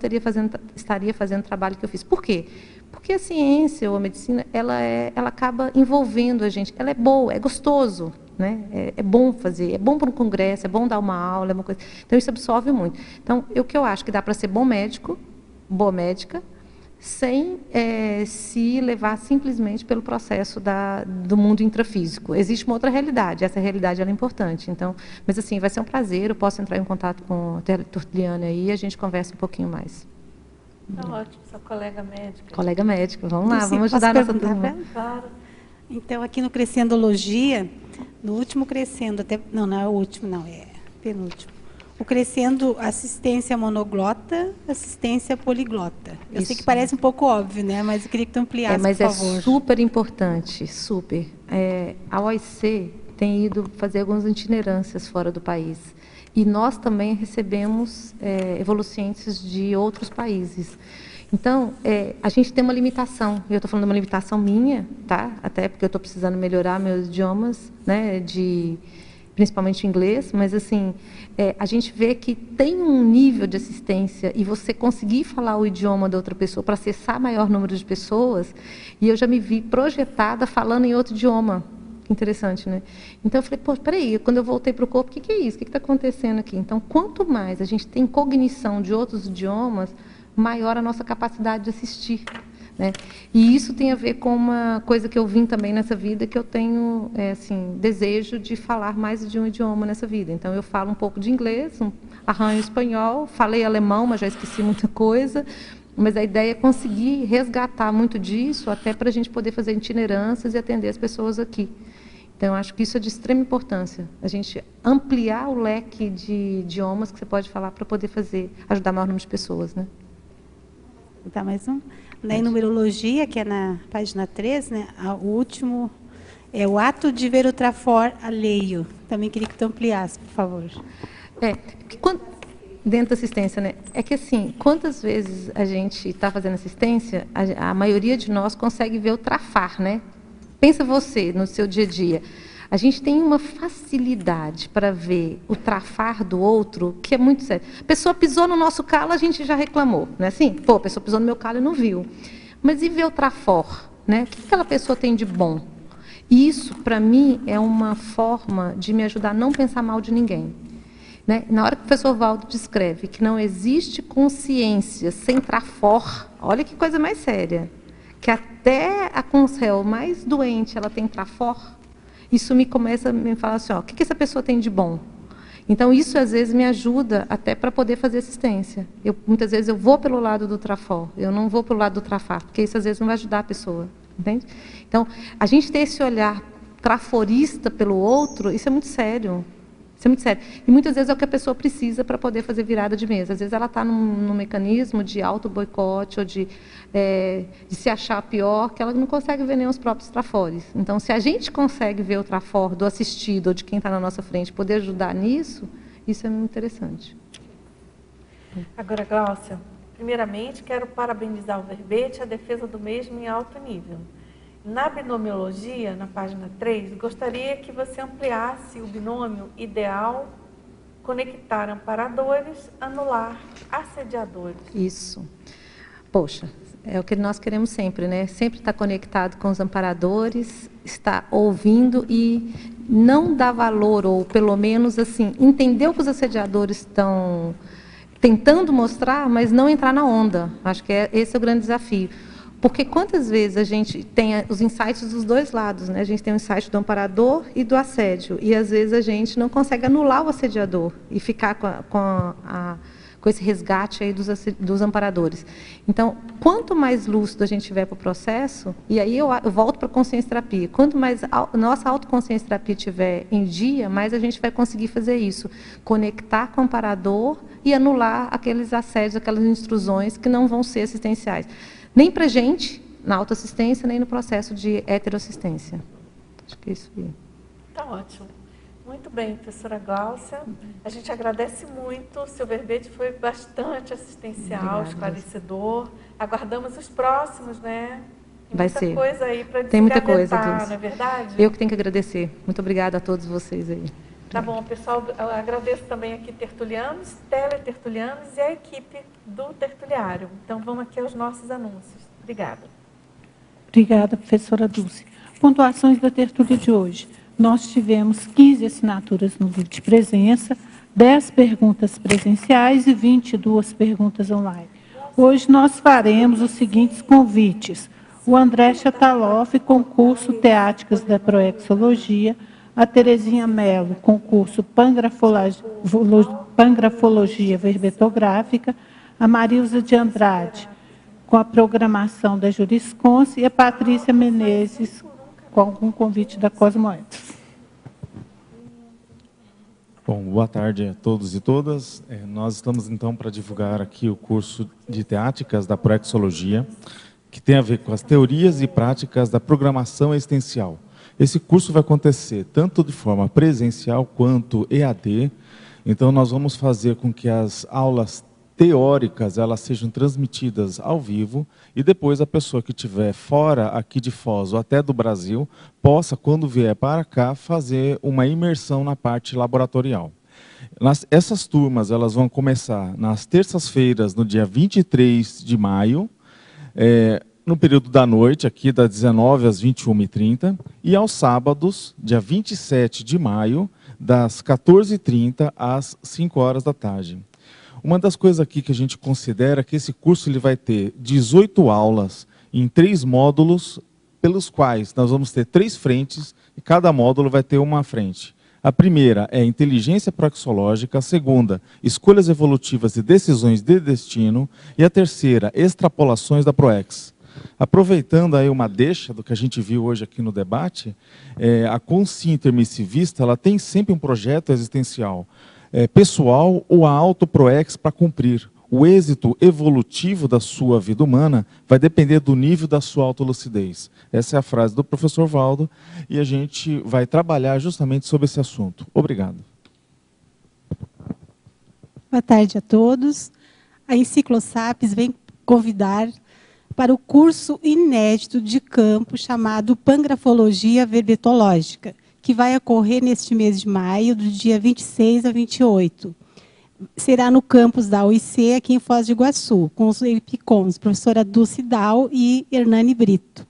estaria fazendo o trabalho que eu fiz. Por quê? Porque a ciência ou a medicina, ela acaba envolvendo a gente. Ela é boa, é gostoso, né? É bom fazer, é bom para um congresso, é bom dar uma aula, é uma coisa. Então, isso absorve muito. Então, o que eu acho que dá para ser bom médico, boa médica, sem se levar simplesmente pelo processo do mundo intrafísico. Existe uma outra realidade, essa realidade ela é importante. Então, mas assim, vai ser um prazer, eu posso entrar em contato com a Tertuliana aí e a gente conversa um pouquinho mais. Tá ótimo, sua colega médica. Colega médica, vamos lá, Sim, vamos ajudar a nossa turma. Claro. Então, aqui no Crescendologia, no último Crescendo, não é o último, não, é penúltimo. O Crescendo assistência monoglota, assistência poliglota. Eu sei que parece um pouco óbvio, né? Mas eu queria que tu ampliasse, mas por favor. É super importante, super. A OIC tem ido fazer algumas itinerâncias fora do país. E nós também recebemos evolucientes de outros países. Então, a gente tem uma limitação. Eu estou falando de uma limitação minha, tá? Até porque eu estou precisando melhorar meus idiomas, né? Principalmente o inglês, mas assim, a gente vê que tem um nível de assistência e você conseguir falar o idioma da outra pessoa para acessar maior número de pessoas, e eu já me vi projetada falando em outro idioma. Interessante, né? Então eu falei, pô, peraí, quando eu voltei para o corpo, o que é isso? O que está acontecendo aqui? Então, quanto mais a gente tem cognição de outros idiomas, maior a nossa capacidade de assistir. Né? E isso tem a ver com uma coisa que eu vim também nessa vida, que eu tenho desejo de falar mais de um idioma nessa vida. Então, eu falo um pouco de inglês, arranho espanhol, falei alemão, mas já esqueci muita coisa. Mas a ideia é conseguir resgatar muito disso, até para a gente poder fazer itinerâncias e atender as pessoas aqui. Então, eu acho que isso é de extrema importância, a gente ampliar o leque de idiomas que você pode falar para poder ajudar o maior número de pessoas. Né? Tá, mais um. Na numerologia, que é na página 3, né, o último é o ato de ver o trafor alheio. Também queria que tu ampliasse, por favor. Dentro da assistência, né? É que assim, quantas vezes a gente está fazendo assistência, a maioria de nós consegue ver o trafar, né? Pensa você, no seu dia a dia. A gente tem uma facilidade para ver o trafar do outro, que é muito sério. A pessoa pisou no nosso calo, a gente já reclamou, não é assim? Pô, a pessoa pisou no meu calo e não viu. Mas e ver o trafor, né? O que aquela pessoa tem de bom? E isso, para mim, é uma forma de me ajudar a não pensar mal de ninguém. Né? Na hora que o professor Valdo descreve que não existe consciência sem trafor, olha que coisa mais séria, que até a consciência mais doente ela tem trafor, isso começa a me falar assim, o que essa pessoa tem de bom? Então, isso às vezes me ajuda até para poder fazer assistência. Muitas vezes eu vou pelo lado do trafor, eu não vou pelo lado do trafar, porque isso às vezes não vai ajudar a pessoa. Entende? Então, a gente ter esse olhar traforista pelo outro, isso é muito sério. Isso é muito sério. E muitas vezes é o que a pessoa precisa para poder fazer virada de mesa. Às vezes ela está num mecanismo de auto-boicote ou de se achar pior, que ela não consegue ver nem os próprios trafores. Então, se a gente consegue ver o trafor do assistido ou de quem está na nossa frente, poder ajudar nisso, isso é muito interessante. Agora, Gláucia, primeiramente quero parabenizar o verbete e a defesa do mesmo em alto nível. Na binomiologia, na página 3, gostaria que você ampliasse o binômio ideal, conectar amparadores, anular assediadores. Isso. Poxa, é o que nós queremos sempre, né? Sempre estar conectado com os amparadores, estar ouvindo e não dar valor, ou pelo menos assim, entender o que os assediadores estão tentando mostrar, mas não entrar na onda. Acho que esse é o grande desafio. Porque quantas vezes a gente tem os insights dos dois lados, né? A gente tem o insight do amparador e do assédio, e às vezes a gente não consegue anular o assediador e ficar com esse resgate aí dos amparadores. Então, quanto mais lúcido a gente tiver para o processo, e aí eu volto para a consciência terapia, quanto mais a nossa autoconsciência terapia estiver em dia, mais a gente vai conseguir fazer isso, conectar com o amparador e anular aqueles assédios, aquelas intrusões que não vão ser assistenciais. Nem para a gente, na autoassistência, nem no processo de heteroassistência. Acho que é isso aí. Está ótimo. Muito bem, professora Gláucia. A gente agradece muito. O seu verbete foi bastante assistencial, obrigada, esclarecedor. Aguardamos os próximos, né? Vai ser. Coisa aí para tem muita coisa, não é verdade? Eu que tenho que agradecer. Muito obrigada a todos vocês aí. Tá bom, pessoal. Eu agradeço também aqui tertulianos, teletertulianos e a equipe do tertuliário. Então, vamos aqui aos nossos anúncios. Obrigada. Obrigada, professora Dulce. Pontuações da tertúlia de hoje. nós tivemos 15 assinaturas no livro de presença, 10 perguntas presenciais e 22 perguntas online. Hoje nós faremos os seguintes convites. O André Chataloff, concurso Teáticas da Proexologia, a Terezinha Mello, concurso Pangrafologia Verbetográfica, a Marilza de Andrade, com a programação da Juriscons, e a Patrícia Menezes, com algum convite da Cosmoetos. Bom, boa tarde a todos e todas. Nós estamos, então, para divulgar aqui o curso de Teáticas da Proexologia, que tem a ver com as teorias e práticas da programação existencial. Esse curso vai acontecer tanto de forma presencial quanto EAD. Então, nós vamos fazer com que as aulas teóricas elas sejam transmitidas ao vivo e depois a pessoa que estiver fora aqui de Foz ou até do Brasil possa, quando vier para cá, fazer uma imersão na parte laboratorial. Essas turmas elas vão começar nas terças-feiras, no dia 23 de maio, no período da noite, aqui das 19 às 21h30, e aos sábados, dia 27 de maio, das 14h30 às 5 horas da tarde. Uma das coisas aqui que a gente considera é que esse curso ele vai ter 18 aulas em 3 módulos, pelos quais nós vamos ter 3 frentes, e cada módulo vai ter uma frente. A primeira é inteligência proexológica, a segunda, escolhas evolutivas e decisões de destino, e a terceira, extrapolações da Proex. Aproveitando aí uma deixa do que a gente viu hoje aqui no debate, a consciência intermissivista ela tem sempre um projeto existencial pessoal ou a auto-proex para cumprir. O êxito evolutivo da sua vida humana vai depender do nível da sua autolucidez. Essa é a frase do professor Valdo e a gente vai trabalhar justamente sobre esse assunto. Obrigado. Boa tarde a todos. A Enciclosapiens vem convidar para o curso inédito de campo chamado Pangrafologia Verbetológica, que vai ocorrer neste mês de maio, do dia 26 a 28. Será no campus da UIC, aqui em Foz do Iguaçu, com os EPICONs, professora Dulce Dal e Hernani Brito.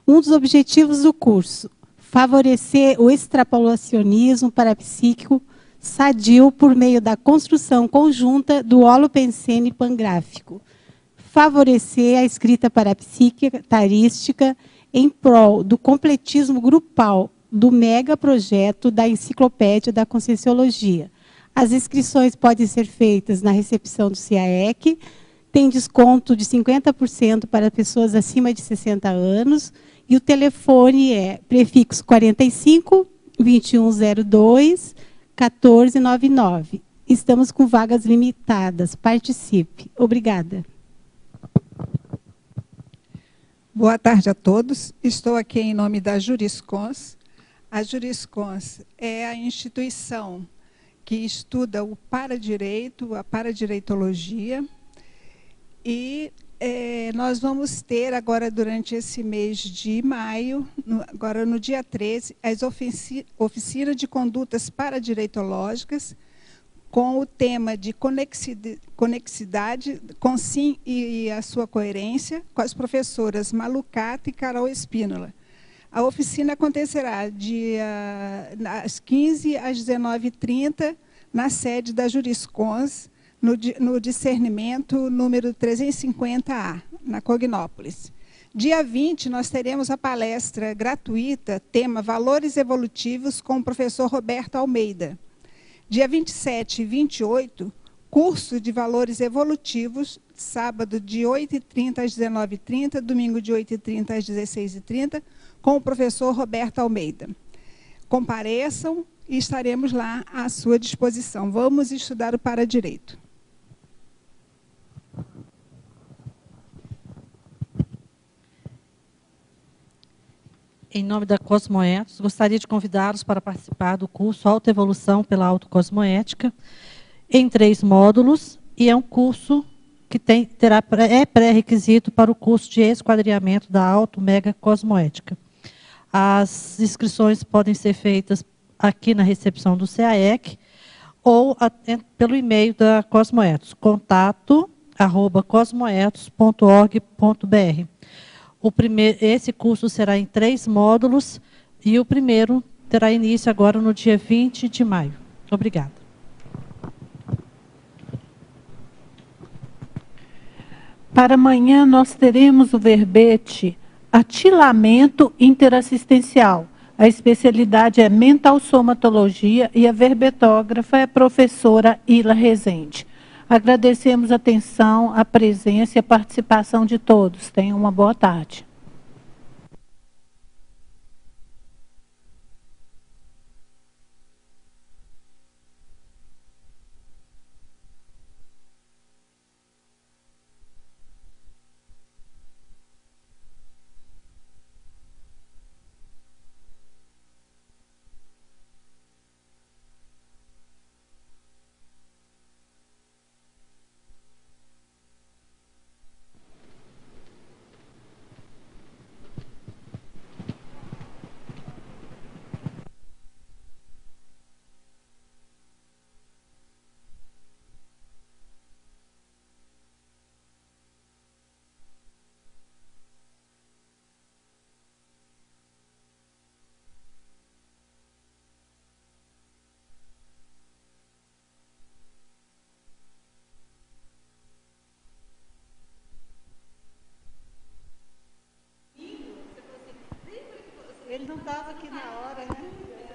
Um dos objetivos do curso, favorecer o extrapolacionismo parapsíquico sadio por meio da construção conjunta do holopensene pangráfico, favorecer a escrita parapsíquica tarística em prol do completismo grupal do megaprojeto da Enciclopédia da Conscienciologia. As inscrições podem ser feitas na recepção do CAEC, tem desconto de 50% para pessoas acima de 60 anos, e o telefone é prefixo 45 2102 1499. Estamos com vagas limitadas. Participe. Obrigada. Boa tarde a todos. Estou aqui em nome da Juriscons. A Juriscons é a instituição que estuda o paradireito, a paradireitologia, e nós vamos ter agora, durante esse mês de maio, agora no dia 13, as oficinas de condutas paradireitológicas, com o tema de conexidade, Consim e a sua coerência, com as professoras Malucata e Carol Espínola. A oficina acontecerá às 15 às 19h30, na sede da Juriscons, no discernimento número 350A, na Cognópolis. Dia 20, nós teremos a palestra gratuita, tema Valores Evolutivos, com o professor Roberto Almeida. Dia 27 e 28, curso de Valores Evolutivos, sábado de 8h30 às 19h30, domingo de 8h30 às 16h30, com o professor Roberto Almeida. Compareçam e estaremos lá à sua disposição. Vamos estudar o paradireito. Em nome da Cosmoetos, gostaria de convidá-los para participar do curso Autoevolução pela Autocosmoética, em 3 módulos, e é um curso que é pré-requisito para o curso de esquadriamento da Auto-Mega Cosmoética. As inscrições podem ser feitas aqui na recepção do CAEC ou pelo e-mail da Cosmoetos, contato@cosmoetos.org.br. Esse curso será em 3 módulos, e o primeiro terá início agora no dia 20 de maio. Obrigada. Para amanhã, nós teremos o verbete atilamento interassistencial. A especialidade é mental-somatologia e a verbetógrafa é a professora Ila Rezende. Agradecemos a atenção, a presença e a participação de todos. Tenham uma boa tarde. Ele não estava aqui na hora, né?